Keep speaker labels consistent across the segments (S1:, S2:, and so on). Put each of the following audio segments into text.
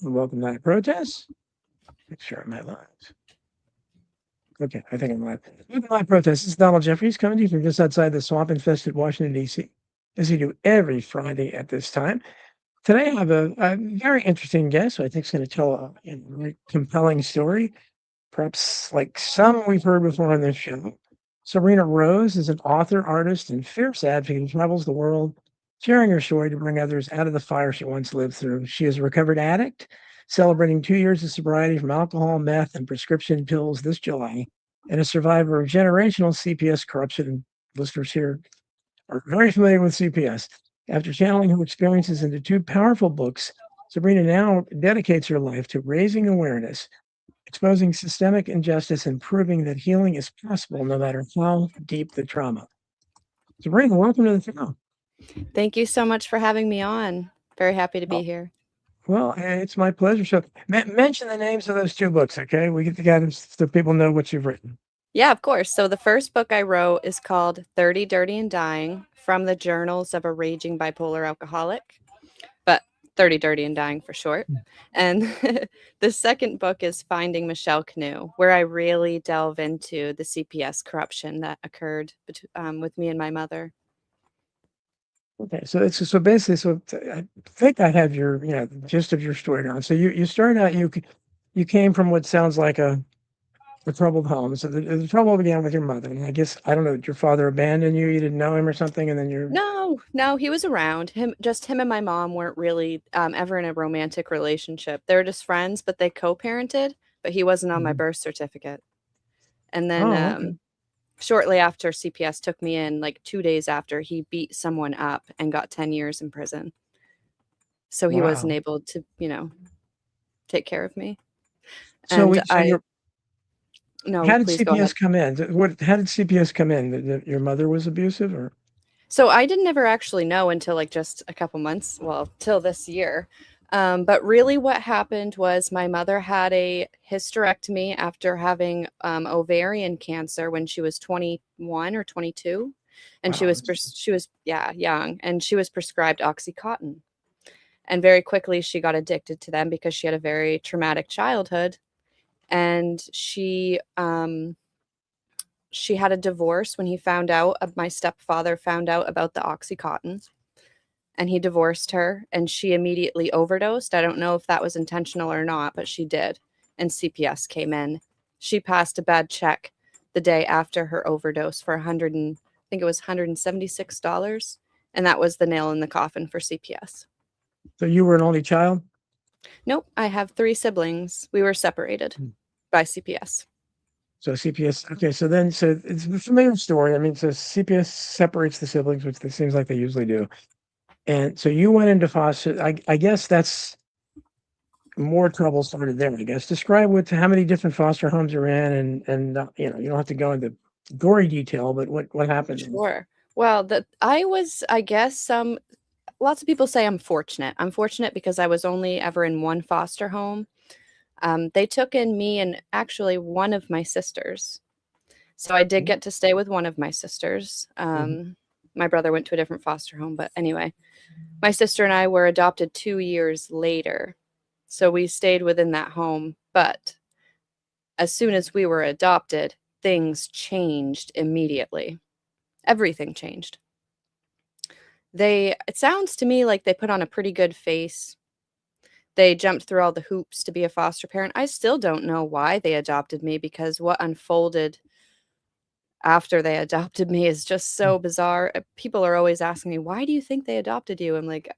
S1: Welcome to Night Protest. Make sure I'm not live. Okay, I think I'm live. Welcome to Night Protest. This is Donald Jeffries coming to you from just outside the swamp-infested Washington, D.C., as we do every Friday at this time. Today, I have a very interesting guest who I think is going to tell a very compelling story, perhaps like some we've heard before on this show. Sabrina Rose is an author, artist, and fierce advocate who travels the world sharing her story to bring others out of the fire she once lived through. She is a recovered addict, celebrating 2 years of sobriety from alcohol, meth, and prescription pills this July, and a survivor of generational CPS corruption. And listeners here are very familiar with CPS. After channeling her experiences into two powerful books, Sabrina now dedicates her life to raising awareness, exposing systemic injustice, and proving that healing is possible no matter how deep the trauma. Sabrina, welcome to the show.
S2: Thank you so much for having me on. Very happy to be
S1: Well,
S2: here.
S1: it's my pleasure. So, mention the names of those two books, okay? We get together so people know what you've written.
S2: Yeah, of course. So the first book I wrote is called 30, Dirty, and Dying from the Journals of a Raging Bipolar Alcoholic, but 30, Dirty, and Dying for short. And the second book is Finding Michelle Canoe, where I really delve into the CPS corruption that occurred with me and my mother.
S1: Okay, so basically, I think I have your the gist of your story now. So you started out you came from what sounds like a troubled home. So the trouble began with your mother, and I guess I don't know. Did your father abandon you? You didn't know him or something, and then you're
S2: No, he was around. Him and my mom weren't really ever in a romantic relationship. They were just friends, but they co-parented, but he wasn't on my
S1: Mhm.
S2: birth certificate. And then
S1: Oh, okay.
S2: shortly after CPS took me in, like 2 days after, he beat someone up and got 10 years in prison. So he wasn't
S1: Wow.
S2: able to, take care of me.
S1: So
S2: And
S1: we so your
S2: no,
S1: how did
S2: please go
S1: CPS
S2: ahead.
S1: come in? How did CPS come in? That your mother was abusive, or
S2: So I didn't ever actually know until like just a couple months, well, till this year. But really, what happened was my mother had a hysterectomy after having ovarian cancer when she was 21 or 22, and
S1: wow?
S2: she was young, and she was prescribed OxyContin. And very quickly, she got addicted to them because she had a very traumatic childhood, and she had a divorce when he found out. My stepfather found out about the OxyContin, and he divorced her, and she immediately overdosed. I don't know if that was intentional or not, but she did. And CPS came in. She passed a bad check the day after her overdose for I think it was $176, and that was the nail in the coffin for CPS.
S1: So you were an only child?
S2: Nope, I have 3 siblings. We were separated
S1: Hmm.
S2: by CPS.
S1: So CPS. Okay, so it's a familiar story. I mean, so CPS separates the siblings, which it seems like they usually do. And so you went into foster. I guess that's more trouble started there. I guess describe how many different foster homes you're in, and you don't have to go into gory detail, but what happened?
S2: Sure. Well, I guess lots of people say I'm fortunate. I'm fortunate because I was only ever in one foster home. They took in me and actually one of my sisters. So I did get to stay with one of my sisters.
S1: Mhm.
S2: My brother went to a different foster home, but anyway, my sister and I were adopted 2 years later. So we stayed within that home. But as soon as we were adopted, things changed immediately. Everything changed. It sounds to me like they put on a pretty good face. They jumped through all the hoops to be a foster parent. I still don't know why they adopted me, because what unfolded after they adopted me is just so bizarre. People are always asking me, "Why do you think they adopted you?" I'm like,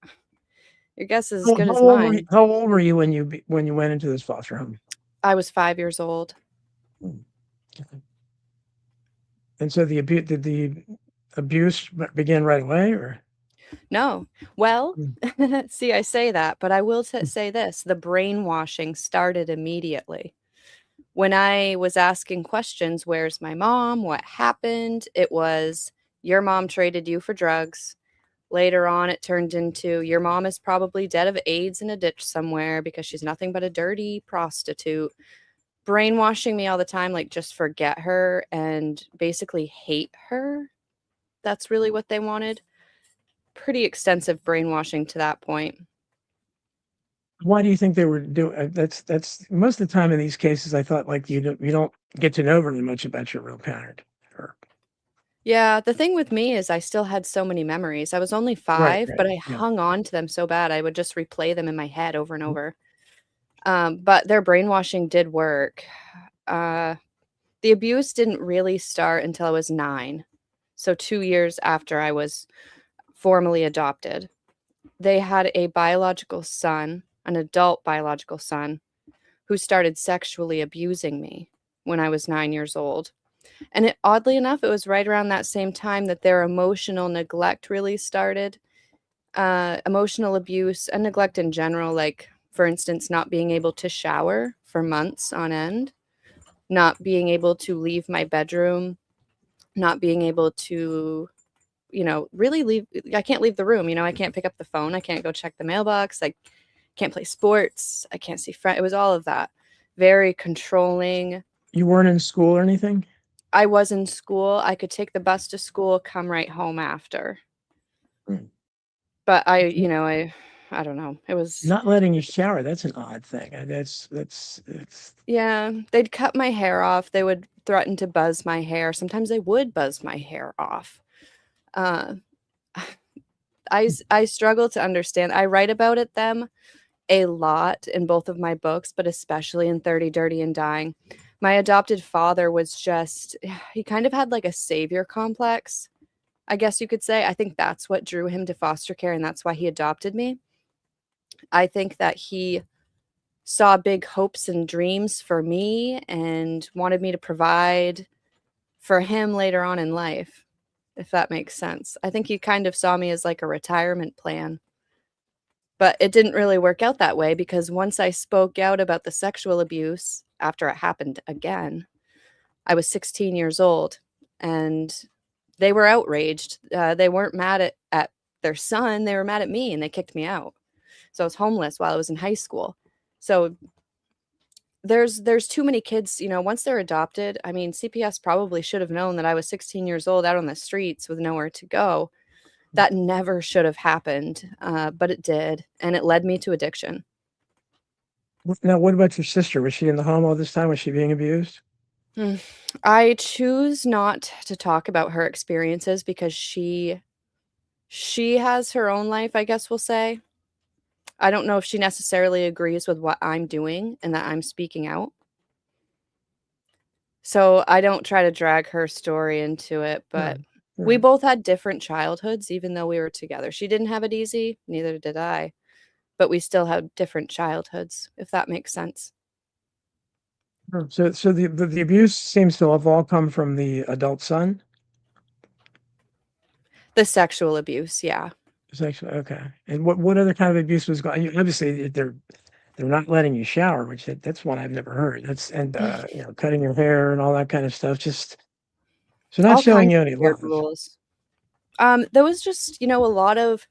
S2: "Your guess is as good as mine."
S1: How old were you when you went into this foster home?
S2: I was 5 years old.
S1: Hmm, okay. And so did the abuse begin right away, or?
S2: No. Well,
S1: Mm,
S2: see, I say that, but I will
S1: mm,
S2: say this: the brainwashing started immediately. When I was asking questions, "Where's my mom? What happened?" It was, "Your mom traded you for drugs." Later on, it turned into, "Your mom is probably dead of AIDS in a ditch somewhere because she's nothing but a dirty prostitute." Brainwashing me all the time, like just forget her and basically hate her. That's really what they wanted. Pretty extensive brainwashing to that point.
S1: Why do you think they were doing that's most of the time in these cases, I thought, like, you don't get to know very much about your real parent or
S2: Yeah, the thing with me is I still had so many memories. I was only
S1: right,
S2: 5, but
S1: right,
S2: I
S1: yeah.
S2: hung on to them so bad, I would just replay them in my head over and over. But their brainwashing did work. Uh, the abuse didn't really start until I was 9, so 2 years after I was formally adopted. They had a biological son, an adult biological son, who started sexually abusing me when I was 9 years old. And oddly enough, it was right around that same time that their emotional neglect really started. Emotional abuse and neglect in general, like, for instance, not being able to shower for months on end, not being able to leave my bedroom, not being able to, really leave. I can't leave the room. I can't pick up the phone. I can't go check the mailbox. I can't play sports. I can't see friends. It was all of that. Very controlling.
S1: You weren't in school or anything?
S2: I was in school. I could take the bus to school, come right home after.
S1: Hmm.
S2: But I don't know. It was,
S1: Not letting you shower, that's an odd thing. That's
S2: yeah, they'd cut my hair off. They would threaten to buzz my hair. Sometimes they would buzz my hair off. Uh, I struggle to understand. I write about them a lot in both of my books, but especially in 30 Dirty and Dying. My adopted father was just, he kind of had like a savior complex, I guess you could say. I think that's what drew him to foster care, and that's why he adopted me. I think that he saw big hopes and dreams for me and wanted me to provide for him later on in life, if that makes sense. I think he kind of saw me as like a retirement plan. But it didn't really work out that way because once I spoke out about the sexual abuse after it happened again, I was 16 years old and they were outraged. They weren't mad at their son, they were mad at me and they kicked me out. So I was homeless while I was in high school. So there's too many kids, once they're adopted. I mean, CPS probably should have known that I was 16 years old out on the streets with nowhere to go. That never should have happened, but it did, and it led me to addiction.
S1: now, what about your sister? Was she in the home all this time? Was she being abused?
S2: Mm. I choose not to talk about her experiences because she has her own life, I guess we'll say. I don't know if she necessarily agrees with what I'm doing and that I'm speaking out. So I don't try to drag her story into it, but
S1: No.
S2: we
S1: Right.
S2: both had different childhoods even though we were together. She didn't have it easy, neither did I, but we still had different childhoods, if that makes sense.
S1: So the abuse seems to have all come from the adult son?
S2: The sexual abuse, yeah.
S1: It's actually okay. And what other kind of abuse was going? Obviously, they're not letting you shower, which that's one I've never heard. That's and cutting your hair and all that kind of stuff. Just so not
S2: All
S1: showing
S2: kinds
S1: you
S2: of
S1: any
S2: weird
S1: love.
S2: rules. There was just, a lot of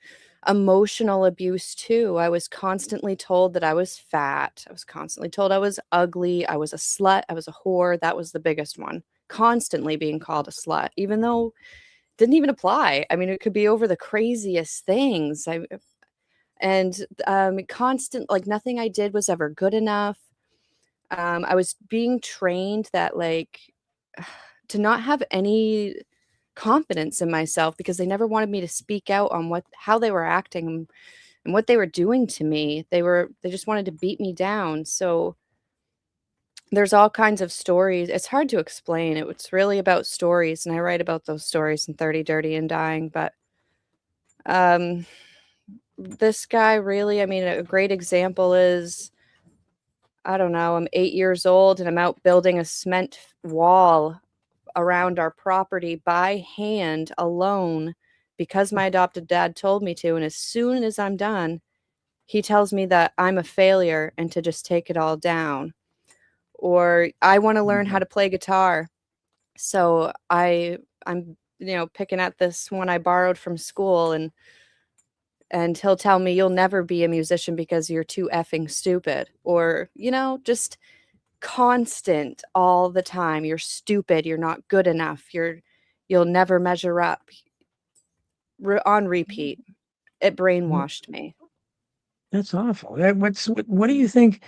S2: emotional abuse too. I was constantly told that I was fat. I was constantly told I was ugly. I was a slut. I was a whore. That was the biggest one. Constantly being called a slut, even though it didn't even apply. I mean, it could be over the craziest things. Constant, like, nothing I did was ever good enough. I was being trained that, like, to not have any confidence in myself because they never wanted me to speak out on how they were acting and what they were doing to me. They just wanted to beat me down. So there's all kinds of stories. It's hard to explain. It's really about stories, and I write about those stories in 30 Dirty and Dying. But um, this guy really, I mean, a great example is, I don't know, I'm 8 years old and I'm out building a cement wall around our property by hand alone because my adopted dad told me to. And as soon as I'm done, he tells me that I'm a failure and to just take it all down. Or I want to learn how
S1: Mhm.
S2: to play guitar. So I'm picking at this one I borrowed from school, and he'll tell me you'll never be a musician because you're too effing stupid. Or, just constant all the time. You're stupid, you're not good enough, you'll never measure up. On repeat. It brainwashed me.
S1: That's awful. What do you think?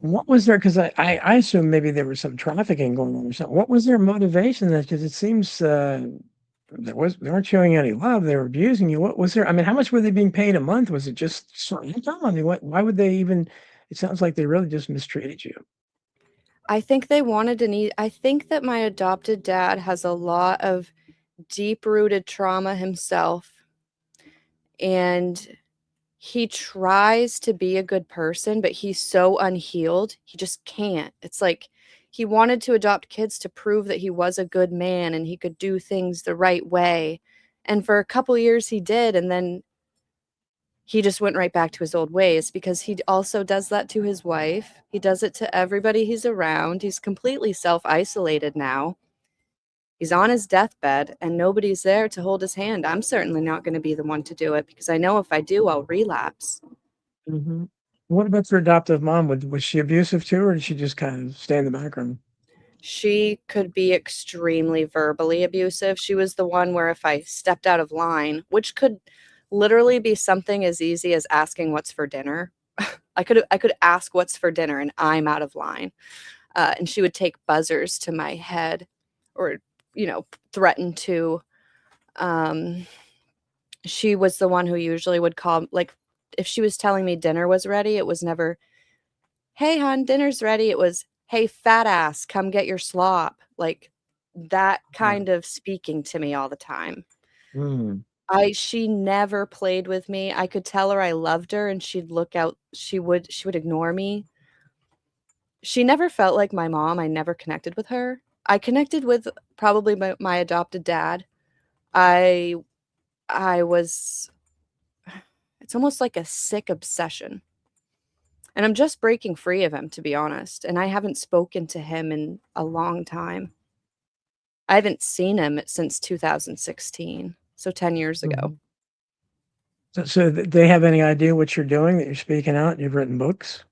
S1: What was there? Because I assume maybe there was some trafficking going on or something. What was their motivation? That because it seems they weren't showing any love. They were abusing you. What was there? I mean, how much were they being paid a month? Was it just sort of income? I mean, what? Why would they even? It sounds like they really just mistreated you.
S2: I think they wanted to need I think that my adopted dad has a lot of deep-rooted trauma himself, and he tries to be a good person, but he's so unhealed, he just can't. It's like he wanted to adopt kids to prove that he was a good man and he could do things the right way. And for a couple years he did, and then he just went right back to his old ways because he also does that to his wife. He does it to everybody he's around. He's completely self-isolated now. He's on his deathbed and nobody's there to hold his hand. I'm certainly not going to be the one to do it because I know if I do, I'll relapse.
S1: Hmm. What about your adoptive mom? Was she abusive too, or did she just kind of stay in the background?
S2: She could be extremely verbally abusive. She was the one where if I stepped out of line, which could literally be something as easy as asking what's for dinner. I could ask what's for dinner and I'm out of line. And she would take buzzers to my head or, threaten to. Um, she was the one who usually would call, like, if she was telling me dinner was ready, it was never, "Hey, hon, dinner's ready." It was, "Hey, fat ass, come get your slop." Like that
S1: Right.
S2: kind of speaking to me all the time.
S1: Mm.
S2: She never played with me. I could tell her I loved her and she'd look out, she would ignore me. She never felt like my mom. I never connected with her. I connected with probably my adopted dad. I I was it's almost like a sick obsession. And I'm just breaking free of him, to be honest, and I haven't spoken to him in a long time. I haven't seen him since 2016, so 10 years ago.
S1: Mhm. So they have any idea what you're doing? That you're speaking out? You've written books.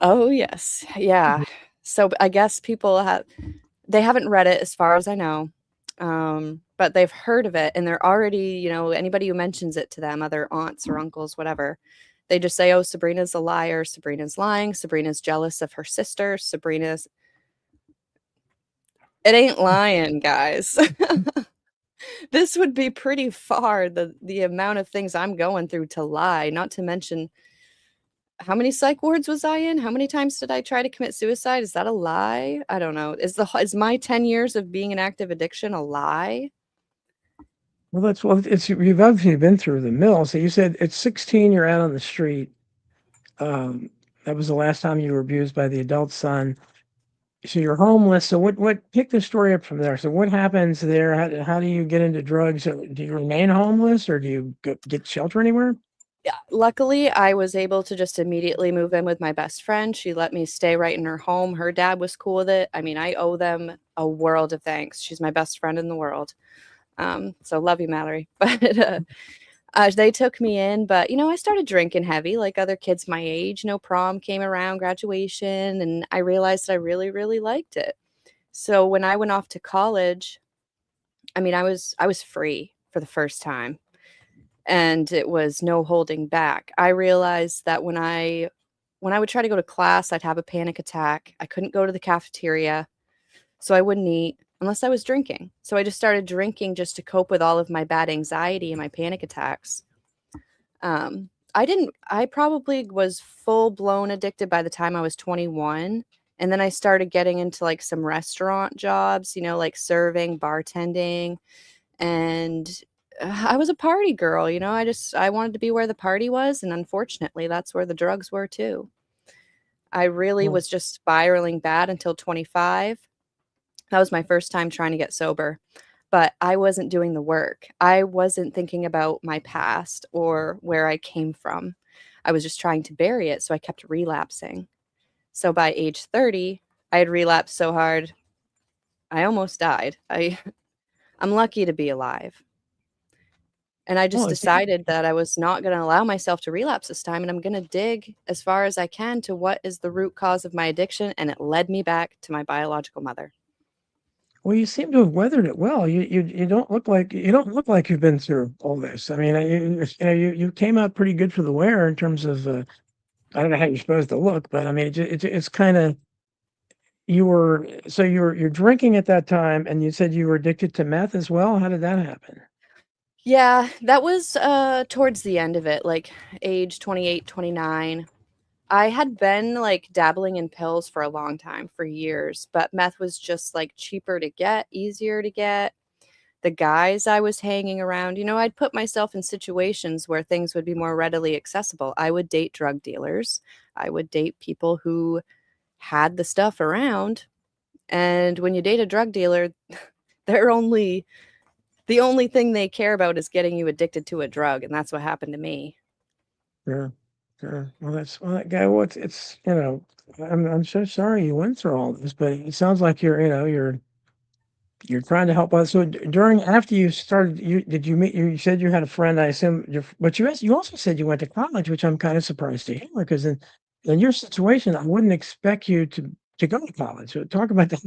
S2: Oh, yes. Yeah. So I guess they haven't read it as far as I know, but they've heard of it and they're already, anybody who mentions it to them, other aunts or uncles, whatever, they just say, "Oh, Sabrina's a liar. Sabrina's lying. Sabrina's jealous of her sister. Sabrina's." It ain't lying, guys. This would be pretty far, the amount of things I'm going through to lie, not to mention how many psych wards was I in? How many times did I try to commit suicide? Is that a lie? I don't know. Is my 10 years of being in active addiction a lie?
S1: It's you've obviously been through the mill. So you said at 16 you're out on the street. That was the last time you were abused by the adult son. So you're homeless. So what pick the story up from there. So what happens there? How do you get into drugs? Do you remain homeless or do you get shelter anywhere?
S2: Yeah, luckily, I was able to just immediately move in with my best friend. She let me stay right in her home. Her dad was cool with it. I mean, I owe them a world of thanks. She's my best friend in the world. So love you, Mallory. But they took me in, but I started drinking heavy like other kids my age. Prom came around, graduation, and I realized that I really, really liked it. So when I went off to college, I mean, I was free for the first time, and it was no holding back. I realized that when I would try to go to class, I'd have a panic attack. I couldn't go to the cafeteria, so I wouldn't eat unless I was drinking. So I just started drinking just to cope with all of my bad anxiety and my panic attacks. I probably was full blown addicted by the time I was 21. And then I started getting into like some restaurant jobs, like serving, bartending. And I was a party girl, I wanted to be where the party was. And unfortunately, that's where the drugs were too. I really
S1: Well,
S2: was just spiraling bad until 25. That was my first time trying to get sober, but I wasn't doing the work. I wasn't thinking about my past or where I came from. I was just trying to bury it, so I kept relapsing. So by age 30, I had relapsed so hard, I almost died. I'm lucky to be alive. And I just
S1: well, it's
S2: decided that I was not going to allow myself to relapse this time, and I'm going to dig as far as I can to what is the root cause of my addiction, and it led me back to my biological mother.
S1: Well, you seem to have weathered it well. You don't look like you've been through all this. I mean, you came out pretty good for the wear in terms of I don't know how you're supposed to look, but I mean, it's kind of you're drinking at that time, and you said you were addicted to meth as well. How did that happen?
S2: Yeah, that was towards the end of it, like age 28, 29. I had been like dabbling in pills for a long time, for years, but meth was just like cheaper to get, easier to get. The guys I was hanging around, I'd put myself in situations where things would be more readily accessible. I would date drug dealers. I would date people who had the stuff around. And when you date a drug dealer, they're only the only thing they care about is getting you addicted to a drug, and that's what happened to me.
S1: Sure, sure. That guy. It's I'm so sorry you went through all this, but it sounds like you're trying to help us. So during after you started, you meet? You said you had a friend. I assume, but you also said you went to college, which I'm kind of surprised to hear because in your situation, I wouldn't expect you to go to college. So talk about that.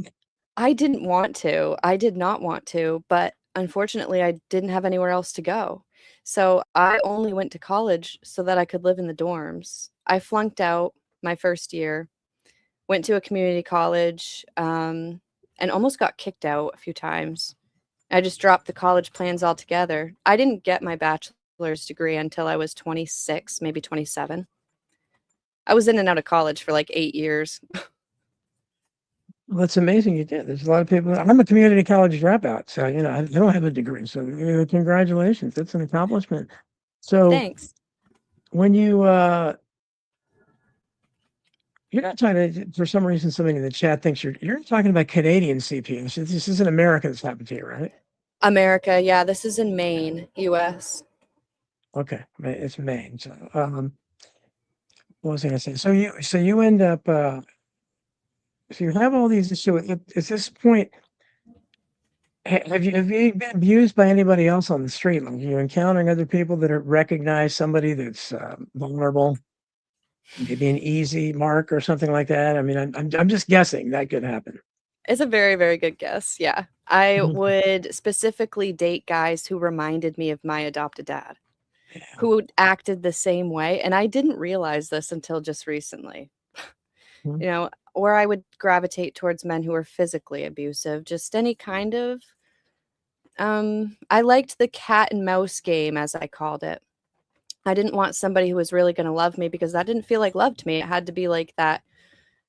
S2: I didn't want to. I did not want to, but unfortunately, I didn't have anywhere else to go. So I only went to college so that I could live in the dorms. I flunked out my first year, went to a community college, and almost got kicked out a few times. I just dropped the college plans altogether. I didn't get my bachelor's degree until I was 26, maybe 27. I was in and out of college for like 8 years.
S1: Well, that's amazing you did. There's a lot of people. I'm a community college dropout, so I don't have a degree. So congratulations, that's an accomplishment. So
S2: Thanks.
S1: when you're not talking to, for some reason, somebody in the chat thinks you're talking about Canadian CPS. This isn't America that's happened to you, right?
S2: America, yeah, this is in Maine, US.
S1: Okay, it's Maine. So, what was I going to say? So you end up, so you have all these issues. At this point, have you been abused by anybody else on the street? Like, are you encountering other people that are recognize somebody that's vulnerable, maybe an easy mark or something like that? I mean, I'm just guessing that could happen.
S2: It's a very, very good guess. Yeah. I
S1: Mhm.
S2: would specifically date guys who reminded me of my adopted dad,
S1: Yeah.
S2: who acted the same way. And I didn't realize this until just recently,
S1: Mhm.
S2: or I would gravitate towards men who were physically abusive, just any kind of. I liked the cat and mouse game, as I called it. I didn't want somebody who was really going to love me because that didn't feel like love to me. It had to be like that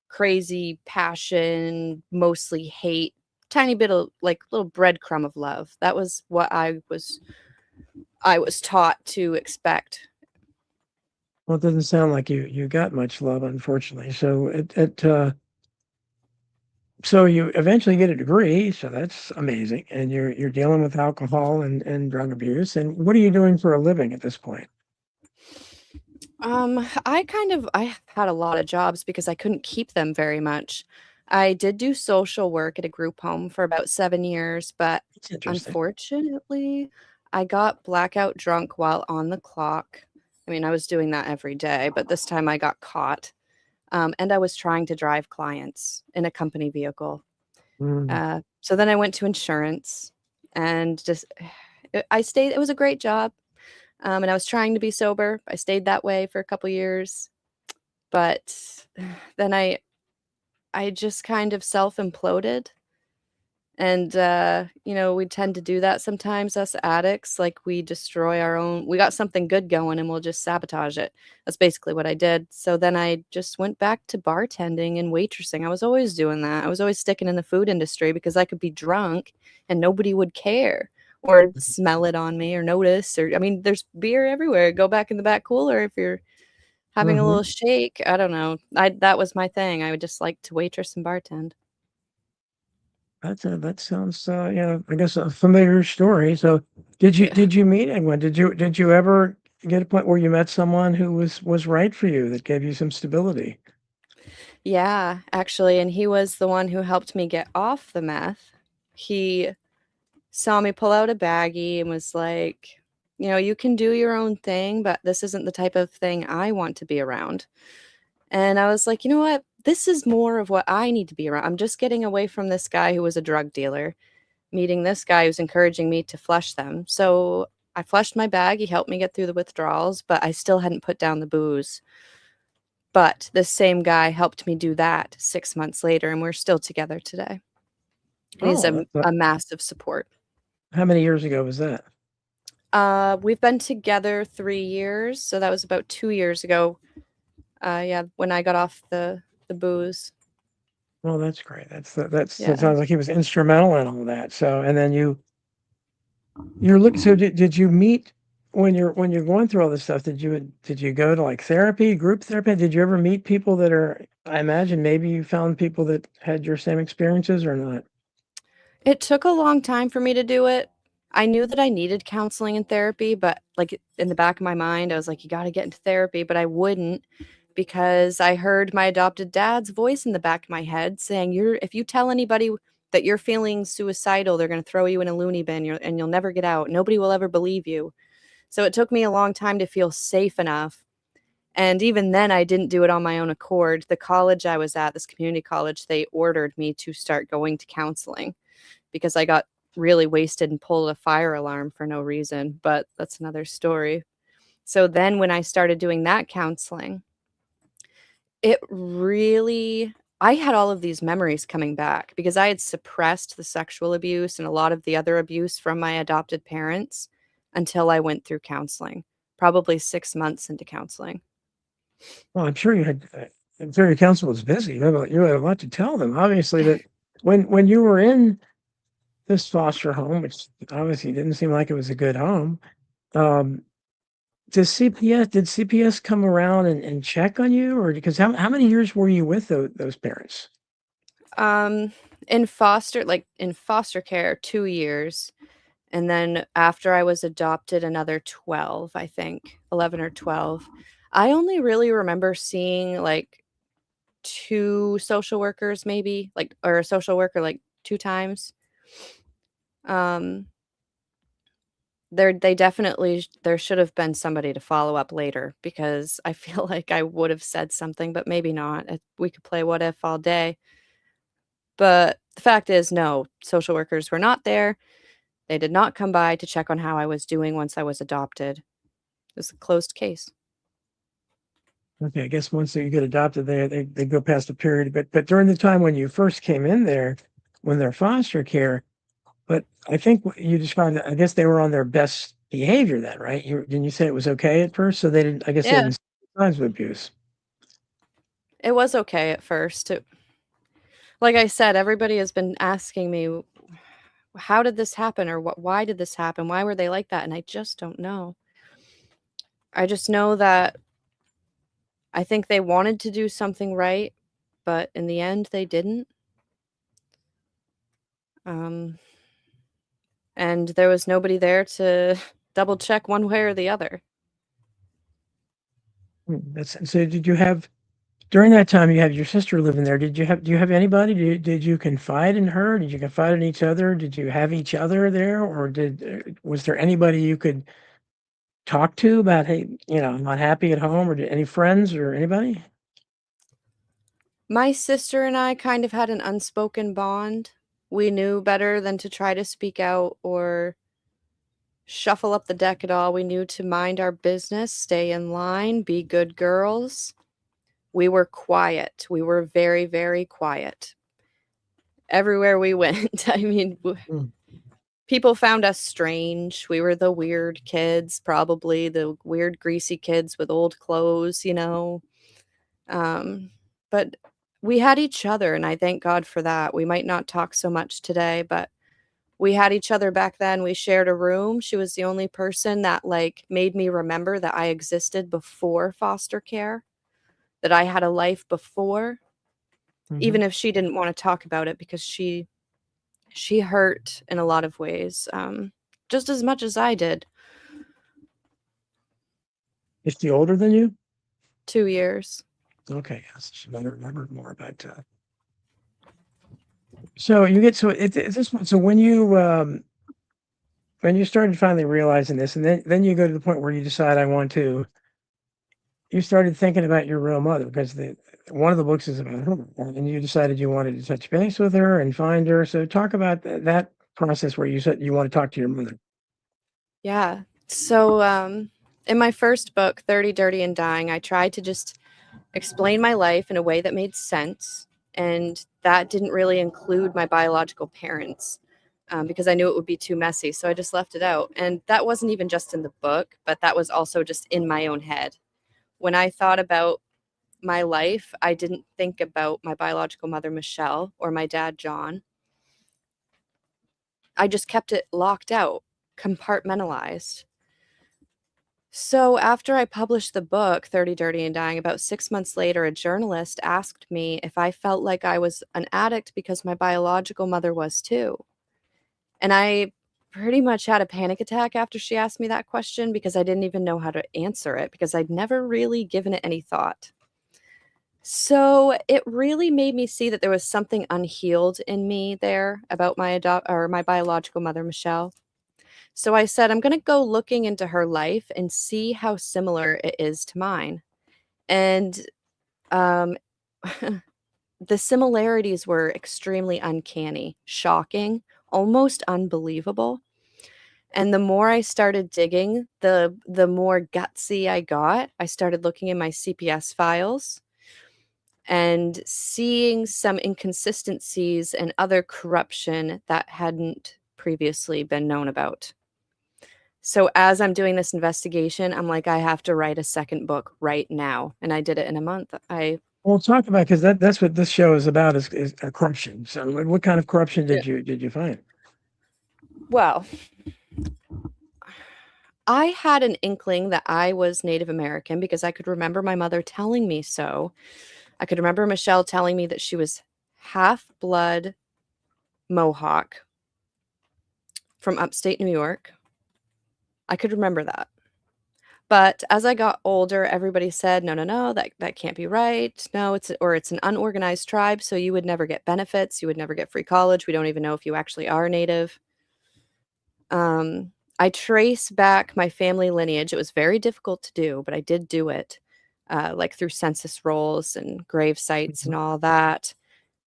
S2: crazy passion, mostly hate, tiny bit of like little breadcrumb of love. That was what I was taught to expect.
S1: Well, it doesn't sound like you got much love, unfortunately. So you eventually get a degree, so that's amazing. And you're dealing with alcohol and drug abuse. And what are you doing for a living at this point?
S2: I had a lot of jobs because I couldn't keep them very much. I did do social work at a group home for about 7 years, but
S1: It's interesting.
S2: unfortunately, I got blackout drunk while on the clock. I mean, I was doing that every day, but this time I got caught. And I was trying to drive clients in a company vehicle.
S1: Mm.
S2: So then I went to insurance and just I stayed. It was a great job, and I was trying to be sober. I stayed that way for a couple years, but then I just kind of self imploded. And, we tend to do that sometimes, us addicts. Like, we destroy our own, we got something good going and we'll just sabotage it. That's basically what I did. So then I just went back to bartending and waitressing. I was always doing that. I was always sticking in the food industry because I could be drunk and nobody would care or smell it on me or notice. Or, I mean, there's beer everywhere. Go back in the back cooler if you're having a
S1: Hmm.
S2: little shake. I don't know. That was my thing. I would just like to waitress and bartend.
S1: That sounds I guess a familiar story. So
S2: Yeah.
S1: did you meet anyone? Did you ever get a point where you met someone who was right for you that gave you some stability?
S2: Yeah, actually, and he was the one who helped me get off the meth. He saw me pull out a baggie and was like, you can do your own thing, but this isn't the type of thing I want to be around. And I was like, you know what? this is more of what I need to be around. I'm just getting away from this guy who was a drug dealer, meeting this guy who's encouraging me to flush them. So I flushed my bag. He helped me get through the withdrawals, but I still hadn't put down the booze. But this same guy helped me do that 6 months later, and we're still together today. And he's
S1: Oh,
S2: a massive support.
S1: how many years ago was that?
S2: We've been together 3 years, so that was about 2 years ago. Yeah, when I got off the booze.
S1: Well, that's great. That
S2: Yeah.
S1: sounds like he was instrumental in all that. So, and then you're looking. So, did you meet when you're going through all this stuff? Did you go to like therapy, group therapy? Did you ever meet people that are? I imagine maybe you found people that had your same experiences or not.
S2: It took a long time for me to do it. I knew that I needed counseling and therapy, but like in the back of my mind, I was like, you got to get into therapy, but I wouldn't because I heard my adopted dad's voice in the back of my head saying, if you tell anybody that you're feeling suicidal, they're going to throw you in a loony bin and you'll never get out. Nobody will ever believe you. So it took me a long time to feel safe enough. And even then, I didn't do it on my own accord. The college I was at, this community college, they ordered me to start going to counseling because I got really wasted and pulled a fire alarm for no reason, but that's another story. So then when I started doing that counseling, I had all of these memories coming back because I had suppressed the sexual abuse and a lot of the other abuse from my adopted parents until I went through counseling, probably 6 months into counseling.
S1: Well, I'm sure you had. I'm sure your counsel was busy. You had a lot to tell them. Obviously, that when you were in this foster home, which obviously didn't seem like it was a good home. Um, did CPS come around and check on you, or because how many years were you with those parents?
S2: In foster care, 2 years. And then after I was adopted, another 12, I think, 11 or 12. I only really remember seeing like 2 social workers maybe, or a social worker like 2 times. Um, there should have been somebody to follow up later because I feel like I would have said something, but maybe not. We could play what if all day. But the fact is, no, social workers were not there. They did not come by to check on how I was doing once I was adopted. It was a closed case.
S1: Okay, I guess once you get adopted, they go past a period. But during the time when you first came in there, when they're foster care, but I think what you described, I guess they were on their best behavior then, right? Didn't you say it was okay at first? So they didn't. I guess they
S2: Yeah,
S1: didn't see signs of abuse.
S2: it was okay at first. Like I said, everybody has been asking me, how did this happen? Or why did this happen? Why were they like that? And I just don't know. I just know that I think they wanted to do something right, but in the end, they didn't. Um, and there was nobody there to double check one way or the other.
S1: That's so. Did you have during that time you had your sister living there? Do you have anybody? Did you confide in her? Did you confide in each other? Did you have each other there, or was there anybody you could talk to about, hey, I'm not happy at home, or any friends or anybody?
S2: My sister and I kind of had an unspoken bond. We knew better than to try to speak out or shuffle up the deck at all. We knew to mind our business, stay in line, be good girls. We were quiet. We were very, very quiet. Everywhere we went. I mean,
S1: Mm.
S2: people found us strange. We were the weird kids, probably the weird, greasy kids with old clothes. But we had each other, and I thank God for that. We might not talk so much today, but we had each other back then. We shared a room. She was the only person that made me remember that I existed before foster care, that I had a life before,
S1: Mhm.
S2: even if she didn't want to talk about it because she hurt in a lot of ways, just as much as I did.
S1: Is she older than you?
S2: 2 years.
S1: Okay, yes, she might have remembered more about. So you get so at this point. So when you started finally realizing this, and then you go to the point where you decide I want to you started thinking about your real mother because the one of the books is about her, and you decided you wanted to touch base with her and find her. So talk about that process where you said you want to talk to your mother.
S2: Yeah. So, in my first book, 30, Dirty, and Dying, I tried to just explain my life in a way that made sense. And that didn't really include my biological parents because I knew it would be too messy. So I just left it out. And that wasn't even just in the book, but that was also just in my own head. When I thought about my life, I didn't think about my biological mother, Michelle, or my dad, John. I just kept it locked out, compartmentalized. So after I published the book, 30, Dirty, and Dying, about 6 months later, a journalist asked me if I felt like I was an addict because my biological mother was too. And I pretty much had a panic attack after she asked me that question because I didn't even know how to answer it because I'd never really given it any thought. So it really made me see that there was something unhealed in me there about my biological mother, Michelle. So I said, I'm going to go looking into her life and see how similar it is to mine. And um, the similarities were extremely uncanny, shocking, almost unbelievable. And the more I started digging, the more gutsy I got. I started looking in my CPS files and seeing some inconsistencies and other corruption that hadn't previously been known about. So as I'm doing this investigation, I'm like, I have to write a second book right now. And I did it in a month.
S1: Well, talk about because that's what this show is about is corruption. So what kind of corruption
S2: Yeah.
S1: did you find?
S2: Well, I had an inkling that I was Native American because I could remember my mother telling me so. I could remember Michelle telling me that she was half blood Mohawk from upstate New York. I could remember that. But as I got older, everybody said, no, no, no, that can't be right. No, it's an unorganized tribe, so you would never get benefits, you would never get free college. We don't even know if you actually are Native. I trace back my family lineage. It was very difficult to do, but I did do it, like through census rolls and grave sites and all that.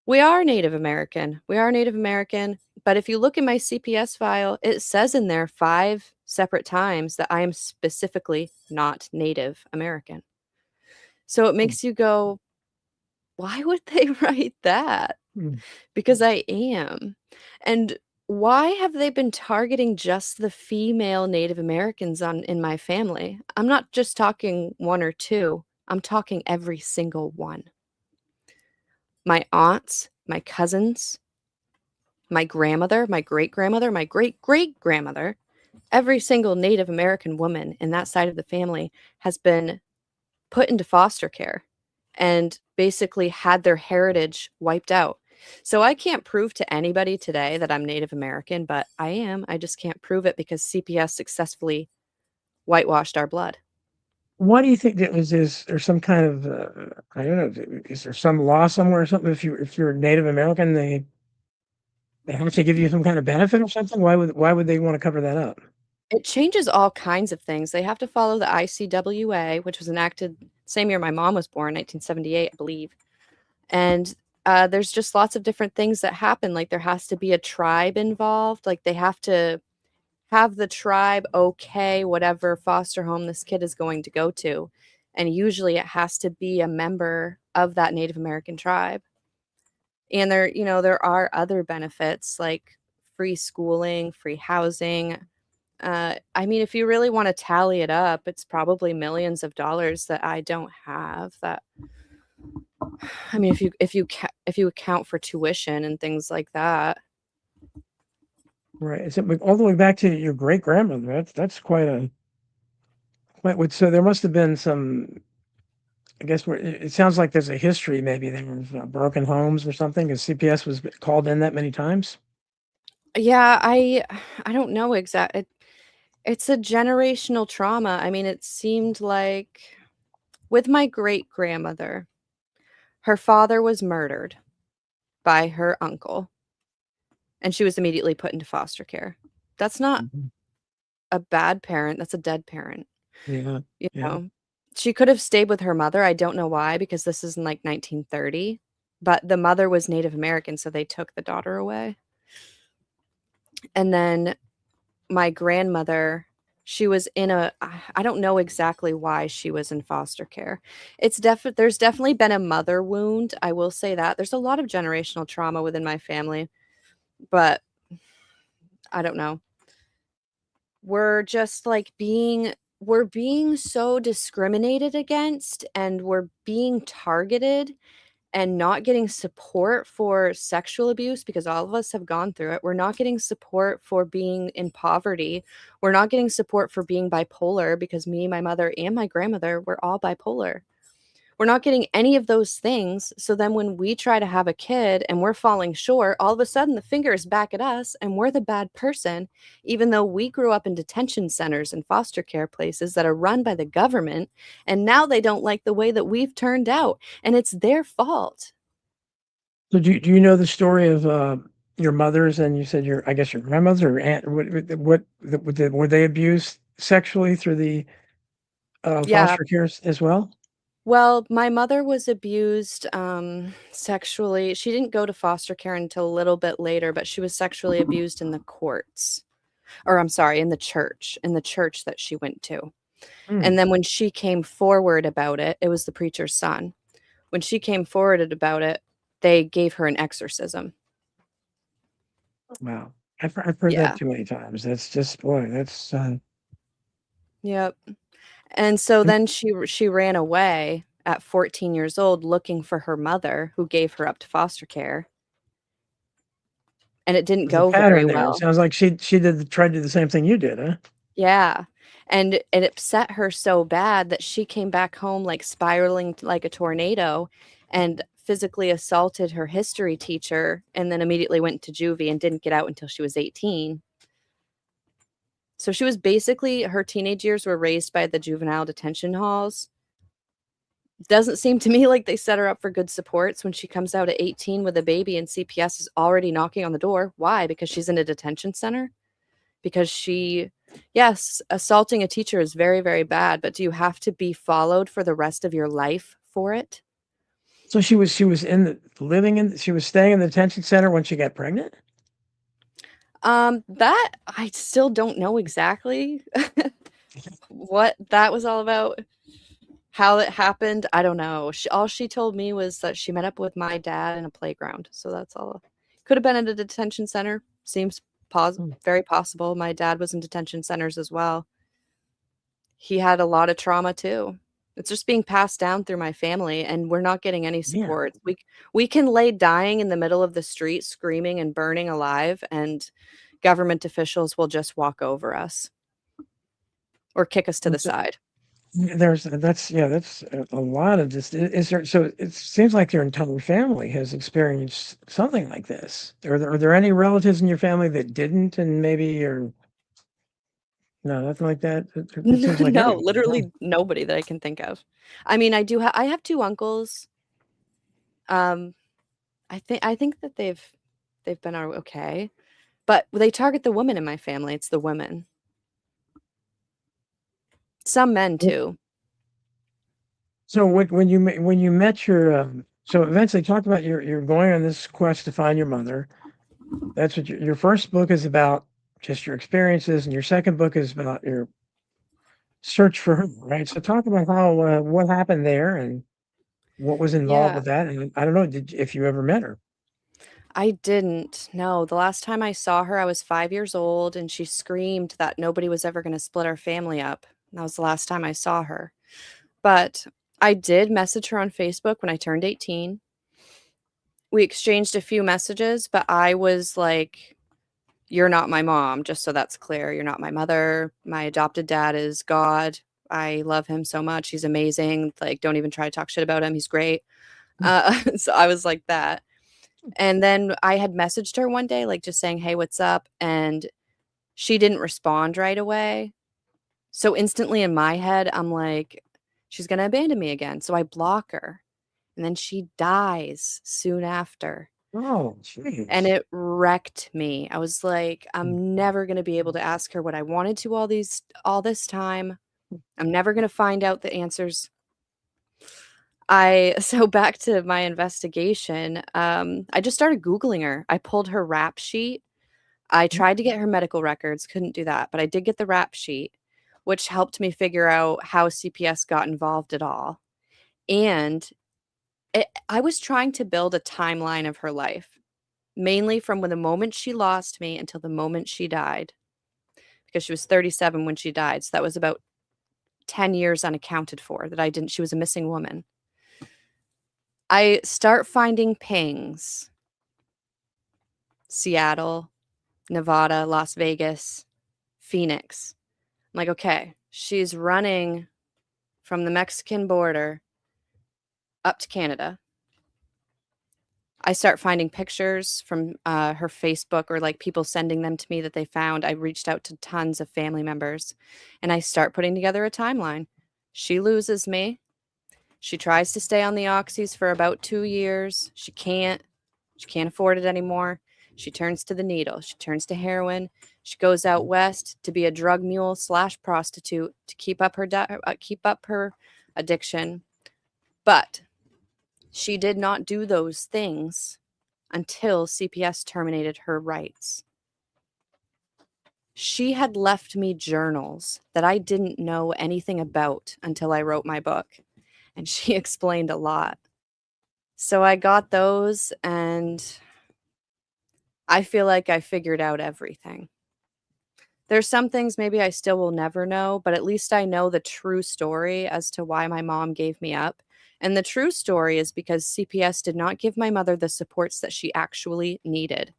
S2: We are Native American. We are Native American. But if you look in my CPS file, it says in there 5 separate times that I am specifically not Native American. So it makes you go, why would they write that?
S1: Mm.
S2: Because I am. And why have they been targeting just the female Native Americans in my family? I'm not just talking 1 or 2. I'm talking every single one. My aunts, my cousins, my grandmother, my great-grandmother, my great-great-grandmother, every single Native American woman in that side of the family has been put into foster care and basically had their heritage wiped out. So I can't prove to anybody today that I'm Native American, but I am. I just can't prove it because CPS successfully whitewashed our blood.
S1: Why do you think that was is there some kind of I don't know, is there some law somewhere or something if you're Native American they have to give you some kind of benefit or something? Why would they want to cover that up?
S2: It changes all kinds of things. They have to follow the ICWA, which was enacted same year my mom was born, 1978, I believe. And there's just lots of different things that happen. Like there has to be a tribe involved. Like they have to have the tribe okay whatever foster home this kid is going to go to. And usually it has to be a member of that Native American tribe. And there are other benefits like free schooling, free housing. I mean, if you really want to tally it up, it's probably millions of dollars that I don't have. That I mean, if you account for tuition and things like that.
S1: Right. It's all the way back to your great grandmother. That's quite so there must have been some I guess where it sounds like there's a history maybe there of broken homes or something because CPS was called in that many times.
S2: Yeah, I don't know it's a generational trauma. I mean, it seemed like with my great grandmother, her father was murdered by her uncle, and she was immediately put into foster care. That's not
S1: Mhm.
S2: a bad parent, that's a dead parent,
S1: Yeah.
S2: you
S1: Yeah.
S2: know? She could have stayed with her mother. I don't know why, because this is in like 1930, but the mother was Native American, so they took the daughter away. And then my grandmother, she was in a, I don't know exactly why she was in foster care. There's definitely been a mother wound. I will say that. There's a lot of generational trauma within my family, but I don't know. We're just like we're being so discriminated against, and we're being targeted and not getting support for sexual abuse, because all of us have gone through it. We're not getting support for being in poverty. We're not getting support for being bipolar, because me, my mother, and my grandmother were all bipolar. We're not getting any of those things. So then when we try to have a kid and we're falling short, all of a sudden the finger is back at us and we're the bad person, even though we grew up in detention centers and foster care places that are run by the government. And now they don't like the way that we've turned out, and it's their fault.
S1: So do you know the story of your mother's, and you said I guess your grandmother or aunt, were they abused sexually through the
S2: Yeah.
S1: foster cares as well?
S2: Well, my mother was abused sexually. She didn't go to foster care until a little bit later, but she was sexually abused in the courts. Or I'm sorry, in the church that she went to.
S1: Hmm.
S2: And then when she came forward about it, it was the preacher's son. When she came forward about it, they gave her an exorcism.
S1: Wow. I've heard that
S2: Yeah.
S1: too many times. That's just, boy, that's
S2: Yep. And so
S1: and
S2: then she ran away at 14 years old looking for her mother, who gave her up to foster care, and it didn't
S1: there's a
S2: go very
S1: pattern there. It
S2: well.
S1: sounds like tried to do the same thing you did, huh?
S2: Yeah, and it upset her so bad that she came back home, like, spiraling like a tornado, and physically assaulted her history teacher, and then immediately went to juvie and didn't get out until she was 18. So she was basically, her teenage years were raised by the juvenile detention halls. Doesn't seem to me like they set her up for good supports when she comes out at 18 with a baby and CPS is already knocking on the door. Why? Because she's in a detention center? Because yes, assaulting a teacher is very, very bad, but do you have to be followed for the rest of your life for it?
S1: So she was she was staying in the detention center when she got pregnant?
S2: That I still don't know exactly what that was all about. How it happened, I don't know. All she told me was that she met up with my dad in a playground. So that's all. Could have been at a detention center. Seems
S1: Hmm.
S2: very possible. My dad was in detention centers as well. He had a lot of trauma too. It's just being passed down through my family, and we're not getting any
S1: Yeah.
S2: support. We can lay dying in the middle of the street, screaming and burning alive, and government officials will just walk over us or kick us to the
S1: That's
S2: side.
S1: that's a lot of just is there so it seems like your entire family has experienced something like this. Are there any relatives in your family that didn't, and maybe or no, nothing like that? It seems like
S2: No,
S1: everybody, huh?
S2: literally nobody that I can think of. I mean, I have 2 uncles. Um, I think that they've been okay, but they target the women in my family. It's the women. Some men too.
S1: So when you met your so eventually talk about you're going on this quest to find your mother. That's what your first book is about, just your experiences, and your second book is about your search for her, right? So talk about how what happened there and what was involved
S2: Yeah.
S1: with that. And I don't know, if you ever met her?
S2: I didn't. No, the last time I saw her, I was 5 years old, and she screamed that nobody was ever gonna split our family up. That was the last time I saw her. But I did message her on Facebook when I turned 18. We exchanged a few messages, but I was like, "You're not my mom, just so that's clear. You're not my mother. My adopted dad is God. I love him so much. He's amazing. Like, don't even try to talk shit about him. He's great." So I was like that. And then I had messaged her one day, like, just saying, "Hey, what's up?" And she didn't respond right away. So instantly in my head, I'm like, "She's gonna abandon me again." So I block her, and then she dies soon after.
S1: Oh,
S2: And
S1: jeez.
S2: it wrecked me. I was like, "I'm never gonna be able to ask her what I wanted to all this time. I'm never gonna find out the answers So back to my investigation, I just started Googling her. I pulled her rap sheet. I tried to get her medical records, couldn't do that, but I did get the rap sheet, which helped me figure out how CPS got involved at all. And I was trying to build a timeline of her life, mainly from when the moment she lost me until the moment she died, because she was 37 when she died. So that was about 10 years unaccounted for that I didn't, she was a missing woman. I start finding pings. Seattle, Nevada, Las Vegas, Phoenix. I'm like, okay, she's running from the Mexican border up to Canada. I start finding pictures from her Facebook or like people sending them to me that they found. I reached out to tons of family members and I start putting together a timeline. She loses me. She tries to stay on the oxys for about 2 years. She can't. She can't afford it anymore. She turns to the needle. She turns to heroin. She goes out west to be a drug mule / prostitute to keep up her addiction. But she did not do those things until CPS terminated her rights. She had left me journals that I didn't know anything about until I wrote my book, and she explained a lot. So I got those, and I feel like I figured out everything. There's some things maybe I still will never know, but at least I know the true story as to why my mom gave me up. And the true story is because CPS did not give my mother the supports that she actually needed.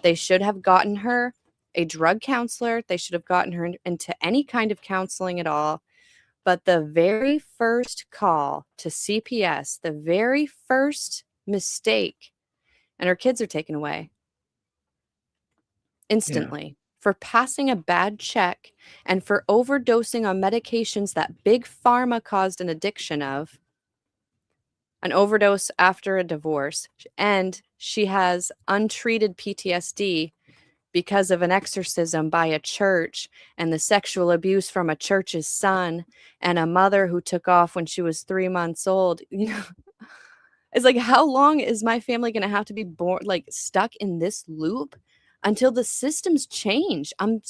S2: They should have gotten her a drug counselor. They should have gotten her into any kind of counseling at all. But the very first call to CPS, the very first mistake, and her kids are taken away
S1: Yeah.
S2: instantly for passing a bad check and for overdosing on medications that Big Pharma caused an addiction of, an overdose after a divorce. And she has untreated PTSD because of an exorcism by a church and the sexual abuse from a church's son and a mother who took off when she was 3 months old. You know, it's like, how long is my family going to have to be stuck in this loop until the systems change? I'm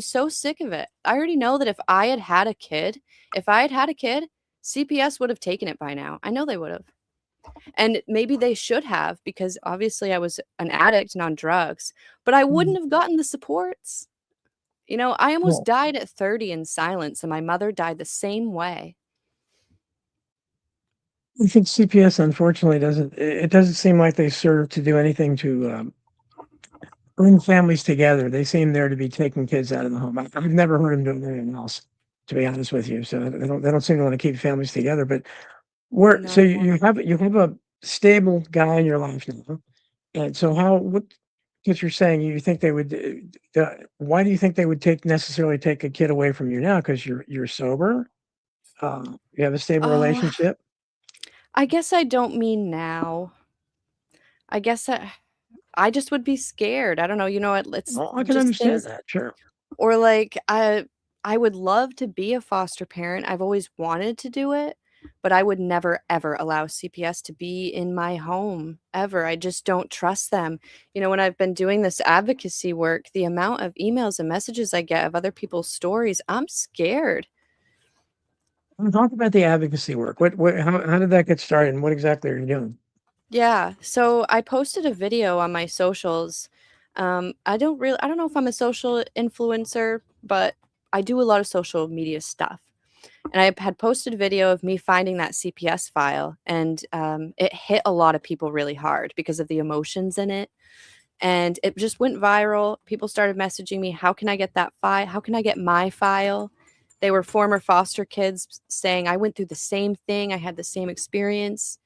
S2: so sick of it. I already know that if I had had a kid, CPS would have taken it by now. I know they would have. And maybe they should have, because obviously I was an addict and on drugs, but I wouldn't have gotten the supports. You know, I almost
S1: Well,
S2: died at 30 in silence, and my mother died the same way.
S1: I think CPS unfortunately it doesn't seem like they serve to do anything to bring families together. They seem there to be taking kids out of the home. I've never heard them doing anything else, to be honest with you. So they don't seem to want to keep families together. But so
S2: No.
S1: you have a stable guy in your life now, and so what you're saying, you think they would? Why do you think they would necessarily take a kid away from you now? Because you're sober. You have a stable
S2: Oh,
S1: relationship.
S2: I guess I don't mean now. I guess I just would be scared. I don't know. You know, it's
S1: Well, I can
S2: just
S1: understand
S2: things.
S1: that. Sure.
S2: Or like I would love to be a foster parent. I've always wanted to do it, but I would never ever allow CPS to be in my home ever. I just don't trust them. You know, when I've been doing this advocacy work, the amount of emails and messages I get of other people's stories, I'm scared.
S1: Talk about the advocacy work. How did that get started, and what exactly are you doing?
S2: Yeah. So I posted a video on my socials. I don't know if I'm a social influencer, but I do a lot of social media stuff. And I had posted a video of me finding that CPS file, and it hit a lot of people really hard because of the emotions in it. And it just went viral. People started messaging me, how can I get that file? How can I get my file? They were former foster kids saying, I went through the same thing. I had the same experience.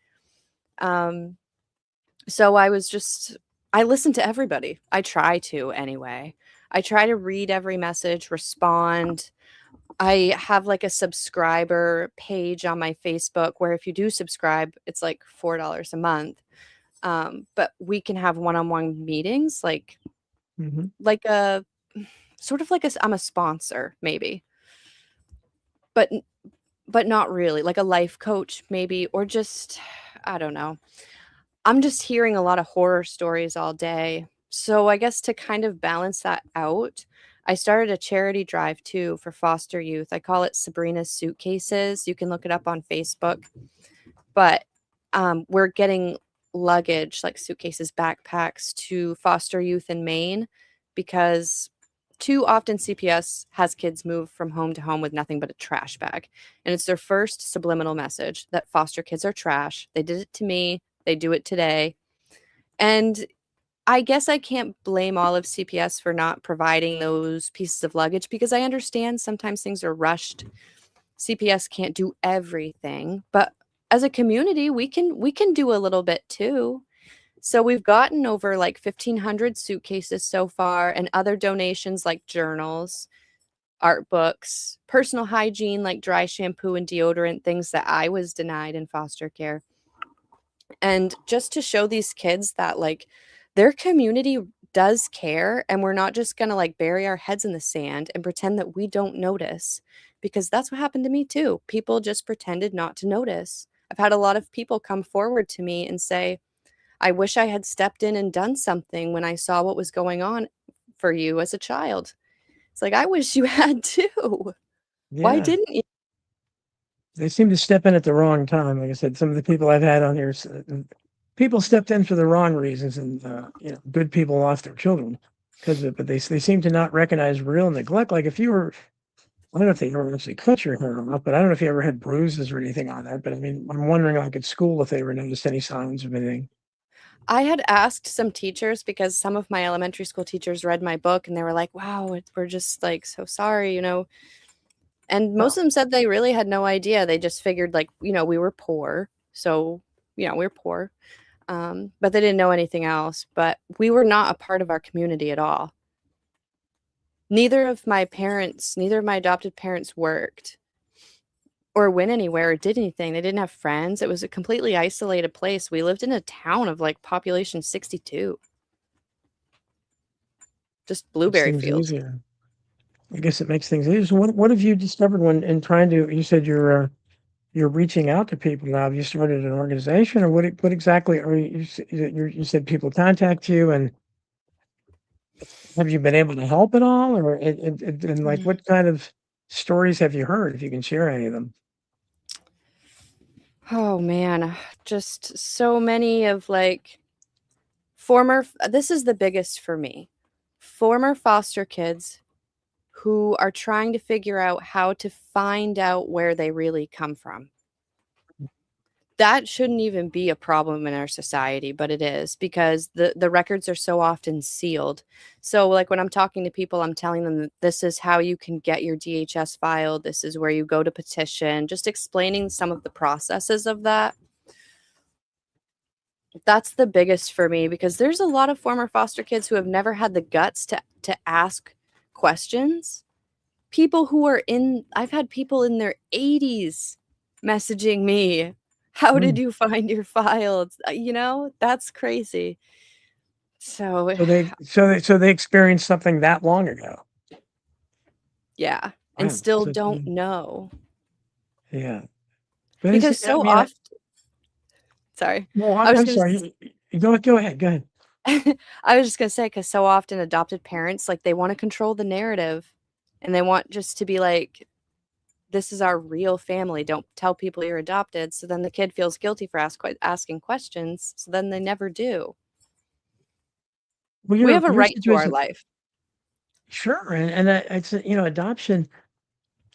S2: Um, so I listen to everybody. I try to anyway. I try to read every message, respond. I have like a subscriber page on my Facebook where if you do subscribe, it's like $4 a month. But we can have one-on-one meetings,
S1: Mhm.
S2: like a sort of like I'm a sponsor, maybe. But but not really, like a life coach maybe, or just, I don't know. I'm just hearing a lot of horror stories all day. So I guess to kind of balance that out, I started a charity drive too for foster youth. I call it Sabrina's Suitcases. You can look it up on Facebook. But we're getting luggage, like suitcases, backpacks to foster youth in Maine because too often CPS has kids move from home to home with nothing but a trash bag. And it's their first subliminal message that foster kids are trash. They did it to me, they do it today. And I guess I can't blame all of CPS for not providing those pieces of luggage because I understand sometimes things are rushed. CPS can't do everything, but as a community, we can do a little bit too. So we've gotten over like 1,500 suitcases so far and other donations like journals, art books, personal hygiene like dry shampoo and deodorant, things that I was denied in foster care. And just to show these kids that like their community does care and we're not just going to like bury our heads in the sand and pretend that we don't notice because that's what happened to me too. People just pretended not to notice. I've had a lot of people come forward to me and say, I wish I had stepped in and done something when I saw what was going on for you as a child. It's like, I wish you had too. Why
S1: Yeah.
S2: didn't you?
S1: They seem to step in at the wrong time. Like I said, some of the people I've had on here, people stepped in for the wrong reasons, and good people lost their children because of it. But they seem to not recognize real neglect. Like if you were, I don't know if they ever actually cut your hair off, but I don't know if you ever had bruises or anything on that. But I mean, I'm wondering, like at school, if they ever noticed any signs of anything.
S2: I had asked some teachers because some of my elementary school teachers read my book and they were like, wow, we're just like so sorry. And most
S1: Well,
S2: of them said they really had no idea. They just figured like, we were poor. So, we were poor. But they didn't know anything else. But we were not a part of our community at all. Neither of my adopted parents worked or went anywhere or did anything. They didn't have friends. It was a completely isolated place. We lived in a town of like population 62, just
S1: makes
S2: blueberry
S1: things
S2: fields.
S1: easier. I guess it makes things easier. So what have you discovered when in trying to? You said you're reaching out to people now. Have you started an organization, or what exactly are you said people contact you, and have you been able to help at all, or and like
S2: Mm.
S1: what kind of stories have you heard? If you can share any of them.
S2: Oh man, just so many of like former, this is the biggest for me. Former foster kids who are trying to figure out how to find out where they really come from. That shouldn't even be a problem in our society, but it is because the records are so often sealed. So like when I'm talking to people, I'm telling them that this is how you can get your DHS filed. This is where you go to petition, just explaining some of the processes of that. That's the biggest for me because there's a lot of former foster kids who have never had the guts to ask questions. People who are in I've had people in their 80s messaging me, "How did
S1: Mm.
S2: you find your files?" That's crazy. So,
S1: So they experienced something that long ago.
S2: yeah, and
S1: Wow.
S2: still
S1: So
S2: don't know
S1: yeah, but is
S2: because
S1: it? I
S2: so
S1: mean,
S2: often sorry.
S1: well,
S2: I was
S1: I'm
S2: gonna
S1: sorry. Go ahead. Go ahead.
S2: I was just gonna say, because so often adopted parents, like, they wanna control the narrative, and they want just to be like, "This is our real family, don't tell people you're adopted," so then the kid feels guilty for asking questions, so then they never do.
S1: Well,
S2: We have a
S1: your
S2: right to our
S1: situation,
S2: life.
S1: sure, and it's adoption.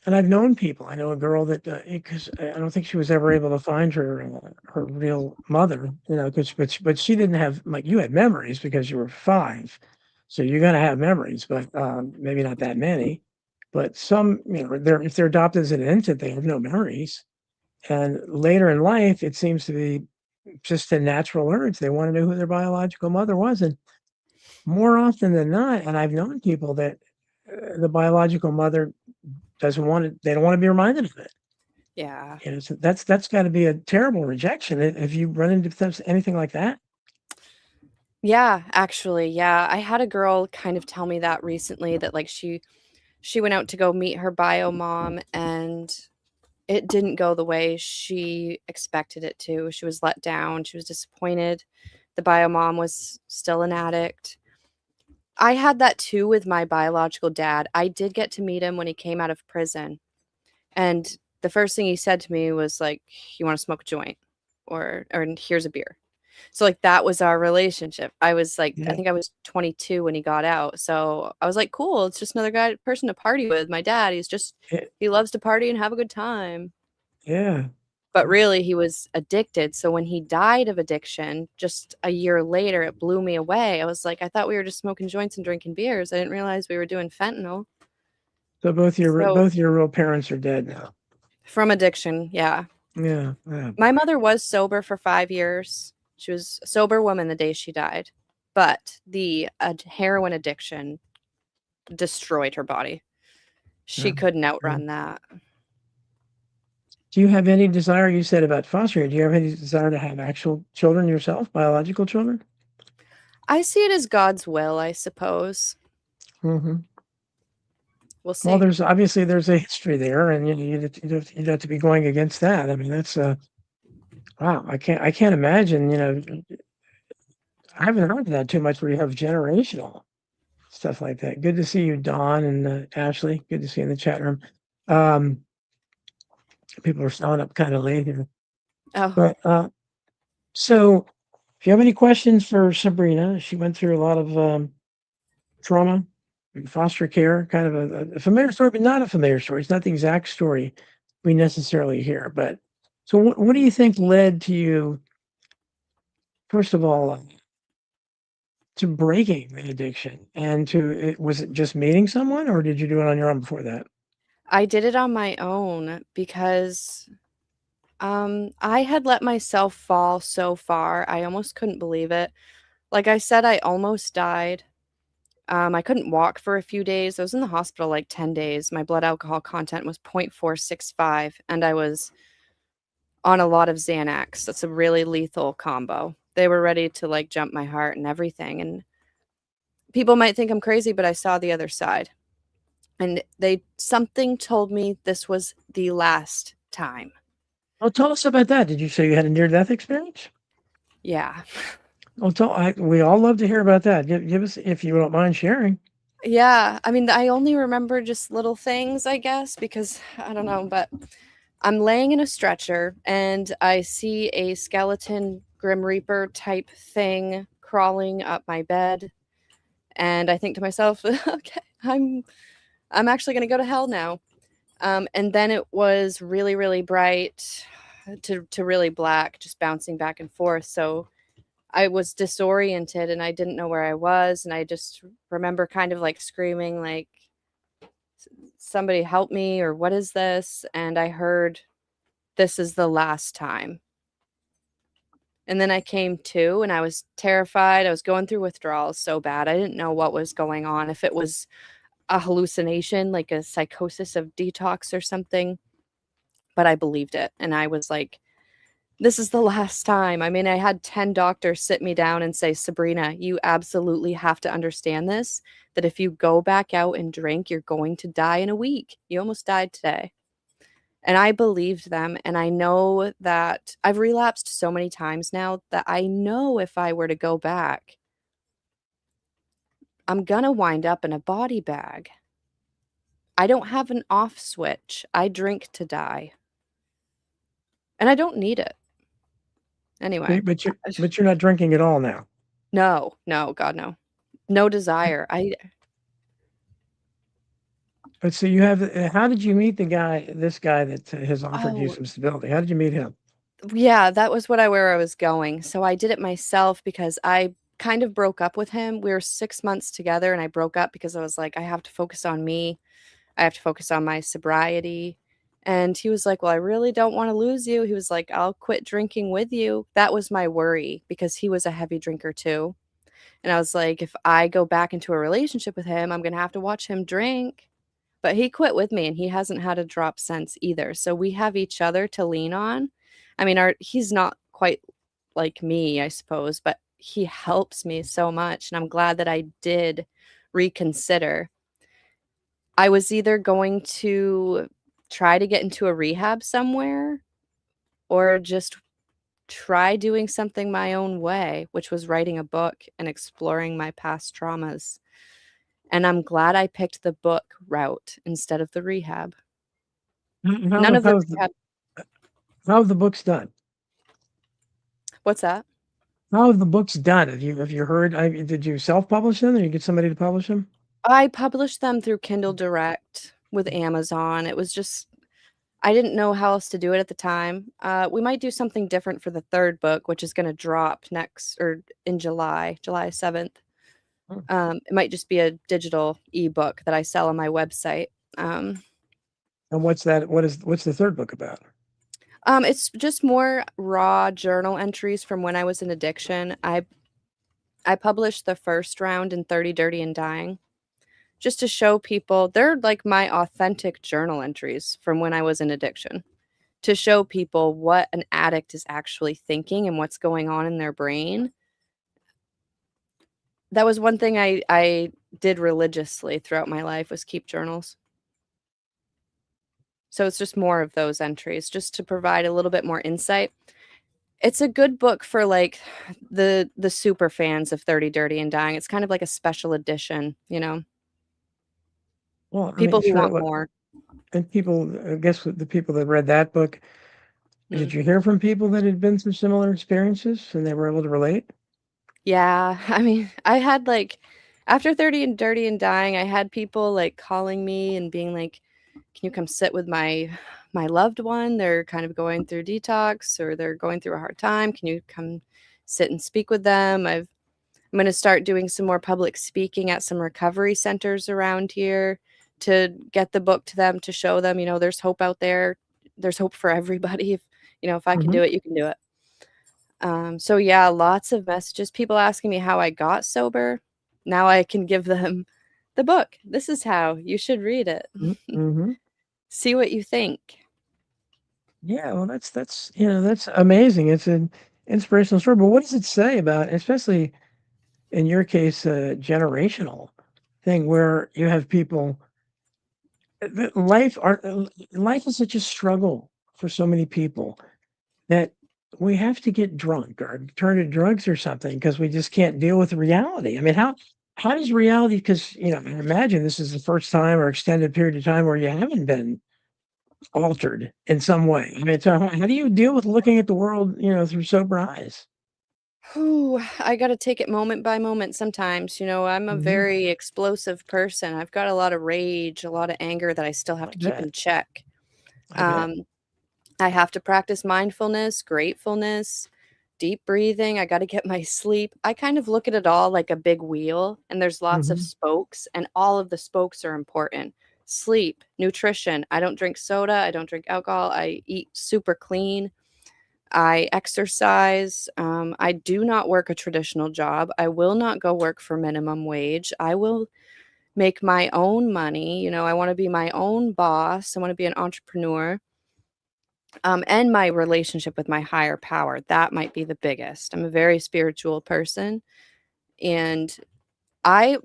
S1: And I've known people. I know a girl that because I don't think she was ever able to find her real mother. Because but she didn't have like you had memories because you were 5, so you're gonna have memories, but maybe not that many. But some, they're if they're adopted as an infant, they have no memories. And later in life, it seems to be just a natural urge. They want to know who their biological mother was, and more often than not, and I've known people that the biological mother doesn't want it. They don't want to be reminded of it.
S2: Yeah.
S1: So that's got to be a terrible rejection. Have you run into anything like that?
S2: Yeah, actually, yeah. I had a girl kind of tell me that recently that, like, she went out to go meet her bio mom, and it didn't go the way she expected it to. She was let down. She was disappointed. The bio mom was still an addict. I had that too with my biological dad. I did get to meet him when he came out of prison. And the first thing he said to me was like, "You want to smoke a joint?" Or "Here's a beer." So like that was our relationship. I was like, I
S1: Yeah.
S2: think I was 22 when he got out. So I was like, cool, it's just another guy person to party with. My dad,
S1: Yeah.
S2: he loves to party and have a good time.
S1: Yeah.
S2: But really he was addicted. So when he died of addiction just a year later, it blew me away. I was like, I thought we were just smoking joints and drinking beers. I didn't realize we were doing fentanyl.
S1: So
S2: So
S1: both your real parents are dead now.
S2: from addiction, yeah.
S1: Yeah. Yeah.
S2: My mother was sober for 5 years. She was a sober woman the day she died, but the heroin addiction destroyed her body. She
S1: Yeah.
S2: couldn't
S1: Yeah.
S2: outrun that.
S1: Do you have any desire, you said about fostering, do you have any desire to have actual children yourself, biological children?
S2: I see it as God's will, I suppose.
S1: Hmm.
S2: We'll
S1: Well,
S2: see.
S1: there's obviously there's a history there, and you'd have to be going against that. I mean, that's wow. I can't imagine. I haven't heard of that too much where you have generational stuff like that. Good to see you, Don and Ashley. Good to see you in the chat room. Um, People are showing up kind of late here,
S2: Oh,
S1: but so if you have any questions for Sabrina, she went through a lot of trauma and foster care, kind of a familiar story, but not a familiar story. It's not the exact story we necessarily hear. But so, what do you think led to you, first of all, to breaking the addiction? And was it just meeting someone, or did you do it on your own before that?
S2: I did it on my own because I had let myself fall so far. I almost couldn't believe it. Like I said, I almost died. I couldn't walk for a few days. I was in the hospital like 10 days. My blood alcohol content was 0.465, and I was on a lot of Xanax. That's a really lethal combo. They were ready to like jump my heart and everything. And people might think I'm crazy, but I saw the other side. And something told me this was the last time.
S1: Well, tell us about that. Did you say you had a near-death experience?
S2: Yeah.
S1: Well, we all love to hear about that. Give us, if you don't mind sharing.
S2: Yeah. I mean, I only remember just little things, I guess, because I don't know, but I'm laying in a stretcher and I see a skeleton Grim Reaper type thing crawling up my bed. And I think to myself, okay, I'm actually gonna go to hell now. And then it was really, really bright to really black, just bouncing back and forth. So I was disoriented and I didn't know where I was. And I just remember kind of like screaming, like, somebody help me, or what is this? And I heard, this is the last time. And then I came to and I was terrified. I was going through withdrawals so bad. I didn't know what was going on, if it was a hallucination, like a psychosis of detox or something. But I believed it. And I was like, this is the last time. I mean, I had 10 doctors sit me down and say, Sabrina, you absolutely have to understand this, that if you go back out and drink, you're going to die in a week. You almost died today. And I believed them. And I know that I've relapsed so many times now that I know if I were to go back, I'm going to wind up in a body bag. I don't have an off switch. I drink to die. And I don't need it. Anyway.
S1: But you're not drinking at all now.
S2: No, no, God, no. No desire.
S1: But so you have. How did you meet this guy that has offered you
S2: Oh,
S1: some stability? How did you meet him?
S2: yeah, that was where I was going. So I did it myself because I kind of broke up with him. We were 6 months together and I broke up because I was like, I have to focus on me. I have to focus on my sobriety. And he was like, well, I really don't want to lose you. He was like, I'll quit drinking with you. That was my worry because he was a heavy drinker too. And I was like, if I go back into a relationship with him, I'm going to have to watch him drink. But he quit with me and he hasn't had a drop since either. So we have each other to lean on. I mean, he's not quite like me, I suppose, but he helps me so much. And I'm glad that I did reconsider. I was either going to try to get into a rehab somewhere or just try doing something my own way, which was writing a book and exploring my past traumas. And I'm glad I picked the book route instead of the rehab. None of the
S1: How's
S2: rehab.
S1: how have the books done?
S2: What's that?
S1: How have the books done? Have you heard? Did you self publish them, or you get somebody to publish them?
S2: I published them through Kindle Direct with Amazon. It was just I didn't know how else to do it at the time. We might do something different for the third book, which is going to drop next or in July 7th.
S1: Hmm.
S2: It might just be a digital ebook that I sell on my website. Um,
S1: And what's that? What's the third book about?
S2: it's just more raw journal entries from when I was in addiction. I published the first round in 30 Dirty and Dying just to show people they're like my authentic journal entries from when I was in addiction, to show people what an addict is actually thinking and what's going on in their brain. That was one thing I did religiously throughout my life, was keep journals. So it's just more of those entries just to provide a little bit more insight. It's a good book for like the super fans of 30 Dirty and Dying. It's kind of like a special edition, you know.
S1: Well, I mean,
S2: People who
S1: sure.
S2: want more.
S1: And people, I guess, the people that read that book,
S2: Mm.
S1: did you hear from people that had been through similar experiences and they were able to relate?
S2: Yeah, I mean, I had like after 30 and Dirty and Dying, I had people like calling me and being like, "Can you come sit with my loved one? They're kind of going through detox or they're going through a hard time. Can you come sit and speak with them?" I'm going to start doing some more public speaking at some recovery centers around here to get the book to them, to show them, there's hope out there. There's hope for everybody. If I can
S1: Hmm.
S2: do it, you can do it. So yeah, lots of messages, people asking me how I got sober. Now I can give them the book. This is how you should read it.
S1: Hmm.
S2: See what you think.
S1: Yeah, well, that's amazing. It's an inspirational story. But what does it say about, especially in your case, a generational thing where you have people? Life is such a struggle for so many people that we have to get drunk or turn to drugs or something because we just can't deal with reality. I mean, how does reality? Because I imagine this is the first time or extended period of time where you haven't been altered in some way. I mean, so how do you deal with looking at the world, through sober eyes?
S2: Whew, I gotta take it moment by moment sometimes. I'm a
S1: Hmm.
S2: very explosive person. I've got a lot of rage, a lot of anger that I still have
S1: I
S2: to keep
S1: bet.
S2: in check.
S1: I bet.
S2: Um, I have to practice mindfulness, gratefulness, deep breathing. I gotta get my sleep. I kind of look at it all like a big wheel, and there's lots of
S1: Hmm.
S2: spokes, and all of the spokes are important. Sleep, nutrition. I don't drink soda. I don't drink alcohol. I eat super clean. I exercise. I do not work a traditional job. I will not go work for minimum wage. I will make my own money. I want to be my own boss. I want to be an entrepreneur. And my relationship with my higher power. That might be the biggest. I'm a very spiritual person. And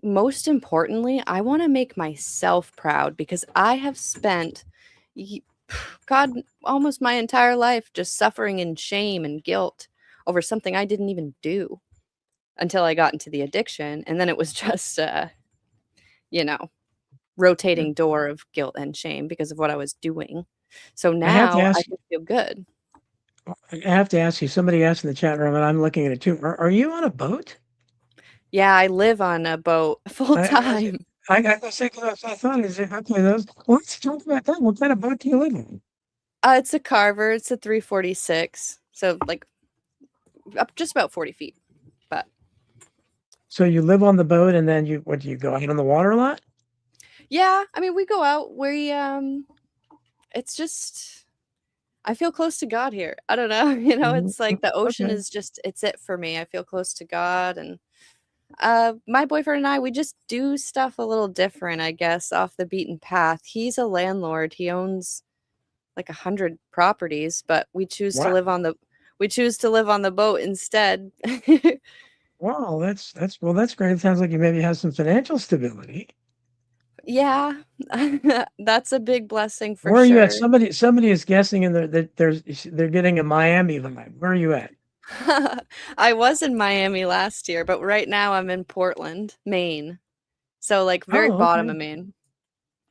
S2: most importantly, I want to make myself proud because I have spent y- God, almost my entire life just suffering in shame and guilt over something I didn't even do until I got into the addiction. And then it was just, you know, rotating door of guilt and shame because of what I was doing. So
S1: I have to
S2: now I
S1: ask.
S2: can feel good.
S1: I have to ask you. Somebody asked in the chat room, and I'm looking at it too. Are you on a boat?
S2: Yeah, I live on a boat full
S1: I I,
S2: time.
S1: I got to say, 'cause I thought, is it okay? Those. Well, let's talk about that. What kind of boat do you live in?
S2: It's a Carver. It's a 346. So like up just about 40 feet. But
S1: So you live on the boat, and then what do you go out on the water a lot?
S2: yeah, I mean, we go out. It's just I feel close to God here. I don't know.
S1: Mhm.
S2: It's like the ocean
S1: Okay.
S2: is just it's it for me. I feel close to God, and my boyfriend and I, we just do stuff a little different, I guess, off the beaten path. He's a landlord. He owns like 100 properties, but
S1: Wow.
S2: we choose to live on the boat instead.
S1: Wow. That's well. That's great. It sounds like you maybe have some financial stability.
S2: Yeah, that's a big blessing for
S1: Where are you at?
S2: sure.
S1: Somebody is guessing in there that they're getting a Miami vibe. Where are you at?
S2: I was in Miami last year, but right now I'm in Portland, Maine. So like very
S1: Oh,
S2: bottom
S1: okay.
S2: of Maine.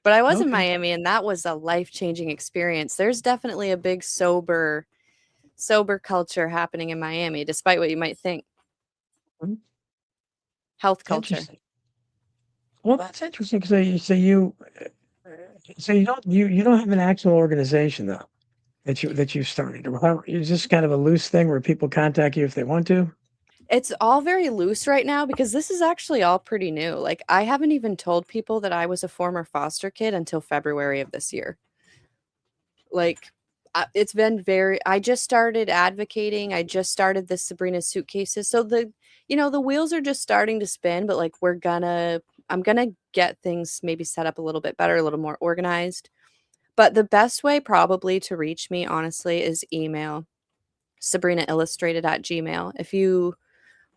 S2: But I was in
S1: Okay.
S2: Miami and that was a life-changing experience. There's definitely a big sober culture happening in Miami, despite what you might think.
S1: Mm,
S2: Health culture.
S1: interesting. Well, that's interesting. So you don't have an actual organization though that you started, or how, it's just kind of a loose thing where people contact you if they want to.
S2: It's all very loose right now because this is actually all pretty new. Like I haven't even told people that I was a former foster kid until February of this year. Like it's been very I just started advocating. I just started the Sabrina suitcases. So the wheels are just starting to spin, but like I'm going to get things maybe set up a little bit better, a little more organized. But the best way probably to reach me honestly is email. SabrinaIllustrated@gmail. If you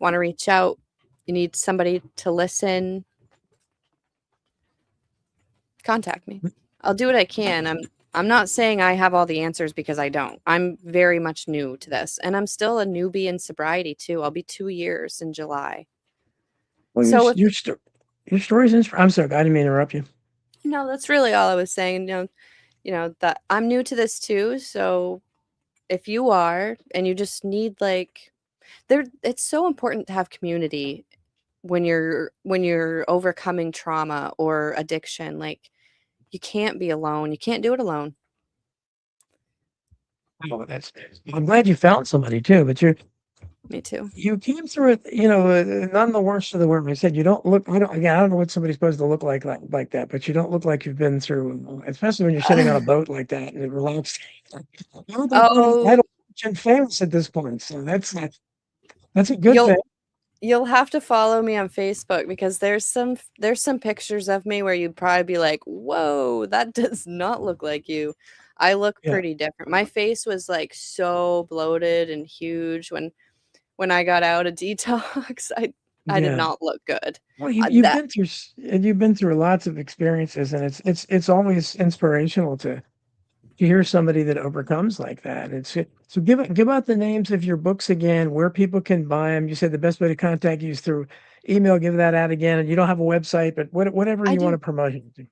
S2: want to reach out, you need somebody to listen, contact me. I'll do what I can. I'm not saying I have all the answers because I don't. I'm very much new to this and I'm still a newbie in sobriety too. I'll be 2 years in July.
S1: Well,
S2: So if
S1: your story's I'm sorry, I didn't mean to interrupt you.
S2: no, that's really all I was saying. That I'm new to this too. So if you are and you just need like it's so important to have community when you're overcoming trauma or addiction. Like you can't be alone. You can't do it alone.
S1: Oh, that's. I'm glad you found somebody too, but
S2: Me too.
S1: you came through it, none the worst of the worst. I said you don't look. I don't. Again, I don't know what somebody's supposed to look like that, but you don't look like you've been through, especially when you're sitting on a boat like that and relaxed. You look like you're
S2: Oh,
S1: idle and famous at this point, so that's a good thing.
S2: you'll you'll have to follow me on Facebook because there's some pictures of me where you'd probably be like, "Whoa, that does not look like you." I look
S1: Yeah,
S2: pretty different. My face was like so bloated and huge when I got out of detox. I did
S1: yeah.
S2: not look good.
S1: Well, you've
S2: That
S1: been through and you've been through lots of experiences, and it's always inspirational to hear somebody that overcomes like that. So give out the names of your books again, where people can buy them. You said the best way to contact you is through email. Give that out again, and you don't have a website, but whatever
S2: I
S1: you want to
S2: do.
S1: promote it to.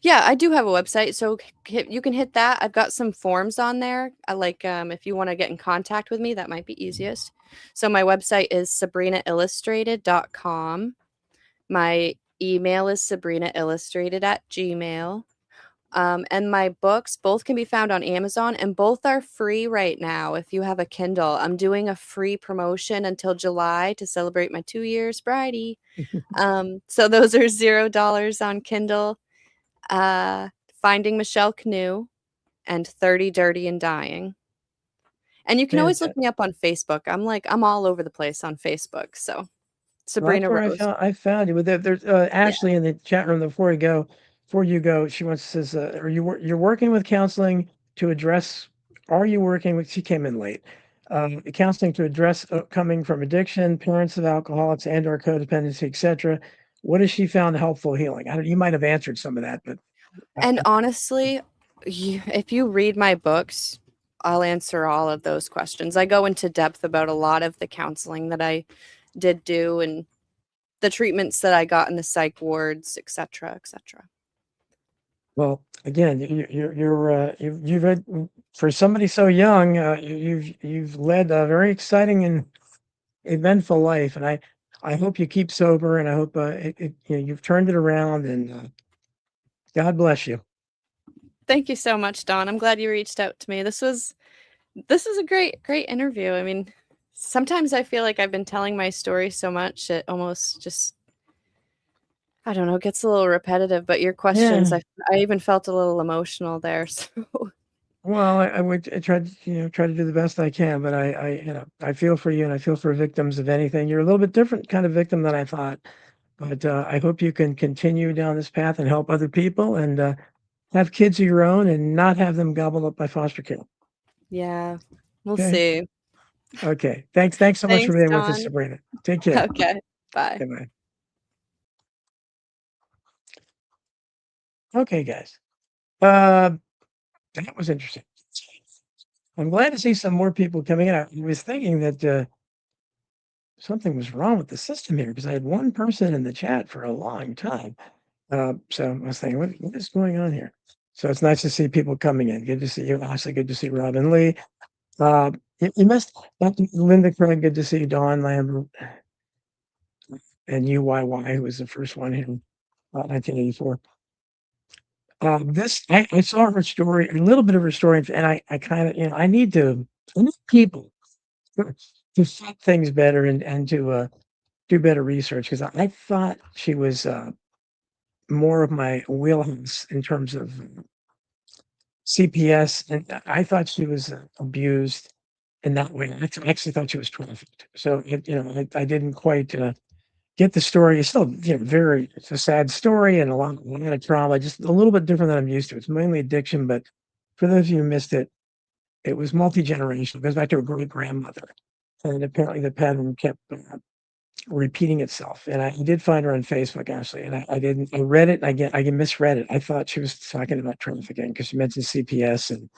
S2: Yeah, I do have a website, so you can hit that. I've got some forms on there. I like if you want to get in contact with me, that might be easiest. So my website is sabrinaillustrated.com. My email is sabrinaillustrated@gmail. And my books both can be found on Amazon and both are free right now if you have a Kindle. I'm doing a free promotion until July to celebrate my 2 year sobriety. So those are $0 on Kindle. uh, Finding Michelle Canoe, and 30 Dirty and Dying. And you can always look
S1: Fantastic.
S2: me up on Facebook. I'm all over the place on Facebook. So
S1: Well, that's
S2: Sabrina
S1: where
S2: Rose.
S1: I found you. With there's
S2: Yeah,
S1: Ashley in the chat room. Before you go, she wants says, "Are you're working with counseling to address? Are you working with?" She came in late. Counseling to address coming from addiction, parents of alcoholics, and/or codependency, etc. What has she found helpful healing? You might have answered some of that, but
S2: and honestly, if you read my books, I'll answer all of those questions. I go into depth about a lot of the counseling that I did do and the treatments that I got in the psych wards, etc., etc.
S1: well, again, you've read for somebody so young. You've led a very exciting and eventful life, and I hope you keep sober, and I hope you've turned it around, and God bless you.
S2: Thank you so much, Dawn. I'm glad you reached out to me. This is a great interview. I mean, sometimes I feel like I've been telling my story so much it almost just I don't know, gets a little repetitive, but your questions,
S1: Yeah.
S2: I even felt a little emotional there. So
S1: Well, I would try to do the best I can, but I feel for you, and I feel for victims of anything. You're a little bit different kind of victim than I thought, but I hope you can continue down this path and help other people, and have kids of your own, and not have them gobbled up by foster care.
S2: yeah, we'll
S1: Okay.
S2: see.
S1: Okay. Thanks so much for
S2: Thanks,
S1: being with us,
S2: Dawn.
S1: Sabrina. Take care.
S2: Okay, bye.
S1: Bye bye. Okay, guys. Uh, that was interesting. I'm glad to see some more people coming in. I was thinking that something was wrong with the system here because I had one person in the chat for a long time. So I was thinking, what is going on here? So it's nice to see people coming in. Good to see you, Ashley. Good to see Robin Lee. You missed Dr. Linda Craig. Good to see you, Dawn Lambert and UYY, who was the first one here, 1984. I saw her story, a little bit of her story, and I kind of, I need people to set things better and to do better research because I thought she was more of my wheelhouse in terms of CPS, and I thought she was abused in that way. I actually thought she was trafficked. So, I didn't quite get the story. It's still, it's a sad story and a lot of trauma, just a little bit different than I'm used to. It's mainly addiction, but for those of you who missed it, it was multi-generational. It goes back to a great grandmother. And apparently the pattern kept repeating itself. And I did find her on Facebook, actually, and I read it. I misread it. I thought she was talking about trafficking because she mentioned CPS and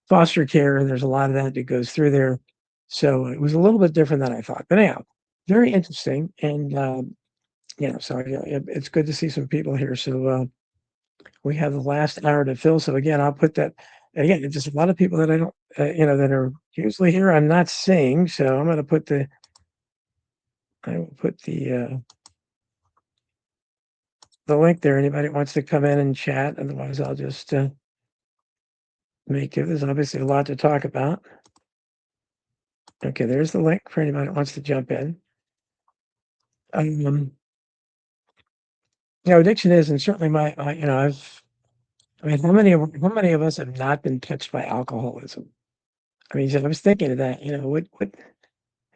S1: foster care, and there's a lot of that goes through there. So it was a little bit different than I thought. But anyhow, very interesting. And, so it's good to see some people here. So we have the last hour to fill. So again, I'll put that, again, it's just a lot of people that I don't, that are usually here, I'm not seeing. So I'm going to put I will put the link there. Anybody wants to come in and chat? Otherwise, I'll just make it. There's obviously a lot to talk about. Okay, there's the link for anybody that wants to jump in. Addiction is, and certainly how many of us have not been touched by alcoholism? I mean, I was thinking of that.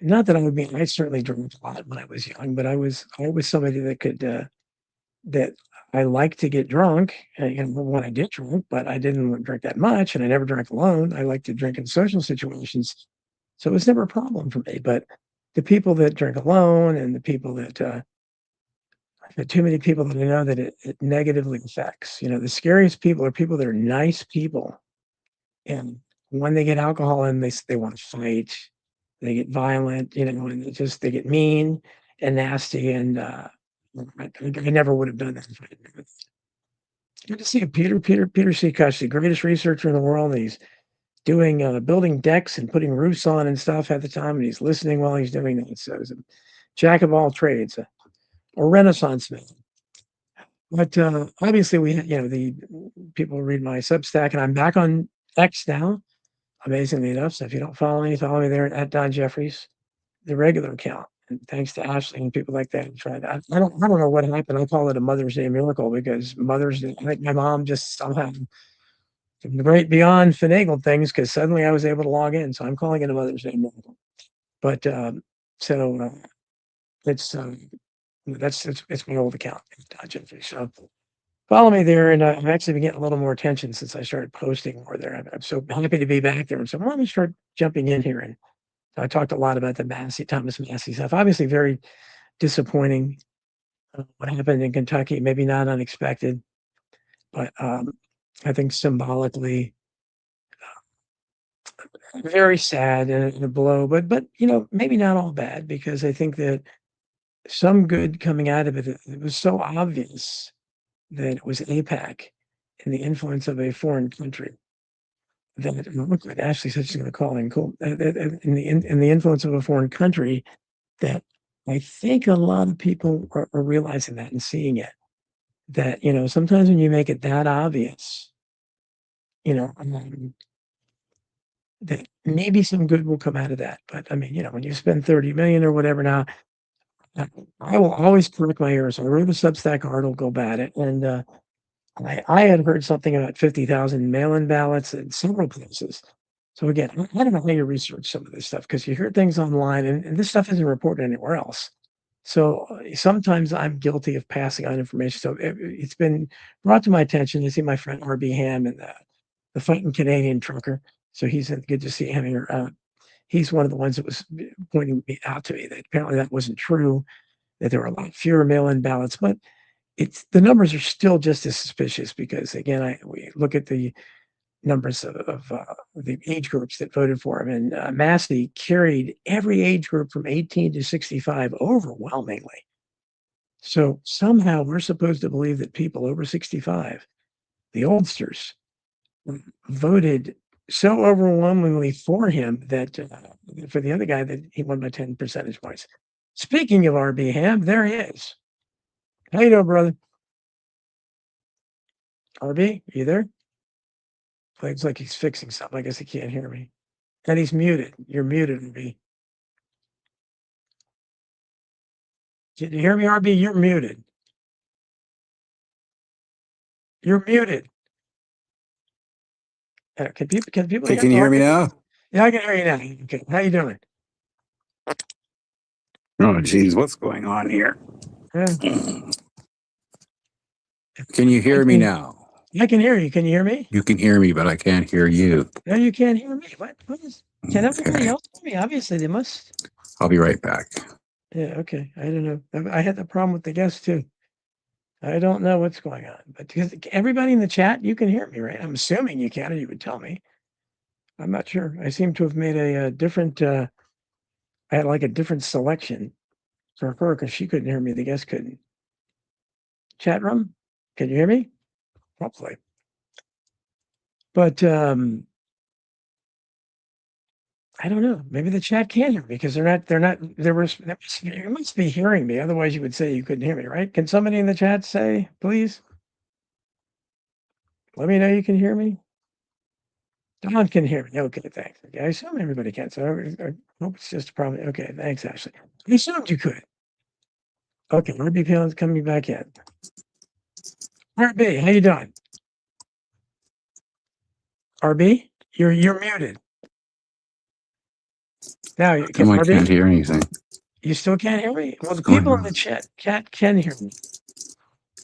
S1: Not that I certainly drank a lot when I was young, but I was somebody that could that I liked to get drunk, when I get drunk, but I didn't drink that much, and I never drank alone. I like to drink in social situations, so it was never a problem for me. But the people that drink alone, and the people that too many people that I know that it negatively affects. The scariest people are people that are nice people, and when they get alcohol and they want to fight, they get violent, and they get mean and nasty. And I never would have done that if I didn't know. Good to see you, Peter C. Cush, the greatest researcher in the world. He's doing building decks and putting roofs on and stuff at the time, and he's listening while he's doing that. So he's a jack of all trades, a renaissance man. But obviously, the people read my Substack, and I'm back on X now, amazingly enough. So if you don't follow me there at Don Jeffries, the regular account. And thanks to Ashley and people like that who tried that. I don't know what happened. I call it a Mother's Day miracle because Mother's Day, I think my mom just somehow great beyond finagled things because suddenly I was able to log in. So I'm calling it a Mother's Day miracle. But it's it's my old account, Don Jeffries. So follow me there, and I've actually been getting a little more attention since I started posting more there. I'm so happy to be back there. And so let me start jumping in here. And I talked a lot about the Thomas Massey stuff. Obviously, very disappointing what happened in Kentucky. Maybe not unexpected, but I think symbolically very sad and a blow. But maybe not all bad because I think that some good coming out of it. It was so obvious that it was APAC and the influence of a foreign country. That look like Ashley said she's going to call in cool. In the influence of a foreign country, that I think a lot of people are realizing that and seeing it. That sometimes when you make it that obvious, that maybe some good will come out of that. But I mean, when you spend 30 million or whatever now, I will always correct my errors. I wrote a Substack article about it, and I had heard something about 50,000 mail-in ballots in several places. So again, I don't know how you research some of this stuff because you hear things online, and this stuff isn't reported anywhere else. So sometimes I'm guilty of passing on information. So it's been brought to my attention. You see my friend R.B. Ham and the fighting Canadian trucker. So he's good to see him here. He's one of the ones that was pointing out to me that apparently that wasn't true, that there were a lot fewer mail-in ballots. But the numbers are still just as suspicious because again, we look at the numbers of the age groups that voted for him, and Massey carried every age group from 18 to 65 overwhelmingly. So somehow we're supposed to believe that people over 65, the oldsters, voted so overwhelmingly for him that for the other guy that he won by 10 percentage points. Speaking of RB Ham, there he is. How you doing, brother? RB, you there? Looks like he's fixing something. I guess he can't hear me. And he's muted. You're muted, RB. Can you hear me, RB? You're muted. You're muted. Can people
S3: Hey, can you hear me now?
S1: Yeah, I can hear you now. Okay. How you doing?
S3: Oh, geez, what's going on here?
S1: Yeah.
S3: Can you hear me now?
S1: I can hear you. Can you hear me?
S3: You can hear me, but I can't hear you.
S1: No, you can't hear me. What is? Can everybody
S3: Okay.
S1: else hear me? Obviously, they must.
S3: I'll be right back.
S1: Yeah. Okay. I don't know. I had the problem with the guests too. I don't know what's going on, but because everybody in the chat, you can hear me, right? I'm assuming you can, or you would tell me. I'm not sure. I seem to have made a different. I had like a different selection for her because she couldn't hear me. The guest couldn't. Chat room, can you hear me? Hopefully. But I don't know. Maybe the chat can hear me because they're not. You must be hearing me. Otherwise, you would say you couldn't hear me, right? Can somebody in the chat say, please? Let me know you can hear me. Don can hear me. Okay, thanks. Okay, I assume everybody can. So I hope it's just a problem. Okay, thanks, Ashley. I assumed you could. Okay, RB Palin's coming back in. RB, how you doing? RB, you're muted. Now you can.
S3: I
S1: RB,
S3: can't hear anything.
S1: you still can't hear me? Well, the
S3: What's going
S1: people in
S3: on?
S1: the chat can hear me.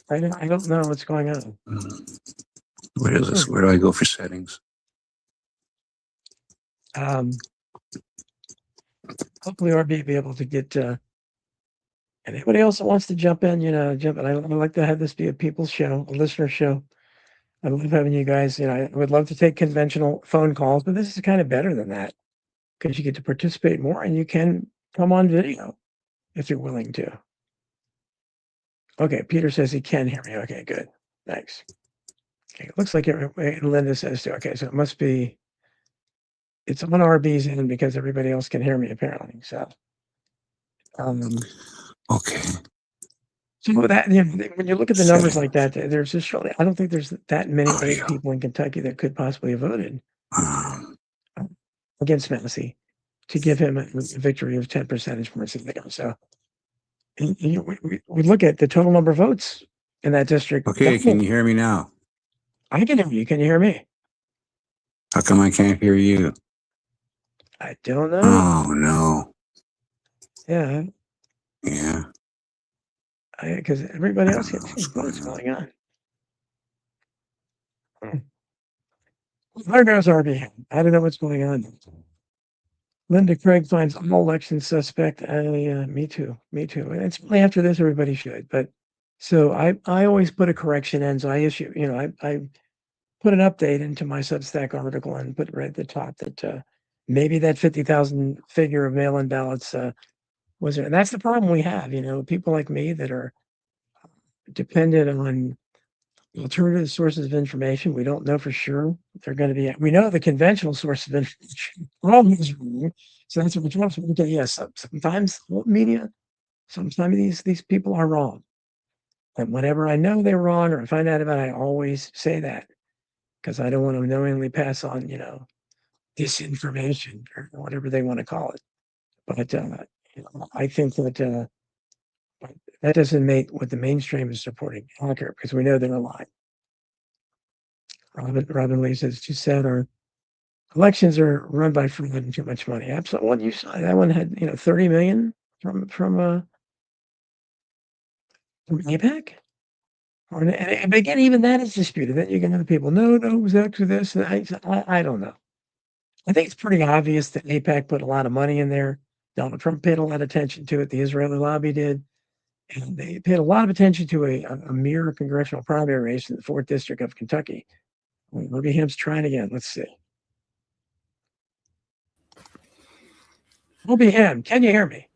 S1: I don't know what's going on.
S3: Where is this? Where do I go for settings?
S1: Hopefully RB will be able to get anybody else that wants to jump in, jump in. I like to have this be a people's show, a listener show. I love having you guys. I would love to take conventional phone calls, but this is kind of better than that because you get to participate more and you can come on video if you're willing to. Okay, Peter says he can hear me. Okay, good. Thanks. Okay, it looks like Linda says too. Okay, so it must be it's on RB's end because everybody else can hear me apparently. So
S3: Okay.
S1: So that when you look at the numbers like that, there's just really I don't think there's that many
S3: Audio.
S1: people in Kentucky that could possibly have voted against Massey to give him a victory of 10 percentage points. So we look at the total number of votes in that district.
S3: Okay, can you hear me now?
S1: I can hear you. Can you hear me?
S3: How come I can't hear you?
S1: I don't know.
S3: Oh, no.
S1: Yeah,
S3: Yeah.
S1: because everybody else can see what's going on. There goes RB. I don't know what's going on. Linda Craig finds all elections suspect. Me too. Me too. And it's really after this, everybody should. But so I always put a correction in. So I issue, I put an update into my Substack article and put right at the top that maybe that 50,000 figure of mail-in ballots was there. And that's the problem we have. People like me that are dependent on alternative sources of information. We don't know for sure they're going to be. We know the conventional source of information. So that's what we're trying to okay, yes, sometimes media, sometimes these people are wrong. And whenever I know they're wrong or I find out about it, I always say that because I don't want to knowingly pass on, disinformation or whatever they want to call it. But I think that that doesn't make what the mainstream is supporting accurate because we know they're lying. Robin Lee says, too sad our elections are run by fraud and too much money. Absolutely. Well, you saw that one had 30 million from APAC. And again, even that is disputed. Then you can have people, no, it was actually this. I don't know. I think it's pretty obvious that APAC put a lot of money in there. Donald Trump paid a lot of attention to it. The Israeli lobby did. And they paid a lot of attention to a mere congressional primary race in the 4th District of Kentucky. Herbie Ham's trying again. Let's see. Herbie Ham, can you hear me?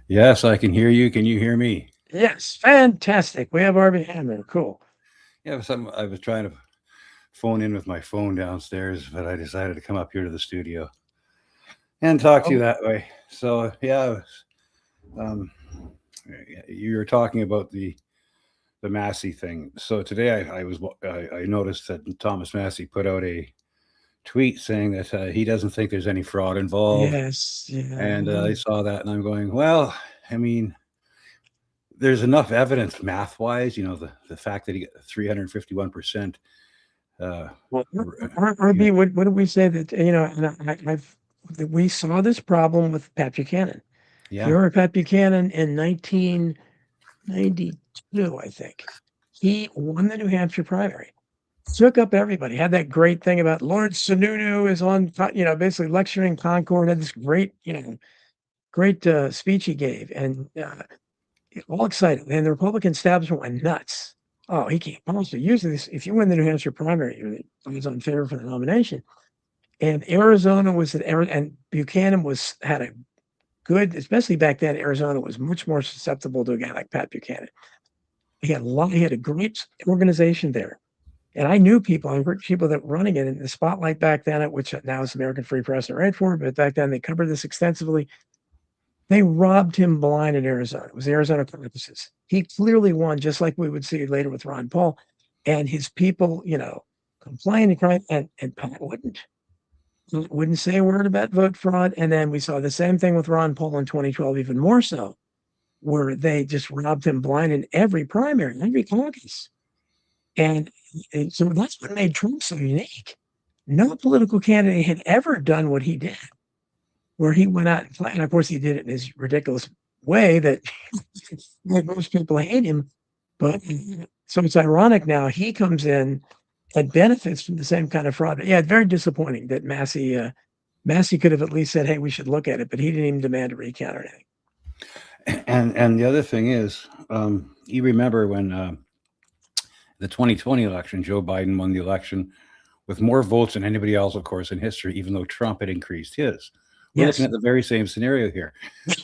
S4: Yes, I can hear you. Can you hear me?
S1: Yes, fantastic. We have Herbie Ham there. Cool.
S4: Yeah, I was trying to phone in with my phone downstairs, but I decided to come up here to the studio and talk to you that way. So yeah, you were talking about the Massey thing. So today I noticed that Thomas Massey put out a tweet saying that he doesn't think there's any fraud involved.
S1: Yes, yeah.
S4: And I saw that, and I'm going, well, I mean, there's enough evidence math-wise, the fact that he got 351%.
S1: RB, what did we say that, and we saw this problem with Pat Buchanan.
S4: Yeah.
S1: You remember Pat Buchanan in 1992, I think. He won the New Hampshire primary, shook up everybody, had that great thing about Lord Sununu is on, basically lecturing Concord, had this great, great speech he gave, and all excited. And the Republican establishment went nuts. Oh, he can't possibly use this. If you win the New Hampshire primary, he's unfair for the nomination. And Arizona and Buchanan had a good, especially back then, Arizona was much more susceptible to a guy like Pat Buchanan. He had a great organization there. And I knew people, I heard people that were running it in the Spotlight back then, which now is American Free Press and Red for, but back then they covered this extensively. They robbed him blind in Arizona. It was the Arizona caucuses. He clearly won, just like we would see later with Ron Paul. And his people, complained and cried, and Pat wouldn't say a word about vote fraud. And then we saw the same thing with Ron Paul in 2012, even more so, where they just robbed him blind in every primary, every caucus. And so that's what made Trump so unique. No political candidate had ever done what he did, where he went out and played. And of course, he did it in his ridiculous way that most people hate him. But so it's ironic now he comes in and benefits from the same kind of fraud. But yeah, it's very disappointing that Massey could have at least said, hey, we should look at it, but he didn't even demand a recount or anything.
S4: And the other thing is, you remember when the 2020 election, Joe Biden won the election with more votes than anybody else, of course, in history, even though Trump had increased his. We're looking at the very same scenario here.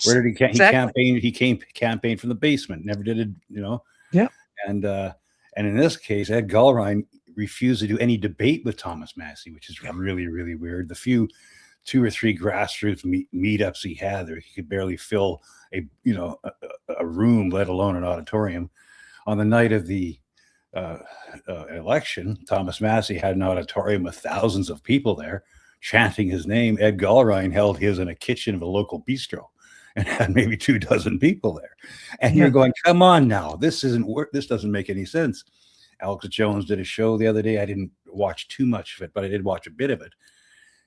S4: Where did he campaign? He campaigned from the basement, never did it,
S1: Yeah.
S4: And in this case, Ed Gallrein refused to do any debate with Thomas Massey, which is really, really weird. The few 2 or 3 grassroots meetups he had there, he could barely fill a room, let alone an auditorium. On the night of the election, Thomas Massey had an auditorium with thousands of people there chanting his name. Ed Gallrein held his in a kitchen of a local bistro and had maybe 24 people there. And you're going, come on now, this doesn't make any sense. Alex Jones did a show the other day. I didn't watch too much of it, but I did watch a bit of it.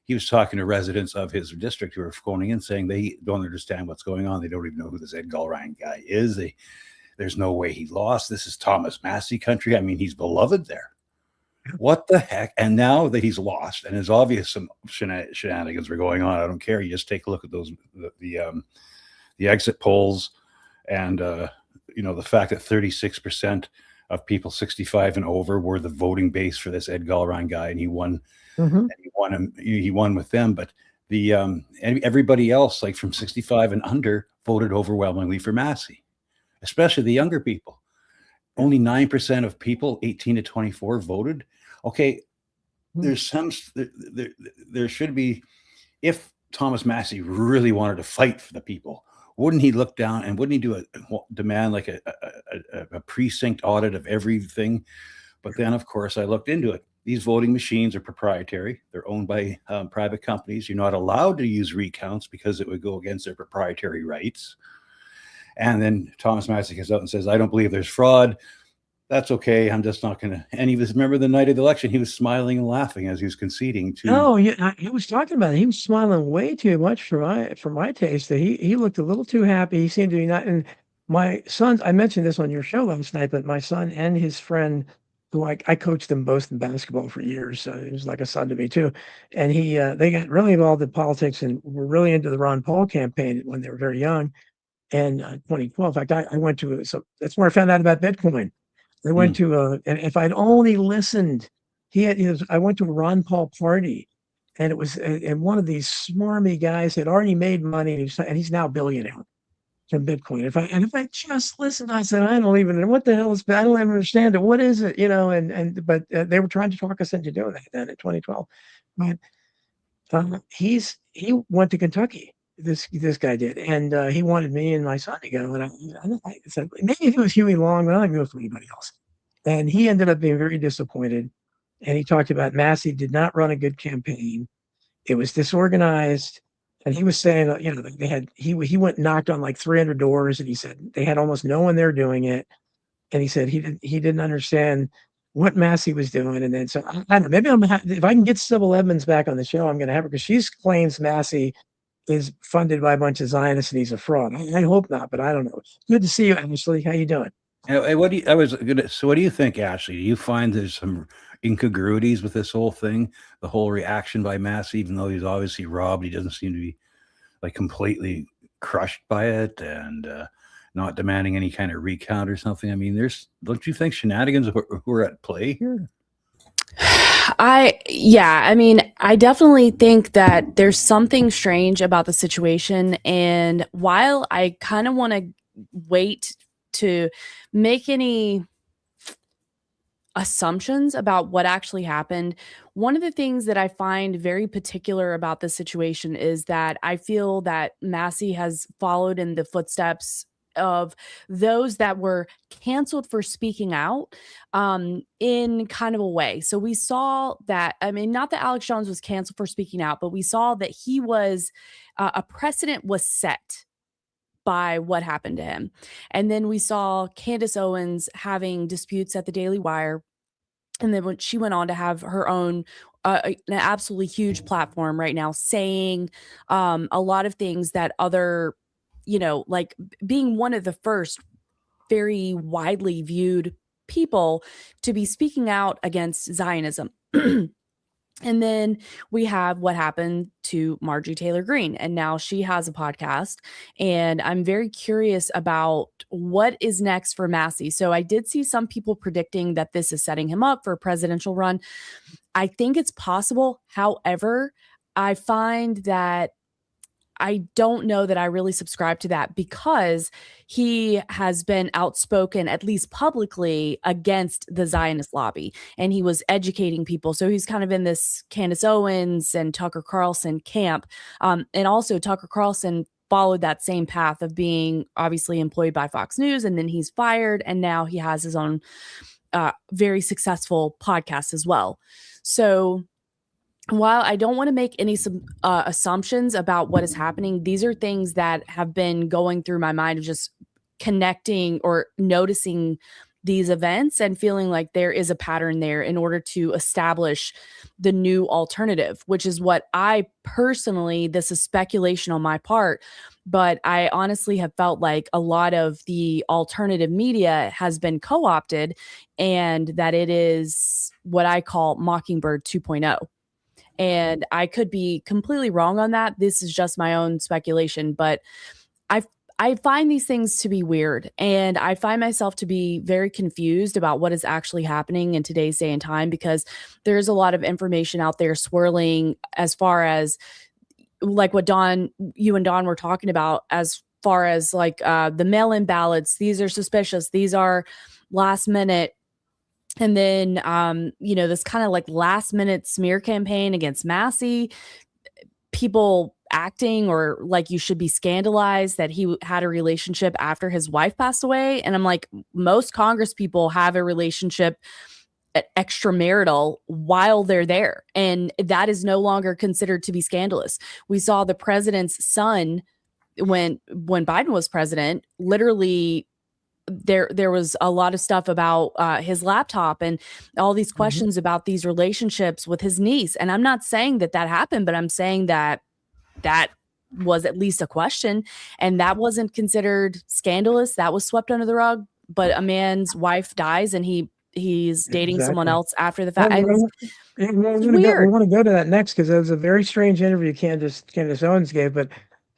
S4: He was talking to residents of his district who were phoning in saying they don't understand what's going on. They don't even know who this Ed Gallrein guy is. There's no way he lost. This is Thomas Massey country. I mean, he's beloved there. What the heck? And now that he's lost, and it's obvious some shenanigans were going on. I don't care. You just take a look at those the exit polls, and the fact that 36% of people 65 and over were the voting base for this Ed Gallrein guy, and he won.
S1: Mm-hmm.
S4: And he won with them. But everybody else, like from 65 and under, voted overwhelmingly for Massey, especially the younger people. Only 9% of people 18 to 24 voted. Okay, there's there should be, if Thomas Massey really wanted to fight for the people, wouldn't he look down and wouldn't he demand like a precinct audit of everything? But then, of course, I looked into it. These voting machines are proprietary. They're owned by private companies. You're not allowed to use recounts because it would go against their proprietary rights. And then Thomas Massey comes out and says, I don't believe there's fraud. That's okay. I'm just not going to. And remember the night of the election, he was smiling and laughing as he was conceding to.
S1: Oh, yeah. I was talking about it. He was smiling way too much for my taste. He looked a little too happy. He seemed to be not. And my sons, I mentioned this on your show last night, but my son and his friend, who I coached them both in basketball for years. So he was like a son to me too. And they got really involved in politics and were really into the Ron Paul campaign when they were very young. And 2012, in fact, I went to, so that's where I found out about Bitcoin. I went to, and if I'd only listened, I went to a Ron Paul party, and it was, and one of these smarmy guys had already made money, and he's now a billionaire from Bitcoin. If I just listened, I said, I don't even know what the hell is, I don't even understand it. What is it? But they were trying to talk us into doing that then in 2012. But he went to Kentucky. This guy did, and he wanted me and my son to go. And I said, maybe if it was Huey Long, but I don't know for anybody else. And he ended up being very disappointed. And he talked about Massey did not run a good campaign. It was disorganized. And he was saying, he went and knocked on like 300 doors, and he said they had almost no one there doing it. And he said he didn't understand what Massey was doing. And then so I don't know, maybe if I can get Sybil Edmonds back on the show, I'm going to have her, because she claims Massey is funded by a bunch of Zionists and he's a fraud. I hope not, but I don't know. Good to see you, Ashley. How you doing?
S4: What do you think, Ashley? Do you find there's some incongruities with this whole thing, the whole reaction by Massey, even though he's obviously robbed, he doesn't seem to be like completely crushed by it and not demanding any kind of recount or something? I mean, don't you think shenanigans who are at play here?
S5: I mean, I definitely think that there's something strange about the situation. And while I kind of want to wait to make any assumptions about what actually happened, one of the things that I find very particular about this situation is that I feel that Massey has followed in the footsteps of those that were canceled for speaking out in kind of a way. So we saw that, I mean, not that Alex Jones was canceled for speaking out, but we saw that he was, a precedent was set by what happened to him. And then we saw Candace Owens having disputes at the Daily Wire. And then when she went on to have her own an absolutely huge platform right now, saying a lot of things that other, like being one of the first very widely viewed people to be speaking out against Zionism. And then we have what happened to Marjorie Taylor Greene, and now she has a podcast, and I'm very curious about what is next for Massey. So I did see some people predicting that this is setting him up for a presidential run. I think it's possible. However, I find that I don't know that I really subscribe to that, because he has been outspoken, at least publicly, against the Zionist lobby, and he was educating people. So he's kind of in this Candace Owens and Tucker Carlson camp. And also Tucker Carlson followed that same path of being obviously employed by Fox News, and then he's fired, and now he has his own very successful podcast as well. So while I don't want to make any assumptions about what is happening, these are things that have been going through my mind of just connecting or noticing these events and feeling like there is a pattern there in order to establish the new alternative, which is what I personally, this is speculation on my part, but I honestly have felt like a lot of the alternative media has been co-opted, and that it is what I call Mockingbird 2.0. And I could be completely wrong on that. This is just my own speculation, but I find these things to be weird, and I find myself to be very confused about what is actually happening in today's day and time, because there's a lot of information out there swirling as far as like what you and Don were talking about, as far as like the mail-in ballots. These are suspicious. These are last minute. And then, this kind of like last minute smear campaign against Massey, people acting or like you should be scandalized that he had a relationship after his wife passed away. And I'm like, most Congress people have a relationship extramarital while they're there, and that is no longer considered to be scandalous. We saw the president's son when Biden was president, literally there was a lot of stuff about his laptop and all these questions about these relationships with his niece. And I'm not saying that happened, but I'm saying that was at least a question, and that wasn't considered scandalous. That was swept under the rug. But a man's wife dies and he's dating someone else after the fact.
S1: We want to go to that next, because it was a very strange interview Candace Owens gave. But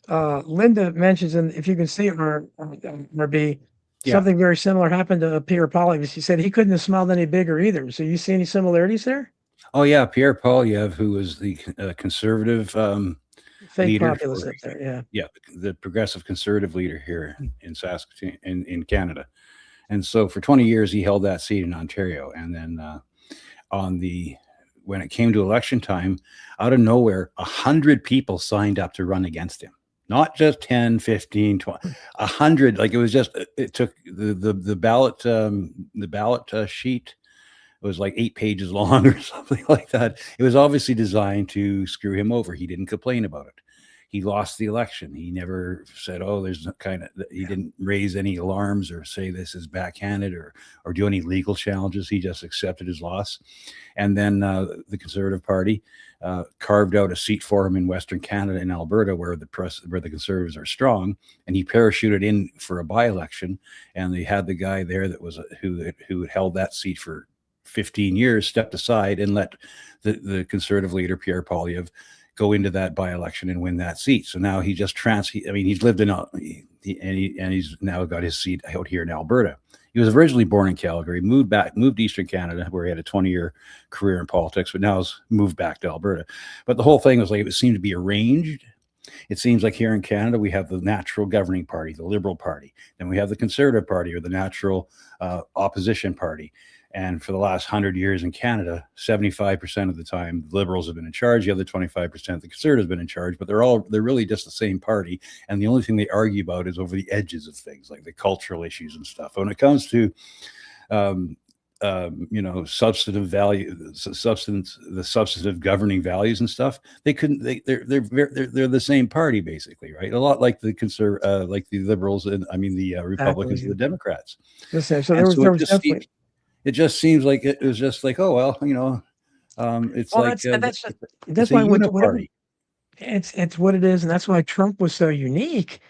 S1: Linda mentions, and if you can see it, RB,
S4: Yeah.
S1: something very similar happened to Pierre Poilievre. She said he couldn't have smiled any bigger either. So you see any similarities there?
S4: Oh yeah, Pierre Poilievre, who was the conservative
S1: Fake
S4: leader
S1: populist
S4: for,
S1: up there, yeah.
S4: yeah, the progressive conservative leader here in Saskatoon, in Canada. And so for 20 years he held that seat in Ontario. And then when it came to election time, out of nowhere, 100 people signed up to run against him. Not just 10, 15, 20, 100. Like, it was just, it took the ballot sheet. It was like 8 pages long or something like that. It was obviously designed to screw him over. He didn't complain about it. He lost the election. He never said, "Oh, there's he didn't raise any alarms or say this is backhanded or do any legal challenges. He just accepted his loss." And then the Conservative Party carved out a seat for him in Western Canada and Alberta, where the Conservatives are strong. And he parachuted in for a by-election, and they had the guy there that was who held that seat for 15 years stepped aside and let the Conservative leader Pierre Poilievre go into that by-election and win that seat. So now he just he's lived in he's now got his seat out here in Alberta. He was originally born in Calgary, moved to Eastern Canada, where he had a 20-year career in politics, but now has moved back to Alberta. But the whole thing was like, it seemed to be arranged. It seems like here in Canada, we have the natural governing party, the Liberal Party. Then we have the Conservative Party, or the natural opposition party. And for the last 100 years in Canada, 75% of the time, the Liberals have been in charge. The other 25%, the Conservatives have been in charge. But they're really just the same party. And the only thing they argue about is over the edges of things, like the cultural issues and stuff. When it comes to, substantive value, the substantive governing values and stuff, they're the same party basically, right? A lot like the Liberals and the Republicans and the Democrats.
S1: Listen, so there was definitely.
S4: It just seems like it was just like, oh well, it's
S1: well,
S4: like
S1: that's why uniparty. It's what it is, and that's why Trump was so unique.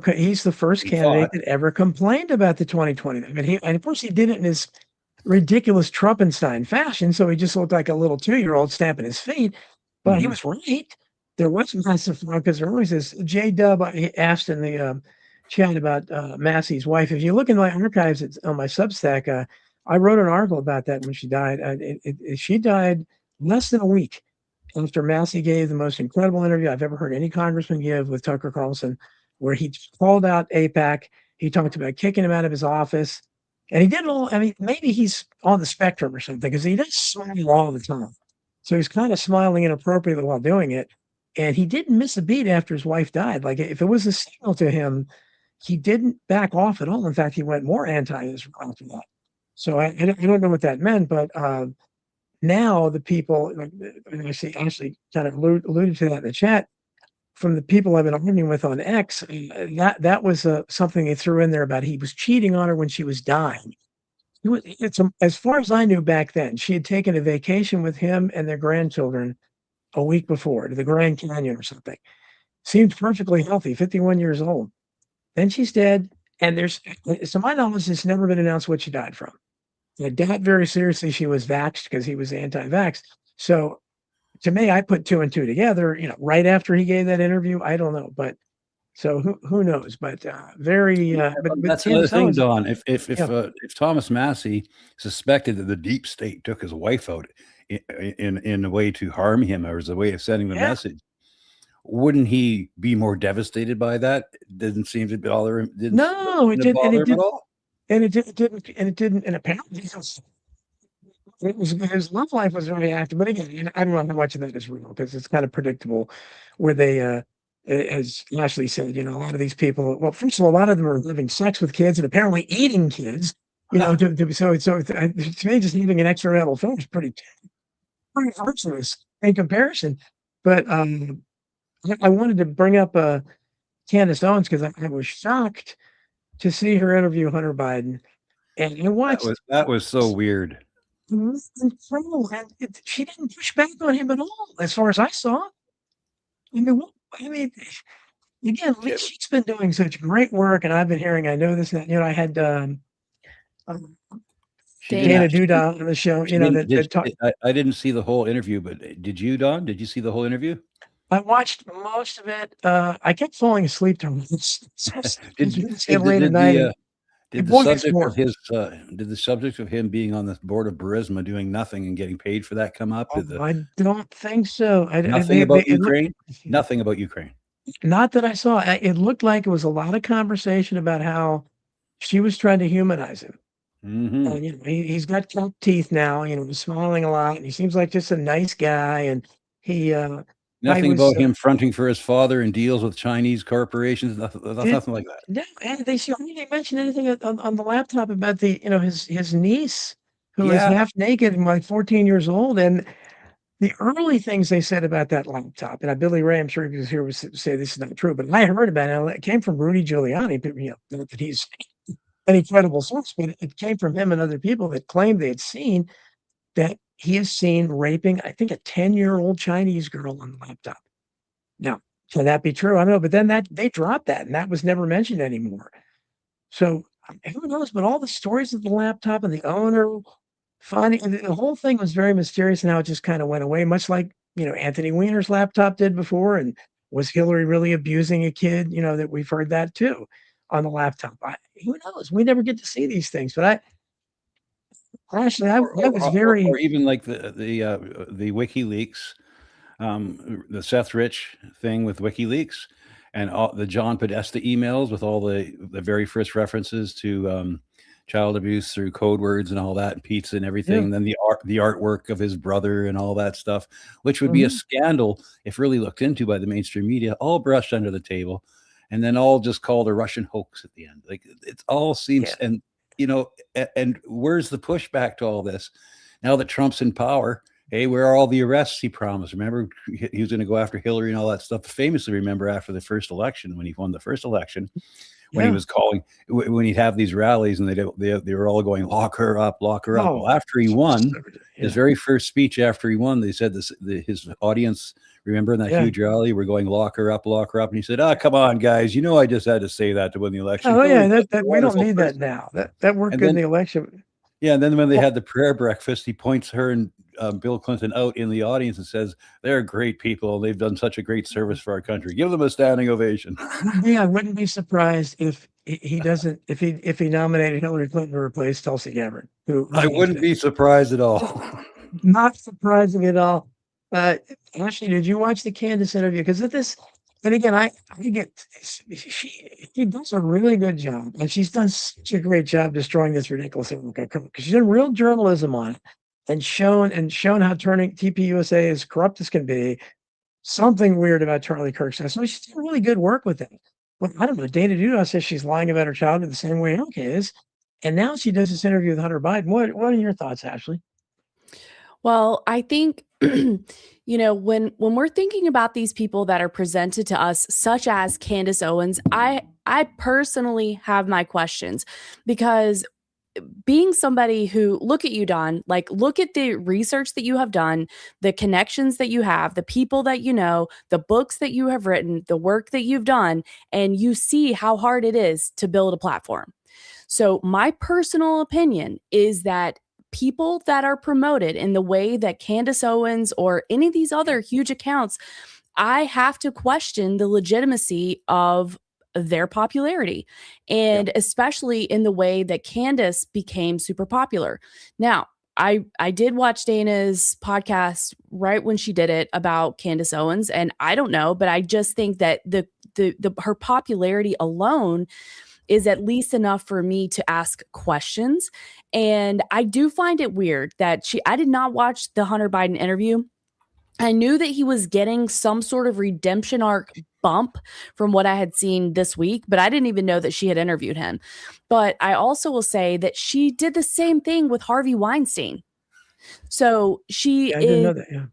S1: He's the first candidate that ever complained about the 2020. I mean, and of course he did it in his ridiculous Trumpenstein fashion, so he just looked like a little 2-year-old stamping his feet. But he was right. There was massive fraud, because there always is. J-Dub asked in the chat about Massey's wife. If you look in my archives on my Substack, I wrote an article about that when she died. She died less than a week after Massey gave the most incredible interview I've ever heard any congressman give with Tucker Carlson, where he called out AIPAC. He talked about kicking him out of his office. And he did it all. I mean, maybe he's on the spectrum or something, because he does smile all the time. So he's kind of smiling inappropriately while doing it. And he didn't miss a beat after his wife died. Like, if it was a signal to him, he didn't back off at all. In fact, he went more anti-Israel after that. So I don't know what that meant, but now the people, and I see Ashley kind of alluded to that in the chat, from the people I've been arguing with on X, that was something they threw in there about he was cheating on her when she was dying. As far as I knew back then, she had taken a vacation with him and their grandchildren a week before to the Grand Canyon or something. Seemed perfectly healthy, 51 years old. Then she's dead, and to my knowledge, it's never been announced what she died from. I doubt very seriously she was vaxxed, because he was anti-vax. So to me, I put 2 and 2 together, right after he gave that interview. I don't know, but so who knows? But but
S4: that's another thing, Don. If Thomas Massey suspected that the deep state took his wife out in a way to harm him, or as a way of sending the message, wouldn't he be more devastated by that? Didn't seem to bother him.
S1: No, it didn't at all. And it didn't, and apparently his love life was very active. But again, I don't know how much of that is real, because it's kind of predictable where they, as Ashley said, a lot of these people, well, first of all, a lot of them are having sex with kids and apparently eating kids, so to me, just eating an experimental film is pretty virtuous in comparison. But I wanted to bring up Candace Owens, because I was shocked to see her interview Hunter Biden, and I watched.
S4: That was so weird.
S1: Incredible, and she didn't push back on him at all, as far as I saw. Again, she's been doing such great work, and I've been hearing. I know this. I had Dana Duda on the show.
S4: I didn't see the whole interview, but did you, Don? Did you see the whole interview?
S1: I watched most of it. I kept falling asleep during this.
S4: Did
S1: It's late at
S4: did
S1: night,
S4: the
S1: and
S4: did the
S1: boy, it's
S4: subject of
S1: warm.
S4: his did the subject of him being on the board of Burisma doing nothing and getting paid for that come up?
S1: Oh,
S4: Did the
S1: I don't think so.
S4: nothing about
S1: It looked
S4: Ukraine? Nothing about Ukraine.
S1: not that I saw. It looked like it was a lot of conversation about how she was trying to humanize him.
S4: Mhm.
S1: You know, he's got cat teeth now. You know, he's smiling a lot, and he seems like just a nice guy. And he, I
S4: Nothing
S1: was
S4: about him fronting for his father and deals with Chinese corporations,
S1: did
S4: nothing like that.
S1: no, and they mentioned anything on the laptop about his niece who is
S4: Yeah,
S1: half naked and like 14 years old, and the early things they said about that laptop, and Billy Ray, I'm sure he was here to say this is not true, but I heard about it. It came from Rudy Giuliani, but not that he's any credible source, but it came from him and other people that claimed they had seen that he is seen raping, I think, a 10-year-old Chinese girl on the laptop. Now, can that be true? I don't know, but then that they dropped that, and that was never mentioned anymore. So who knows? But all the stories of the laptop and the owner finding and the whole thing was very mysterious, and how it just kind of went away, much like Anthony Weiner's laptop did before. And was Hillary really abusing a kid? That we've heard that too on the laptop. Who knows? We never get to see these things, but I was
S4: or
S1: very
S4: even like the WikiLeaks, the Seth Rich thing with WikiLeaks, and all the John Podesta emails with all the very first references to child abuse through code words and all that, and pizza and everything,
S1: yeah.
S4: and then the artwork of his brother and all that stuff, which would be a
S1: Mhm.
S4: scandal if really looked into by the mainstream media, all brushed under the table, and then all just called a Russian hoax at the end. Like it all seems,
S1: Yeah.
S4: and and where's the pushback to all this now that Trump's in power? Hey, where are all the arrests he promised? Remember, he was going to go after Hillary and all that stuff. Famously, remember after the first election, when he won the first election, when he
S1: Yeah.
S4: was calling, when he'd have these rallies, and they were all going, lock her up, lock her up.
S1: Oh,
S4: Well, after he won, his
S1: yeah.
S4: very first speech after he won, they said his audience, remember in that
S1: Yeah.
S4: huge rally, we're going, lock her up, lock her up. And he said, come on, guys, I just had to say that to win the election.
S1: Oh, yeah,
S4: Hillary's such a
S1: that we don't
S4: wonderful
S1: need that
S4: person.
S1: now. That worked
S4: And
S1: good in
S4: then
S1: the election.
S4: yeah, and then when they
S1: Well,
S4: had the prayer breakfast, he points her and Bill Clinton out in the audience and says, "They're great people. They've done such a great service for our country. Give them a standing ovation."
S1: yeah, I wouldn't be surprised if he doesn't if he nominated Hillary Clinton to replace Tulsi Gabbard, who
S4: I wouldn't be surprised at all.
S1: not surprising at all. Ashley, did you watch the Candace interview? Because of this, and again, I get she does a really good job, and she's done such a great job destroying this ridiculous thing because she's done real journalism on it, and shown how turning TPUSA as corrupt as can be. Something weird about Charlie Kirk says. So she's doing really good work with it. Well, I don't know. Dana Duda says she's lying about her childhood the same way Ilka is, and now she does this interview with Hunter Biden. What are your thoughts, Ashley?
S5: Well, I think when we're thinking about these people that are presented to us, such as Candace Owens, I personally have my questions, because being somebody who, look at you, Don, like look at the research that you have done, the connections that you have, the people that you know, the books that you have written, the work that you've done, and you see how hard it is to build a platform. So my personal opinion is that people that are promoted in the way that Candace Owens or any of these other huge accounts, I have to question the legitimacy of their popularity,
S4: Yeah.
S5: and especially in the way that Candace became super popular. Now, I did watch Dana's podcast right when she did it about Candace Owens, and I don't know, but I just think that the her popularity alone is at least enough for me to ask questions. And I do find it weird that I did not watch the Hunter Biden interview. I knew that he was getting some sort of redemption arc bump from what I had seen this week, but I didn't even know that she had interviewed him. But I also will say that she did the same thing with Harvey Weinstein. So she
S1: Yeah, I didn't
S5: is,
S1: know that. Yeah.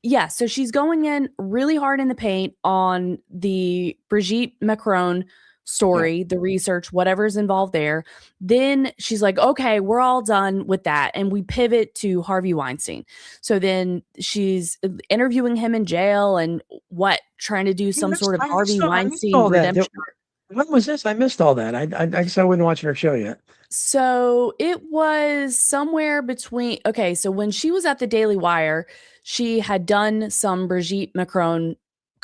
S5: yeah, so she's going in really hard in the paint on the Brigitte Macron story, the research, whatever's involved there. Then she's like, okay, we're all done with that. And we pivot to Harvey Weinstein. So then she's interviewing him in jail and trying to do some sort of Harvey
S1: I missed
S5: Weinstein
S1: all that.
S5: redemption.
S1: When was this? I missed all that. I guess I wasn't watching her show yet.
S5: So it was somewhere between, okay, so when she was at the Daily Wire, she had done some Brigitte Macron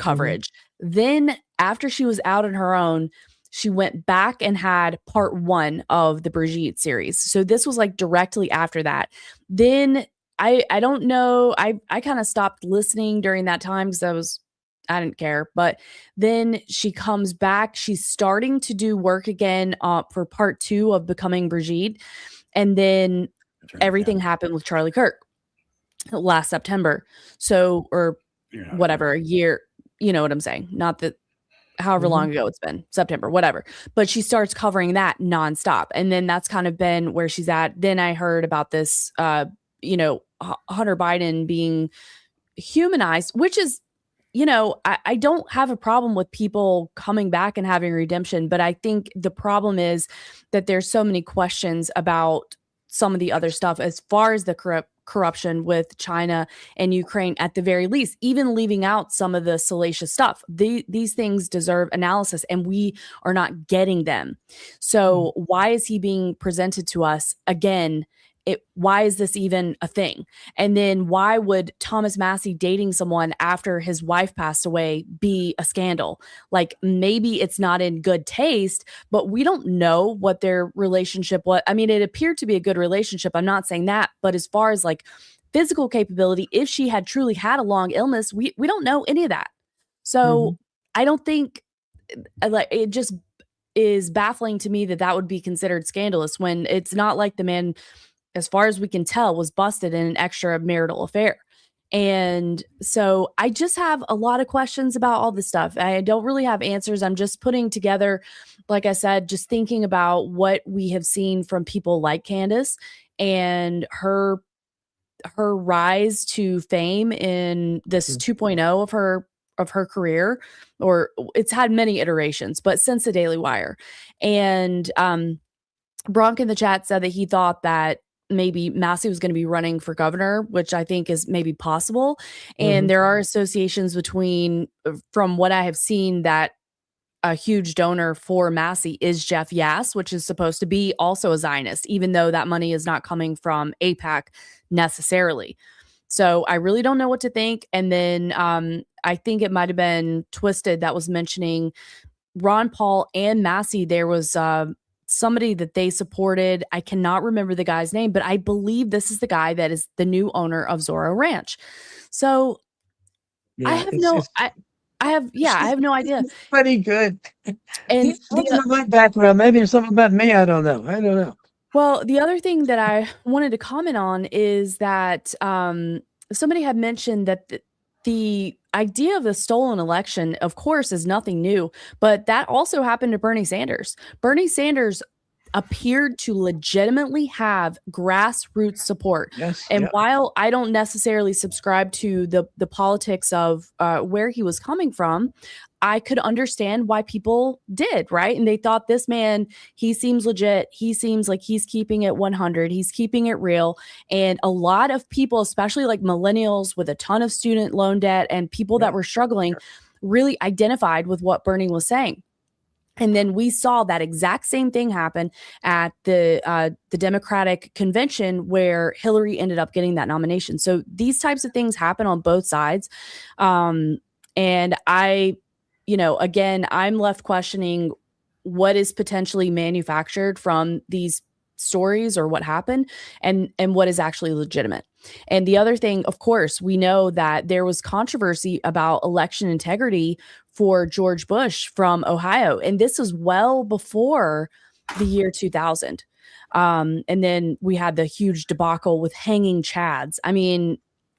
S5: coverage. Then after she was out on her own, she went back and had part 1 of the Brigitte series. So this was like directly after that. Then I don't know. I kind of stopped listening during that time because I didn't care. But then she comes back. She's starting to do work again for part 2 of Becoming Brigitte. And then everything happened with Charlie Kirk last September. So, or whatever, a year, you know what I'm saying? Not that however long ago it's been, September, whatever. But she starts covering that nonstop. And then that's kind of been where she's at. Then I heard about this, Hunter Biden being humanized, which is, I don't have a problem with people coming back and having redemption. But I think the problem is that there's so many questions about some of the other stuff as far as the corruption with China and Ukraine, at the very least, even leaving out some of the salacious stuff. These things deserve analysis, and we are not getting them. So why is he being presented to us again? Why is this even a thing? And then why would Thomas Massey dating someone after his wife passed away be a scandal? Like, maybe it's not in good taste, but we don't know what their relationship was. I mean, it appeared to be a good relationship. I'm not saying that, but as far as like physical capability, if she had truly had a long illness, we don't know any of that. So I don't think, like, it just is baffling to me that would be considered scandalous when it's not like the man, as far as we can tell, was busted in an extramarital affair. And so I just have a lot of questions about all this stuff. I don't really have answers. I'm just putting together, like I said, just thinking about what we have seen from people like Candace and her rise to fame in this 2.0 of her career, or it's had many iterations, but since the Daily Wire. And Bronk in the chat said that he thought that maybe Massey was going to be running for governor, which I think is maybe possible. And there are associations between, from what I have seen, that a huge donor for Massey is Jeff Yass, which is supposed to be also a Zionist, even though that money is not coming from AIPAC necessarily. So I really don't know what to think. And then I think it might have been Twisted that was mentioning Ron Paul and Massey. There was somebody that they supported. I cannot remember the guy's name, but I believe this is the guy that is the new owner of Zorro Ranch. So I have no idea.
S1: Pretty good.
S5: And
S1: my background, maybe it's something about me. I don't know.
S5: Well, the other thing that I wanted to comment on is that somebody had mentioned that the idea of a stolen election, of course, is nothing new, but that also happened to Bernie Sanders. Bernie Sanders appeared to legitimately have grassroots support.
S1: Yes,
S5: and while I don't necessarily subscribe to the politics of where he was coming from, I could understand why people did, right? And they thought, this man, he seems legit. He seems like he's keeping it 100. He's keeping it real. And a lot of people, especially like millennials with a ton of student loan debt and people that were struggling, really identified with what Bernie was saying. And then we saw that exact same thing happen at the Democratic convention, where Hillary ended up getting that nomination. So these types of things happen on both sides. And again, I'm left questioning what is potentially manufactured from these stories or what happened, and what is actually legitimate. And the other thing, of course, we know that there was controversy about election integrity for George Bush from Ohio. And this was well before the year 2000. And then we had the huge debacle with hanging Chads. I mean,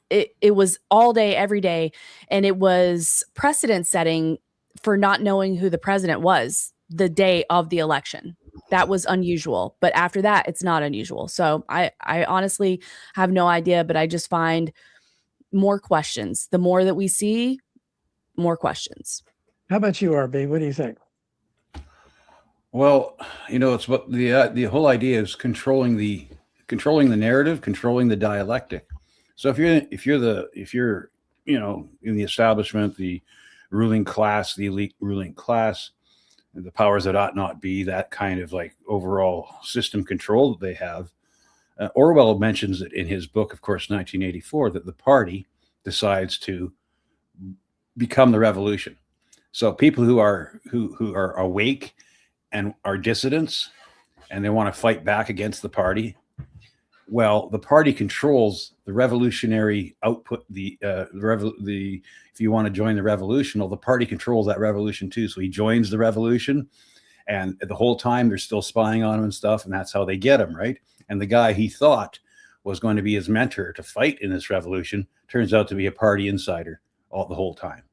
S5: it was all day, every day. And it was precedent setting for not knowing who the president was the day of the election. That was unusual. But after that, it's not unusual. So I honestly have no idea, but I just find more questions. The more that we see, more questions.
S1: How about you, RB? What do you think?
S4: Well, it's what the whole idea is controlling the narrative, controlling the dialectic. So if you're in the establishment, the ruling class, the elite ruling class, the powers that ought not be, that kind of like overall system control that they have. Orwell mentions it in his book, of course, 1984, that the party decides to become the revolution. So people who are awake and are dissidents and they want to fight back against the party, well, the party controls the revolutionary output. If you want to join the revolution, well, the party controls that revolution too. So he joins the revolution, and the whole time they're still spying on him and stuff, and that's how they get him, right? And the guy he thought was going to be his mentor to fight in this revolution turns out to be a party insider the whole time.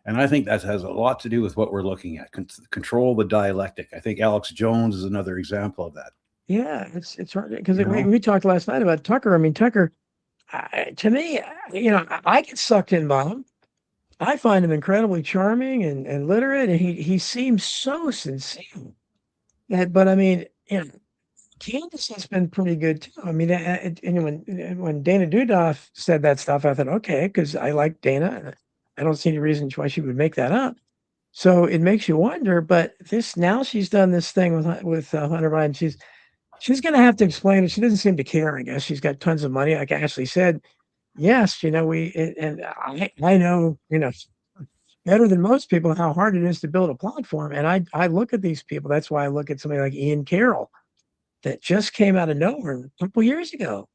S4: And I think that has a lot to do with what we're looking at. Control the dialectic. I think Alex Jones is another example of that.
S1: Yeah, it's hard because we talked last night about Tucker. I mean, Tucker, to me, I get sucked in by him. I find him incredibly charming and literate, and he seems so sincere. But I mean, Candace has been pretty good too. I mean, when Dana Dudoff said that stuff, I thought, okay, because I like Dana. I don't see any reason why she would make that up. So it makes you wonder. But now she's done this thing with Hunter Biden. She's going to have to explain it. She doesn't seem to care. I guess she's got tons of money. Like Ashley said, yes, I know, better than most people how hard it is to build a platform. And I look at these people. That's why I look at somebody like Ian Carroll that just came out of nowhere a couple years ago.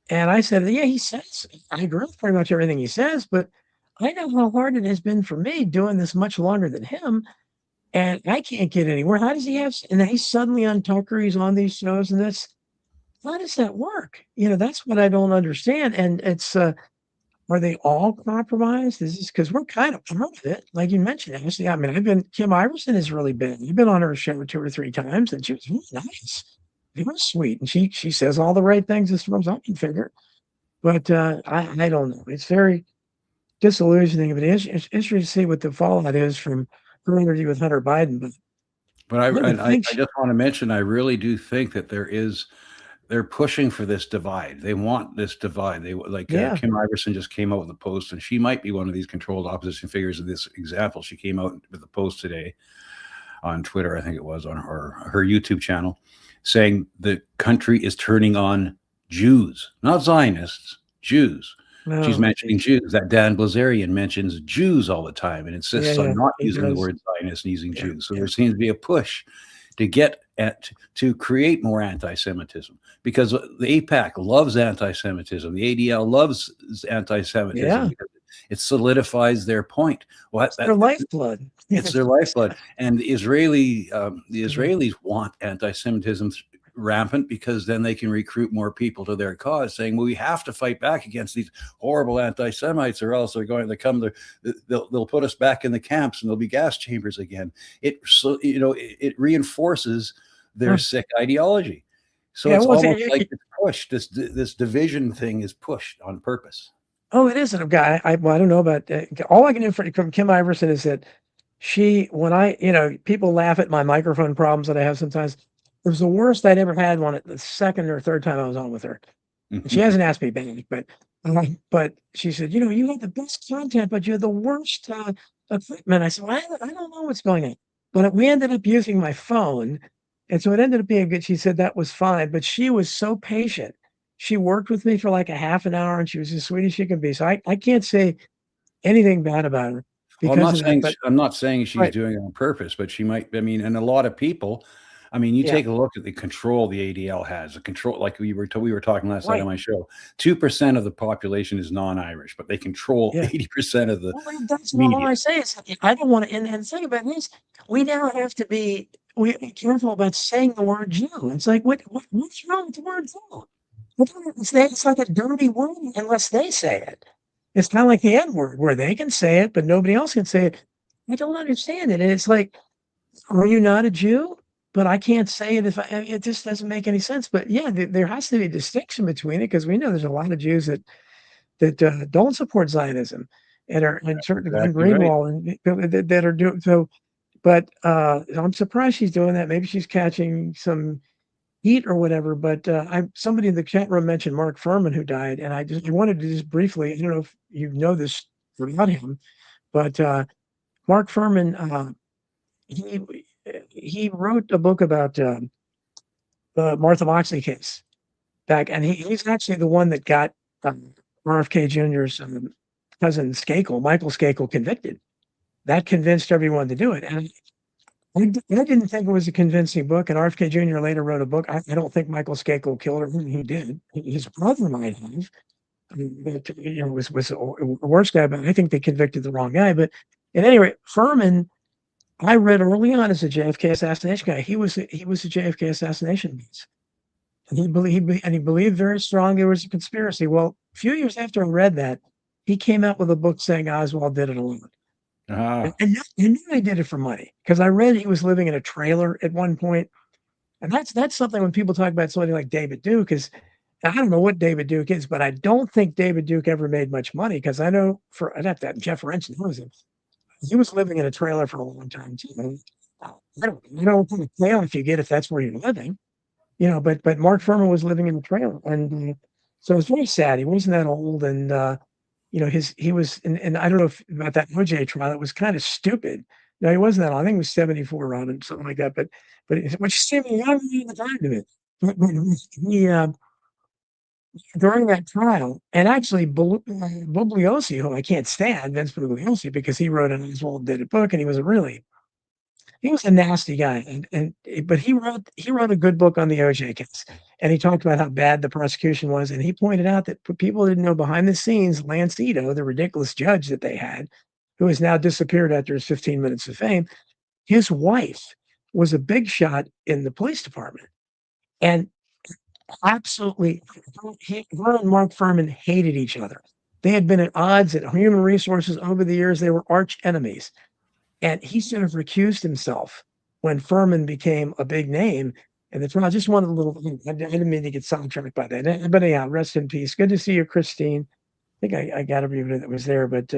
S1: And I said, yeah, I agree with pretty much everything he says, but I know how hard it has been for me doing this much longer than him. And I can't get anywhere. How does he have? And then he's suddenly on Tucker. He's on these shows, and how does that work? That's what I don't understand. And it's, are they all compromised? Is this because we're kind of part of it? Like you mentioned, Ashley. I mean, Kim Iverson has really been. You've been on her show 2 or 3 times, and she was really nice. It was sweet, and she says all the right things as far as I can figure. But I don't know. It's very disillusioning. But it's interesting to see what the fallout is from her interview with Hunter Biden.
S4: But I just want to mention, I really do think that they're pushing for this divide. They want this divide. Kim Iverson just came out with a post, and she might be one of these controlled opposition figures of this example. She came out with a post today on Twitter, I think it was, on her YouTube channel, saying the country is turning on Jews, not Zionists, Jews. No, she's mentioning Jews. That Dan Blazarian mentions Jews all the time and insists on not using the word Zionist and using Jews. So there seems to be a push to create more anti-Semitism, because the AIPAC loves anti-Semitism. The ADL loves anti-Semitism because it solidifies their point.
S1: It's their lifeblood.
S4: It's their lifeblood. And the Israelis want anti-Semitism rampant, because then they can recruit more people to their cause, saying, well, we have to fight back against these horrible anti-Semites, or else they're going to come they'll put us back in the camps, and there'll be gas chambers again. It reinforces their sick ideology. So it's almost like it's pushed. This division thing is pushed on purpose.
S1: Oh, it is. I don't know about all I can do from Kim Iverson is that people laugh at my microphone problems that I have sometimes. It was the worst I'd ever had on it the second or third time I was on with her. And she hasn't asked me back, but she said, you have the best content, but you have the worst equipment. I said, well, I don't know what's going on. But we ended up using my phone. And so it ended up being good. She said that was fine, but she was so patient. She worked with me for like a half an hour, and she was as sweet as she can be. So I can't say anything bad about her.
S4: I'm not saying she's doing it on purpose, but she might. I mean, and a lot of people. I mean, you take a look at the control the ADL has. The control, like we were talking last night on my show, 2% of the population is non-Irish, but they control 80% of the
S1: that's
S4: media.
S1: All I say is I don't want to. And the thing about this, we now have to be careful about saying the word Jew. It's like what's wrong with the word Jew? It's like a dirty word unless they say it. It's kind of like the N-word, where they can say it, but nobody else can say it. I don't understand it. And it's like, are you not a Jew? But I can't say it it just doesn't make any sense. But yeah, there has to be a distinction between it, because we know there's a lot of Jews that don't support Zionism and are certainly Greenwald and that are doing so. But I'm surprised she's doing that. Maybe she's catching some heat or whatever. But somebody in the chat room mentioned Mark Furman, who died, and I wanted to just briefly. I don't know if you know this about him, but Mark Furman, he wrote a book about the Martha Moxley case back, and he's actually the one that got RFK Jr.'s cousin Skakel, Michael Skakel, convicted. That convinced everyone to do it. And I didn't think it was a convincing book. And RFK Jr. later wrote a book. I don't think Michael Skakel killed her. He did. His brother might have. I mean, but, was a worse guy, but I think they convicted the wrong guy. But at any rate, Furman, I read early on as a JFK assassination guy. He was a JFK assassination base. And he believed very strong there was a conspiracy. Well, a few years after I read that, he came out with a book saying Oswald did it alone. And knew they did it for money, because I read he was living in a trailer at one point. And that's something when people talk about somebody like David Duke, is I don't know what David Duke is, but I don't think David Duke ever made much money, because I know I'd have to have Jeff Wrench knows him. He was living in a trailer for a long time too. I don't know what kind of payoff you get if that's where you're living, but Mark Furman was living in a trailer. And so it's very sad. He wasn't that old. And, he was, and I don't know about that OJ trial. It was kind of stupid. No, he wasn't that old. I think he was 74, Robin, something like that. But which seemed young at the time to me. But he, during that trial, and actually Bugliosi, who I can't stand, Vince Bugliosi, because he wrote an Oswald Did It book, and he was a nasty guy. But he wrote a good book on the OJ case, and he talked about how bad the prosecution was, and he pointed out that people didn't know behind the scenes, Lance Ito, the ridiculous judge that they had, who has now disappeared after his 15 minutes of fame, his wife was a big shot in the police department, and absolutely, her and Mark Furman hated each other. They had been at odds at Human Resources over the years. They were arch enemies. And he sort of recused himself when Furman became a big name. And the trial, just wanted a little, I didn't mean to get sidetracked by that. But anyhow, rest in peace. Good to see you, Christine. I think I got everybody that was there, but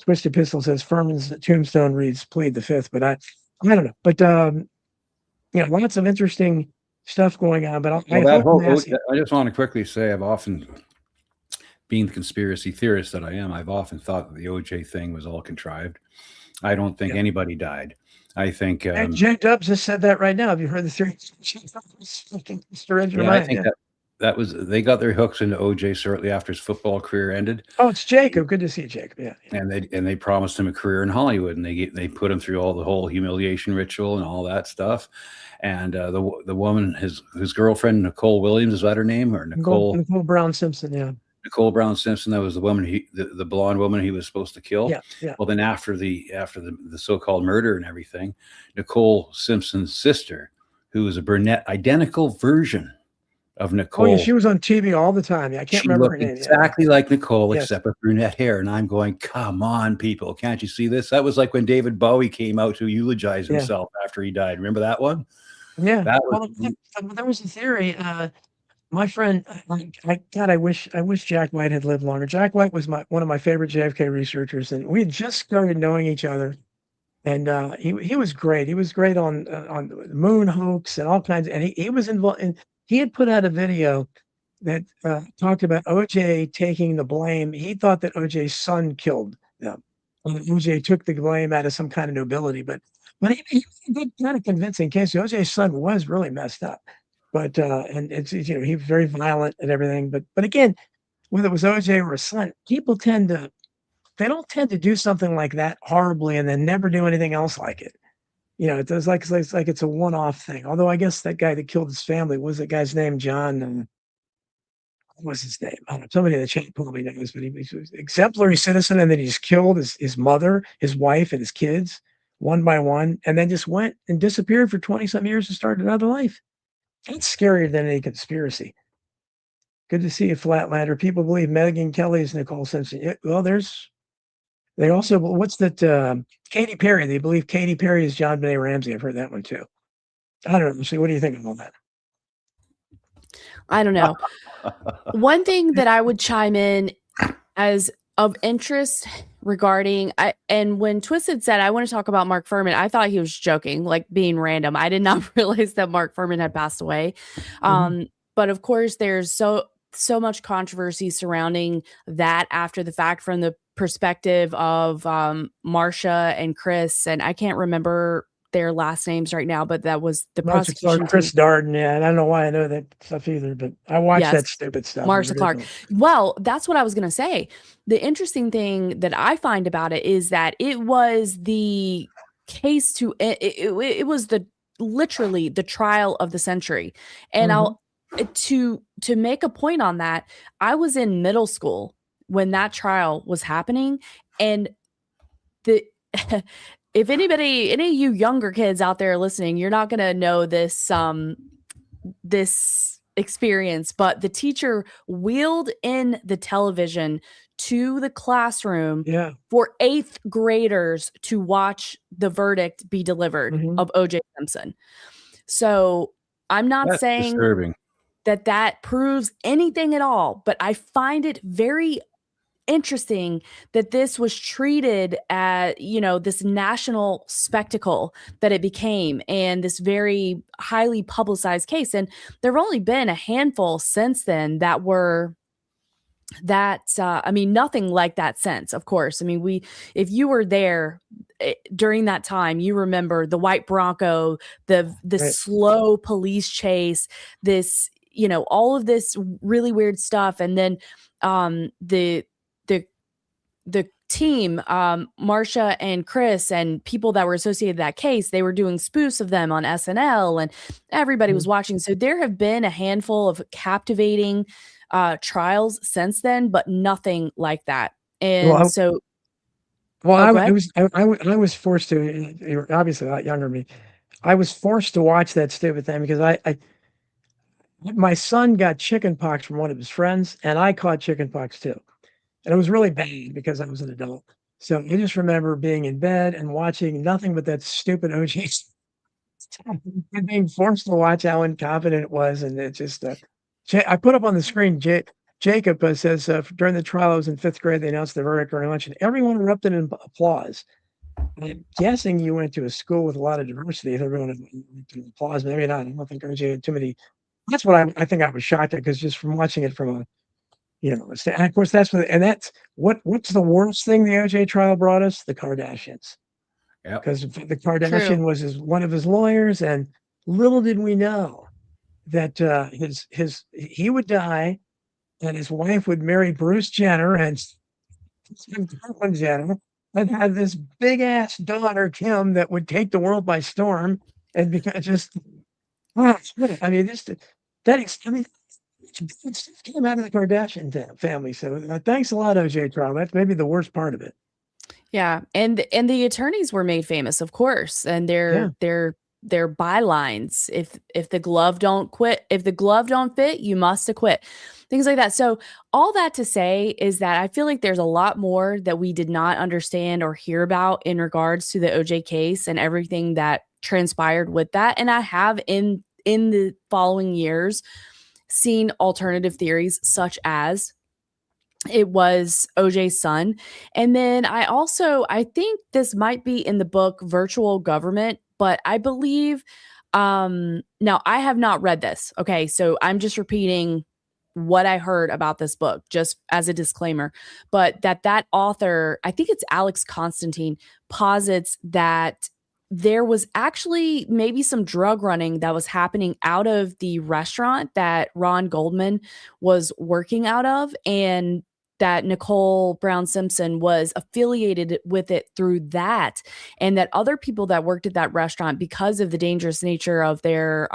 S1: Twisted Pistol says Furman's tombstone reads plead the fifth, but I don't know. But, lots of interesting stuff going on. But I
S4: just want to quickly say I've often, being the conspiracy theorist that I am, I've often thought that the OJ thing was all contrived. I don't think anybody died. I think
S1: Jay Dubs just said that right now. Have you heard the theory?
S4: I think that was, they got their hooks into OJ shortly after his football career ended.
S1: Oh, it's Jacob. Good to see you, Jacob. Yeah.
S4: And they promised him a career in Hollywood, and they put him through the whole humiliation ritual and all that stuff. And the woman, his girlfriend, Nicole Williams, is that her name, or Nicole
S1: Brown Simpson? Yeah.
S4: Nicole Brown Simpson, that was the woman, the blonde woman he was supposed to kill.
S1: Yeah.
S4: Well, then after the so-called murder and everything, Nicole Simpson's sister, who was a brunette, identical version of Nicole.
S1: Oh, yeah, she was on TV all the time. Yeah, I can't remember her name.
S4: Exactly like Nicole, except with brunette hair. And I'm going, come on, people, can't you see this? That was like when David Bowie came out to eulogize himself after he died. Remember that one?
S1: Yeah. There was a theory. My friend, I wish Jack White had lived longer. Jack White was one of my favorite JFK researchers, and we had just started knowing each other. And he was great. He was great on the moon hoax and all kinds. And he was involved. And he had put out a video that talked about OJ taking the blame. He thought that OJ's son killed them. And OJ took the blame out of some kind of nobility. But he was kind of convincing case. OJ's son was really messed up. But and it's he was very violent and everything. But again, whether it was OJ or his son, people they don't tend to do something like that horribly and then never do anything else like it. It's like it's a one-off thing. Although I guess that guy that killed his family was the guy's name, John. What was his name? I don't know. Somebody in the chat probably knows, but he was an exemplary citizen, and then he just killed his mother, his wife, and his kids one by one, and then just went and disappeared for 20-some years and started another life. That's scarier than any conspiracy. Good to see you, Flatlander. People believe Megyn Kelly is Nicole Simpson. Well, they also, what's that? Katy Perry. They believe Katy Perry is John Benet Ramsey. I've heard that one too. I don't know. See, what do you think about that?
S5: I don't know. One thing that I would chime in as of interest regarding, and when Twisted said, I want to talk about Mark Furman, I thought he was joking, like being random. I did not realize that Mark Furman had passed away. But of course, there's so much controversy surrounding that after the fact from the perspective of Marsha and Chris, and I can't remember their last names right now, but that was the
S1: Marcia
S5: prosecution
S1: Clark, Chris
S5: team.
S1: Darden. Yeah, and I don't know why I know that stuff either, but I watch
S5: Yes.
S1: that stupid stuff. It's
S5: Marsha Clark.
S1: ridiculous.
S5: Well, that's what I was going to say. The interesting thing that I find about it is that it was the case to it was the literally the trial of the century. And I'll to make a point on that, I was in middle school when that trial was happening, and the if any of you younger kids out there listening, you're not going to know this this experience, but the teacher wheeled in the television to the classroom
S1: Yeah.
S5: for 8th graders to watch the verdict be delivered of O.J. Simpson. So I'm not
S4: That's
S5: saying
S4: disturbing.
S5: that proves anything at all, but I find it very interesting that this was treated as, this national spectacle that it became, and this very highly publicized case. And there have only been a handful since then that were nothing like that since, of course. I mean, if you were there during that time, you remember the white Bronco, the
S1: Right.
S5: slow police chase, this, all of this really weird stuff. And then the team, Marsha and Chris and people that were associated with that case, they were doing spoofs of them on SNL, and everybody was watching. So there have been a handful of captivating trials since then, but nothing like that. And
S1: Well,
S5: so,
S1: well,
S5: go
S1: I
S5: ahead.
S1: was forced to. You were obviously a lot younger than me. I was forced to watch that stupid thing because my son got chicken pox from one of his friends, and I caught chicken pox too. And it was really bad because I was an adult. So I just remember being in bed and watching nothing but that stupid OJ and being forced to watch how incompetent it was. And it just, I put up on the screen, Jacob says, during the trial, I was in 5th grade, they announced the verdict during lunch, and everyone erupted in applause. I'm guessing you went to a school with a lot of diversity. If everyone erupted in applause, maybe not. I don't think OJ had too many. That's what I think I was shocked at, because just from watching it from a, and of course that's what's the worst thing the OJ trial brought us? The Kardashians.
S4: Yep.
S1: Because the Kardashian was one of his lawyers, and little did we know that he would die, and his wife would marry Bruce Jenner and Caitlyn Jenner, and have this big ass daughter Kim that would take the world by storm, and because I mean stuff came out of the Kardashian family. So thanks a lot, OJ trial. That's maybe the worst part of it.
S5: Yeah, and the attorneys were made famous, of course, and their bylines. If the glove don't fit, you must acquit. Things like that. So all that to say is that I feel like there's a lot more that we did not understand or hear about in regards to the OJ case and everything that transpired with that. And I have in the following years seen alternative theories such as it was OJ's son. And then I think this might be in the book Virtual Government, but I believe now I have not read this. Okay, so I'm just repeating what I heard about this book just as a disclaimer, but that author, I think it's Alex Constantine, posits that there was actually maybe some drug running that was happening out of the restaurant that Ron Goldman was working out of, and that Nicole Brown Simpson was affiliated with it through that, and that other people that worked at that restaurant, because of the dangerous nature of their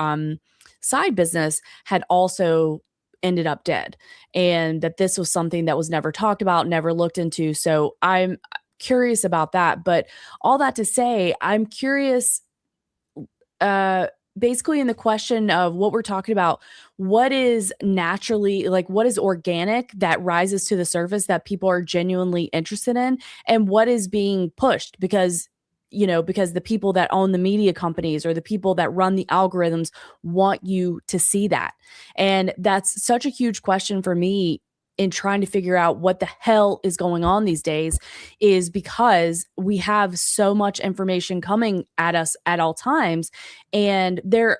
S5: side business, had also ended up dead, and that this was something that was never talked about, never looked into. So I'm curious about that. But all that to say, I'm curious basically in the question of what we're talking about, what is naturally, like what is organic that rises to the surface that people are genuinely interested in, and what is being pushed because the people that own the media companies or the people that run the algorithms want you to see that. And that's such a huge question for me in trying to figure out what the hell is going on these days, is because we have so much information coming at us at all times, and there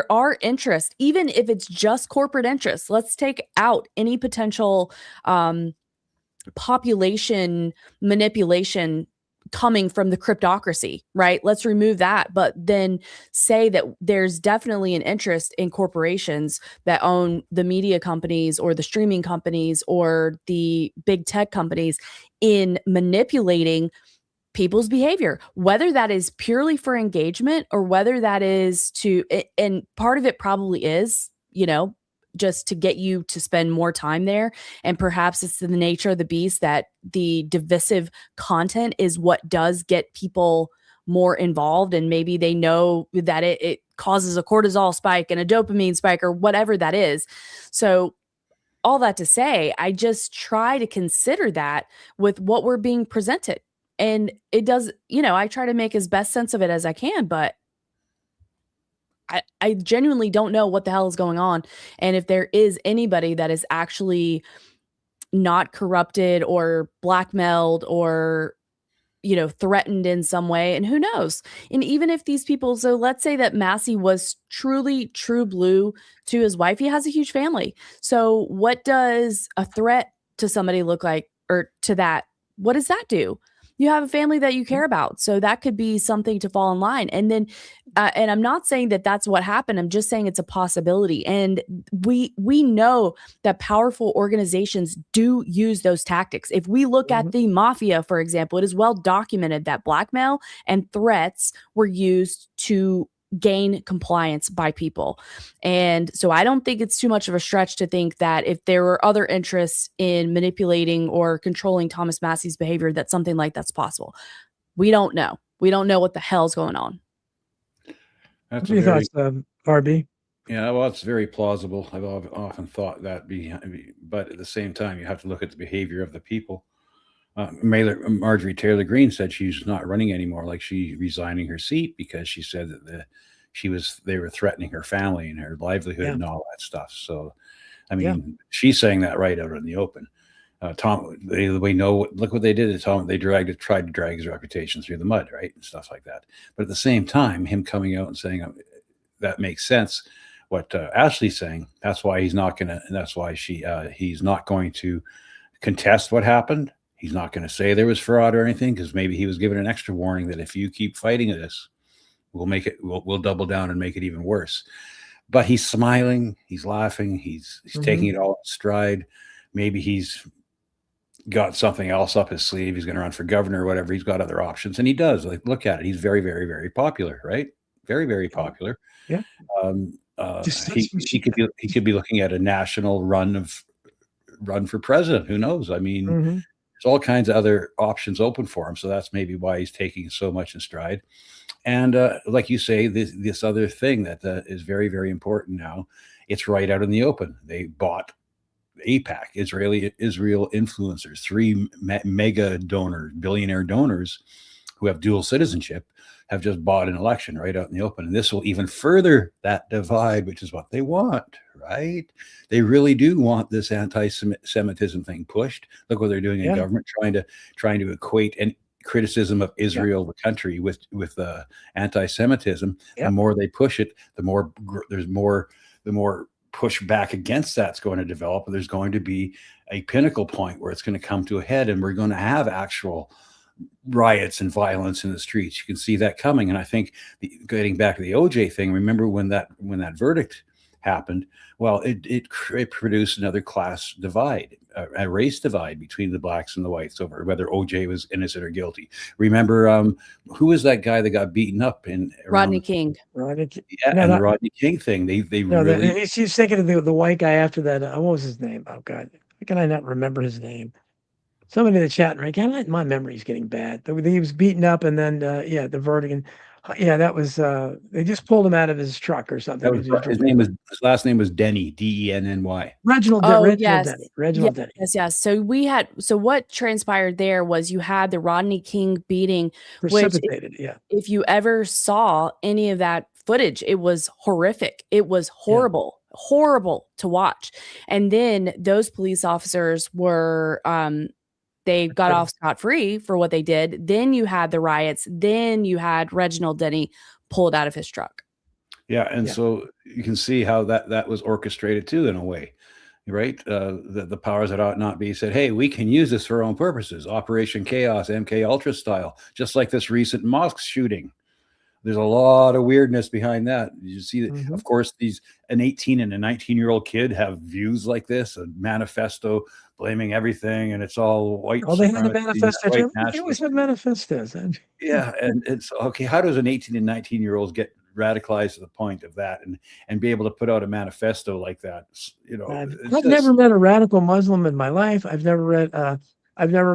S5: are interests, even if it's just corporate interests. Let's take out any potential population manipulation coming from the cryptocracy, right? Let's remove that, but then say that there's definitely an interest in corporations that own the media companies or the streaming companies or the big tech companies in manipulating people's behavior, whether that is purely for engagement or whether that is and part of it probably is, just to get you to spend more time there. And perhaps it's the nature of the beast that the divisive content is what does get people more involved. And maybe they know that it causes a cortisol spike and a dopamine spike or whatever that is. So all that to say, I just try to consider that with what we're being presented. And it does, I try to make as best sense of it as I can, but I genuinely don't know what the hell is going on. And if there is anybody that is actually not corrupted or blackmailed or, threatened in some way, and who knows? And even if these people, so let's say that Massey was truly true blue to his wife, he has a huge family. So what does a threat to somebody look like, or to that? What does that do? You have a family that you care about. So that could be something to fall in line. And then, and I'm not saying that that's what happened. I'm just saying it's a possibility. And we know that powerful organizations do use those tactics. If we look at the mafia, for example, it is well documented that blackmail and threats were used to gain compliance by people. And so I don't think it's too much of a stretch to think that if there were other interests in manipulating or controlling Thomas Massey's behavior, that something like that's possible. We don't know. We don't know what the hell's going on.
S1: What are your thoughts, RB?
S4: Yeah, well, it's very plausible. I've often thought that, but at the same time, you have to look at the behavior of the people. Marjorie Taylor Greene said she's not running anymore, like she's resigning her seat because she said that they were threatening her family and her livelihood and all that stuff. So, I mean, she's saying that right out in the open. We know, look what they did to Tom. They tried to drag his reputation through the mud, right, and stuff like that. But at the same time, him coming out and saying that makes sense. What Ashley's saying, that's why he's not going to, and that's why he's not going to contest what happened. He's not going to say there was fraud or anything, because maybe he was given an extra warning that if you keep fighting this, we'll double down and make it even worse. But he's smiling, he's laughing, he's taking it all in stride. Maybe he's got something else up his sleeve. He's going to run for governor or whatever. He's got other options, and he does. Like, look at it. He's very, very, very popular, right? Very, very popular.
S1: Yeah.
S4: He could be looking at a national run for president. Who knows? I mean, there's all kinds of other options open for him. So that's maybe why he's taking so much in stride. And like you say, this other thing that is very, very important now, it's right out in the open. They bought AIPAC, Israel influencers, 3 mega donors, billionaire donors who have dual citizenship, have just bought an election right out in the open. And this will even further that divide, which is what they want, right? They really do want this anti-Semitism thing pushed. Look what they're doing in government, trying to equate and criticism of Israel, the country, with anti-Semitism. The more they push it, the more push back against that's going to develop. There's going to be a pinnacle point where it's going to come to a head, and we're going to have actual riots and violence in the streets. You can see that coming. And I think getting back to the OJ thing, remember when that verdict happened? Well, it produced another class divide, a race divide between the blacks and the whites over whether OJ was innocent or guilty. Remember, who was that guy that got beaten up in
S5: Rodney King?
S4: The Rodney King thing.
S1: He's thinking of the white guy after that. What was his name? Oh God, how can I not remember his name? Somebody in the chat, right? My memory's getting bad. He was beaten up, and then the verdict. And that was they just pulled him out of his truck or something.
S4: His last name was Denny, Denny.
S1: Reginald Denny. Reginald Denny.
S5: Yes. So what transpired there was you had the Rodney King beating,
S1: precipitated.
S5: If you ever saw any of that footage, it was horrific. It was horrible. Horrible to watch. And then those police officers were they got off scot-free for what they did. Then you had the riots. Then you had Reginald Denny pulled out of his truck.
S4: So you can see how that was orchestrated too, in a way. right? The powers that ought not be said, hey, we can use this for our own purposes. Operation Chaos, MK Ultra style, just like this recent mosque shooting. There's a lot of weirdness behind that. You see that,
S1: Mhm.
S4: of course, an 18 and a 19-year-old kid have views like this, a manifesto blaming everything, and it's all white
S1: Oh, they had a
S4: supremacy,
S1: manifesto
S4: white
S1: too. They always
S4: nationalism.
S1: have manifestos.
S4: Yeah, and it's okay. How does an 18 and 19-year-olds get radicalized to the point of that, and be able to put out a manifesto like that? It's
S1: I've never
S4: just
S1: met a radical Muslim in my life. I've never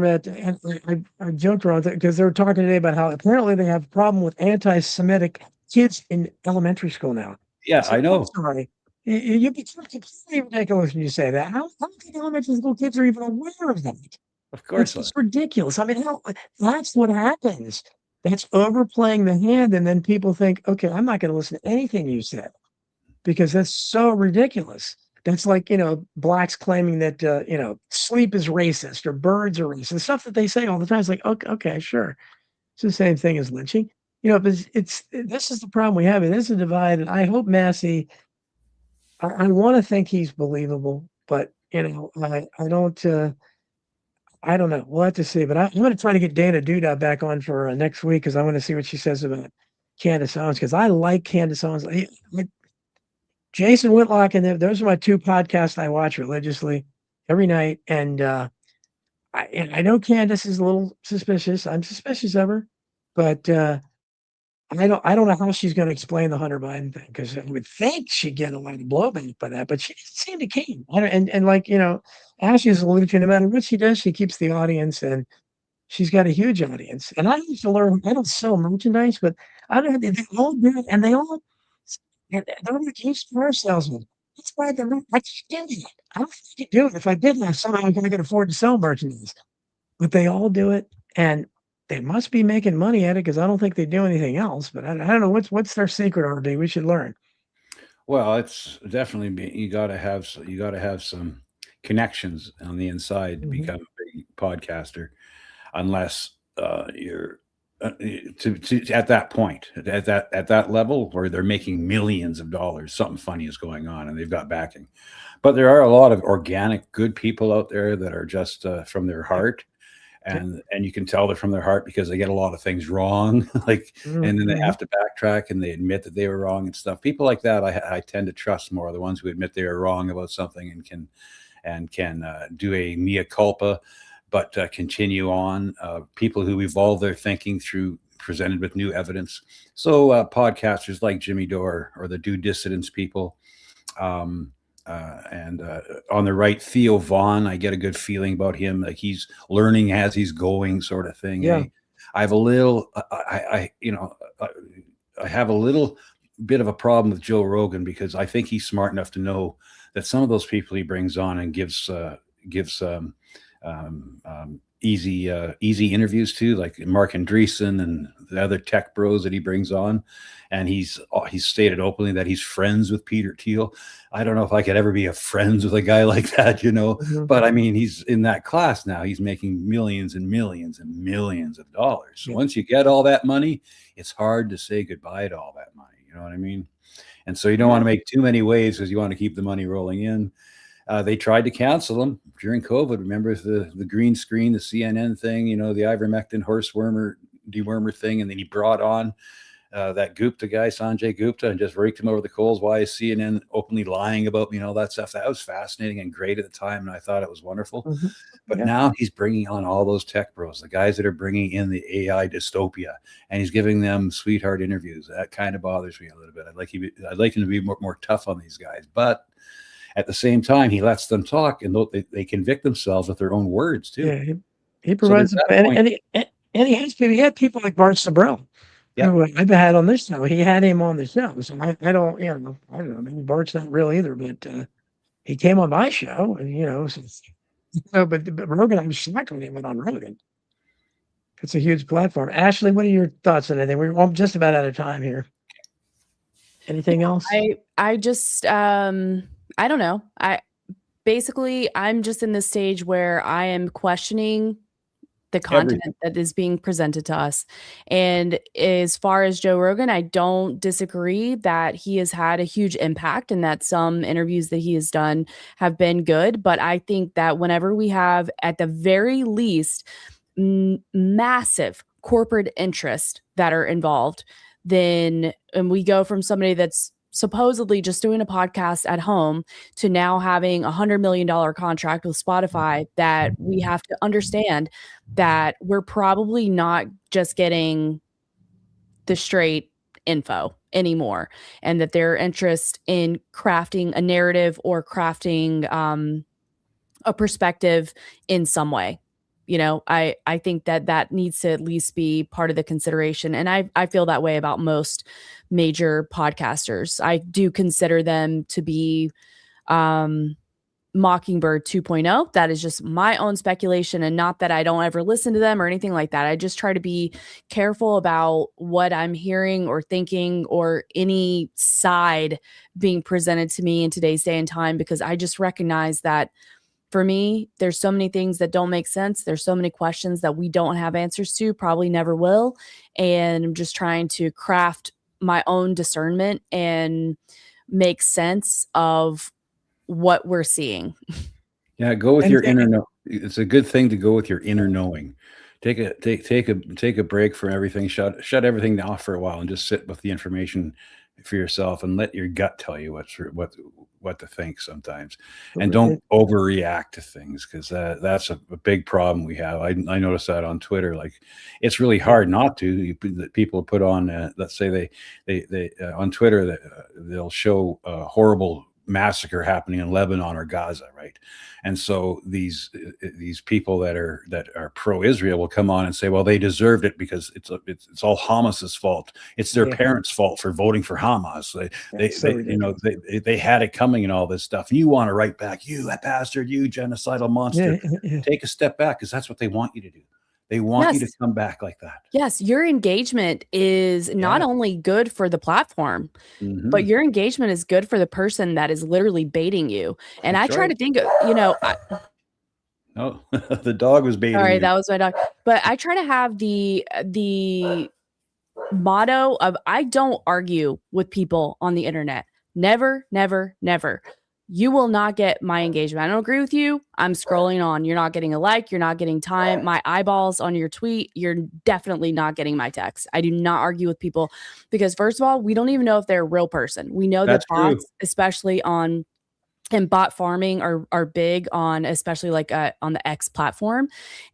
S1: met, and I joked around because they were talking today about how apparently they have a problem with anti-Semitic kids in elementary school now.
S4: yeah,
S1: So
S4: I
S1: I'm
S4: know,
S1: sorry. You become completely ridiculous when you say that. How think elementary school kids are even aware of that?
S4: of
S1: It's
S4: course not.
S1: just ridiculous. I mean, that's what happens. That's overplaying the hand, and then people think, okay, I'm not going to listen to anything you said because that's so ridiculous. That's like, blacks claiming that, sleep is racist or birds are racist. Stuff that they say all the time. It's like, okay, sure. It's the same thing as lynching. But this is the problem we have. It is a divide, and I hope Massey. I want to think he's believable, but I don't. I don't know. We'll have to see. But I'm going to try to get Dana Duda back on for next week because I want to see what she says about Candace Owens because I like Candace Owens. Jason Whitlock and those are my two podcasts I watch religiously every night. And I know Candace is a little suspicious. I'm suspicious of her, but I don't know how she's going to explain the Hunter Biden thing because I would think she'd get a lot of blowback by that, but she doesn't seem to care. And like Ashley is alluded to, no matter what she does, she keeps the audience, and she's got a huge audience. And I used to learn. I don't sell merchandise, but I don't. They all do it, and they all. And they're like used car salesmen. That's why they're not. I just did it. I don't think I could do it. If I did, I somehow I could afford to sell merchandise. But they all do it, and they must be making money at it because I don't think they do anything else. But I don't know what's their secret, RB. We should learn.
S4: Well, it's definitely you got to have some connections on the inside to
S1: Mhm.
S4: become a big podcaster, unless you're at that point at that level where they're making millions of dollars. Something funny is going on, and they've got backing. But there are a lot of organic, good people out there that are just from their
S1: Yep.
S4: heart,
S1: Yep.
S4: and you can tell they're from their heart because they get a lot of things wrong, like, and then they
S1: Mhm.
S4: have to backtrack and they admit that they were wrong and stuff. People like that, I tend to trust more. The ones who admit they were wrong about something and can do a mea culpa, but continue on. People who evolve their thinking through presented with new evidence. So podcasters like Jimmy Dore or the Do Dissidents people. Um, and on the right, Theo Vaughn, I get a good feeling about him, like he's learning as he's going, sort of thing.
S1: Yeah.
S4: I have a little, I have a little bit of a problem with Joe Rogan because I think he's smart enough to know that some of those people he brings on and gives easy interviews to, like Mark Andreessen and the other tech bros that he brings on, and he's stated openly that he's friends with Peter Thiel. I don't know if I could ever be a friends with a guy like that,
S1: Mhm.
S4: but I mean, he's in that class now. He's making millions and millions and millions of dollars. So
S1: Yeah.
S4: once you get all that money, it's hard to say goodbye to all that money. You know what I mean? And so you don't want to make too many waves because you want to keep the money rolling in. They tried to cancel him during COVID. Remember the green screen, the CNN thing, the ivermectin horse dewormer thing, and then he brought on that Gupta guy, Sanjay Gupta, and just raked him over the coals. Why is CNN openly lying about all that stuff? That was fascinating and great at the time, and I thought it was wonderful.
S1: Mhm.
S4: But
S1: Yeah.
S4: now he's bringing on all those tech bros, the guys that are bringing in the AI dystopia, and he's giving them sweetheart interviews. That kind of bothers me a little bit. I'd like him to be more tough on these guys, but at the same time, he lets them talk, and they convict themselves with their own words too.
S1: Yeah. He
S4: So there's
S1: provides,
S4: that
S1: and,
S4: point.
S1: and, he, and he has people. He had people like Bart Sabrell,
S4: Yeah.
S1: who I've had on this show. He had him on the show. So I don't, I don't know. Maybe Bart's not real either, but he came on my show, and but Rogan, I was shocked when he went on Rogan. It's a huge platform. Ashley, what are your thoughts on anything? I'm just about out of time here. Anything else?
S5: I just I don't know. I'm just in this stage where I am questioning the content that is being presented to us. And as far as Joe Rogan, I don't disagree that he has had a huge impact and that some interviews that he has done have been good. But I think that whenever we have, at the very least, massive corporate interest that are involved, then and we go from somebody that's supposedly just doing a podcast at home to now having $100 million contract with Spotify, that we have to understand that we're probably not just getting the straight info anymore, and that their interest in crafting a narrative or crafting a perspective in some way. You know, I think that needs to at least be part of the consideration. And I feel that way about most major podcasters. I do consider them to be Mockingbird 2.0. That is just my own speculation, and not that I don't ever listen to them or anything like that. I just try to be careful about what I'm hearing or thinking or any side being presented to me in today's day and time, because I just recognize that for me, there's so many things that don't make sense. There's so many questions that we don't have answers to, probably never will. And I'm just trying to craft my own discernment and make sense of what we're seeing.
S4: Yeah, go with your inner know. It's a good thing to go with your inner knowing. Take a break from everything. Shut everything off for a while and just sit with the information for yourself and let your gut tell you what to think sometimes. And don't overreact to things, because that's a big problem we have. I noticed that on Twitter. Like, it's really hard not to. People put on, let's say they on Twitter that they'll show a horrible massacre happening in Lebanon or Gaza, right? And so these people that are pro-Israel will come on and say, well, they deserved it because it's all Hamas's fault. It's their parents' fault for voting for Hamas. They had it coming and all this stuff. And you want to write back, you bastard, you genocidal monster. Take a step back, because that's what they want you to do. They want you to come back like that.
S5: Yes, your engagement is not only good for the platform, but your engagement is good for the person that is literally baiting you. And I try to think of,
S4: no, the dog was baiting.
S5: Sorry,
S4: you.
S5: that was my dog. But I try to have the motto of, I don't argue with people on the internet. Never, never, never. You will not get my engagement. I don't agree with you. I'm scrolling on. You're not getting a like. You're not getting time. My eyeballs on your tweet. You're definitely not getting my text. I do not argue with people, because first of all, we don't even know if they're a real person. We know that bots, especially and bot farming are big on, especially like on the X platform.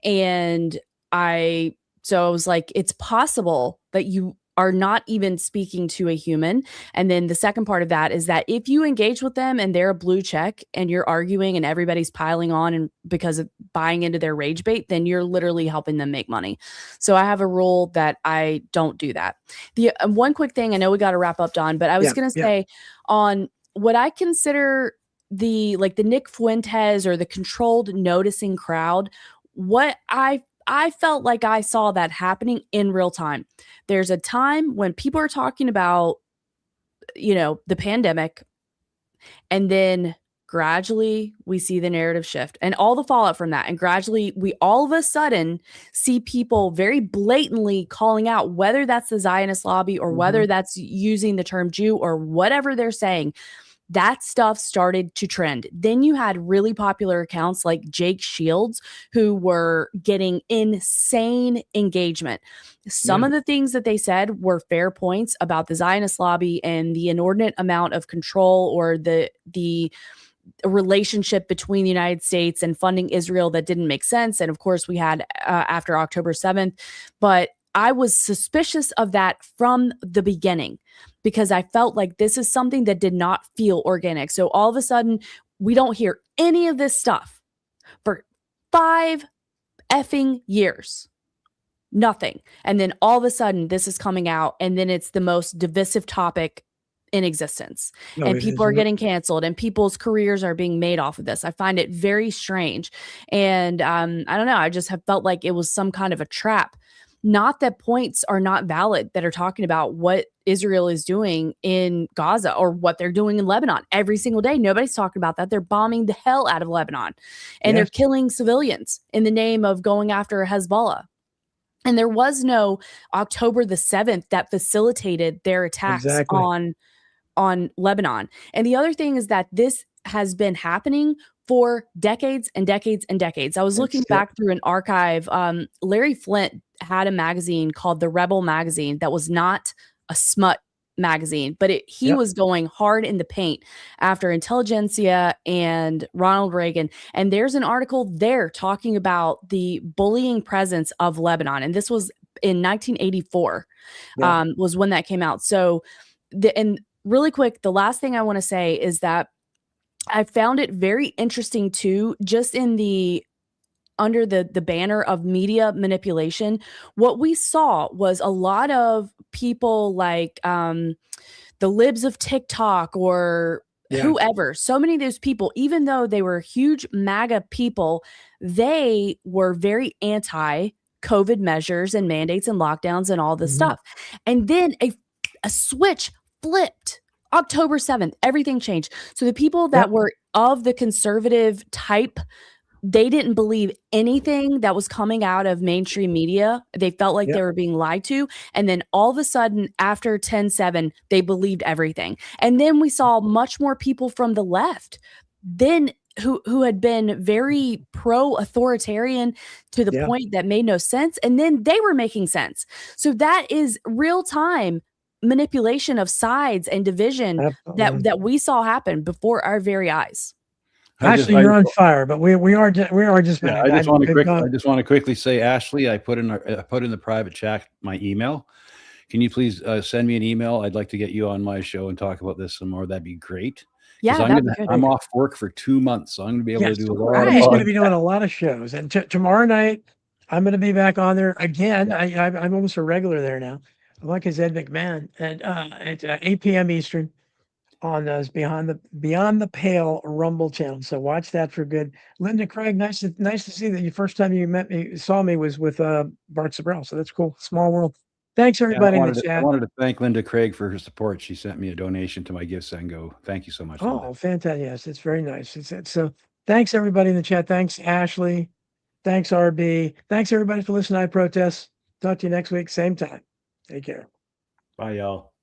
S5: And so I was like, it's possible that you are not even speaking to a human. And then the second part of that is that if you engage with them and they're a blue check and you're arguing and everybody's piling on and because of buying into their rage bait, then you're literally helping them make money. So I have a rule that I don't do that. The one quick thing, I know we got to wrap up, Don, but I was going to say on what I consider the Nick Fuentes or the controlled noticing crowd, what I felt like I saw that happening in real time. There's a time when people are talking about, the pandemic, and then gradually we see the narrative shift and all the fallout from that. And gradually we all of a sudden see people very blatantly calling out, whether that's the Zionist lobby or whether that's using the term Jew or whatever they're saying. That stuff started to trend. Then you had really popular accounts like Jake Shields, who were getting insane engagement. Some of the things that they said were fair points about the Zionist lobby and the inordinate amount of control or the relationship between the United States and funding Israel that didn't make sense. And of course, we had after October 7th. But I was suspicious of that from the beginning, because I felt like this is something that did not feel organic. So all of a sudden, we don't hear any of this stuff for 5 effing years. Nothing. And then all of a sudden, this is coming out, and then it's the most divisive topic in existence. And people are getting canceled and people's careers are being made off of this. I find it very strange. And I don't know. I just have felt like it was some kind of a trap. Not that points are not valid that are talking about what Israel is doing in Gaza or what they're doing in Lebanon every single day. Nobody's talking about that. They're bombing the hell out of Lebanon, and they're
S1: Yes.
S5: killing civilians in the name of going after Hezbollah. And there was no October the 7th that facilitated their attacks
S1: Exactly.
S5: on Lebanon. And the other thing is that this has been happening for decades and decades and decades. I was looking
S1: It's still-
S5: back through an archive. Larry Flint had a magazine called The Rebel Magazine that was not a smut magazine, but he
S1: Yep.
S5: was going hard in the paint after intelligentsia and Ronald Reagan. And there's an article there talking about the bullying presence of Lebanon. And this was in 1984,
S1: Yeah.
S5: was when that came out. So, and really quick, the last thing I want to say is that I found it very interesting too, just in the under the banner of media manipulation. What we saw was a lot of people like the libs of TikTok or
S1: Yeah.
S5: whoever. So many of those people, even though they were huge MAGA people, they were very anti COVID measures and mandates and lockdowns and all this
S1: Mhm.
S5: stuff. And then a switch flipped. October 7th, everything changed. So the people that
S1: Yep.
S5: were of the conservative type, they didn't believe anything that was coming out of mainstream media. They felt like
S1: Yep.
S5: they were being lied to. And then all of a sudden, after 10/7, they believed everything. And then we saw much more people from the left then who had been very pro-authoritarian to the
S1: Yeah.
S5: point that made no sense. And then they were making sense. So that is real-time manipulation of sides and division
S1: Absolutely.
S5: that we saw happen before our very eyes.
S1: Ashley, you're on fire, but we are just.
S4: Yeah, I just want to quickly say, Ashley, I put in the private chat my email. Can you please send me an email? I'd like to get you on my show and talk about this some more. That'd be great.
S5: Yeah,
S4: I'm off work for 2 months, so I'm going to be able to do a lot.
S1: He's going to be doing a lot of shows, and tomorrow night I'm going to be back on there again. I'm almost a regular there now. I'm like his Ed McMahon, and it's 8 p.m. Eastern on those Beyond the Pale Rumble channel. So watch that for good. Linda Craig, nice to see that. The first time you saw me was with Bart Sabrell. So that's cool. Small world. Thanks everybody in the chat.
S4: I wanted to thank Linda Craig for her support. She sent me a donation to my GiveSendGo. Thank you so much.
S1: Oh, fantastic. Yes, it's very nice. So thanks everybody in the chat. Thanks, Ashley. Thanks, RB. Thanks everybody for listening to I Protest. Talk to you next week, same time. Take care.
S4: Bye, y'all.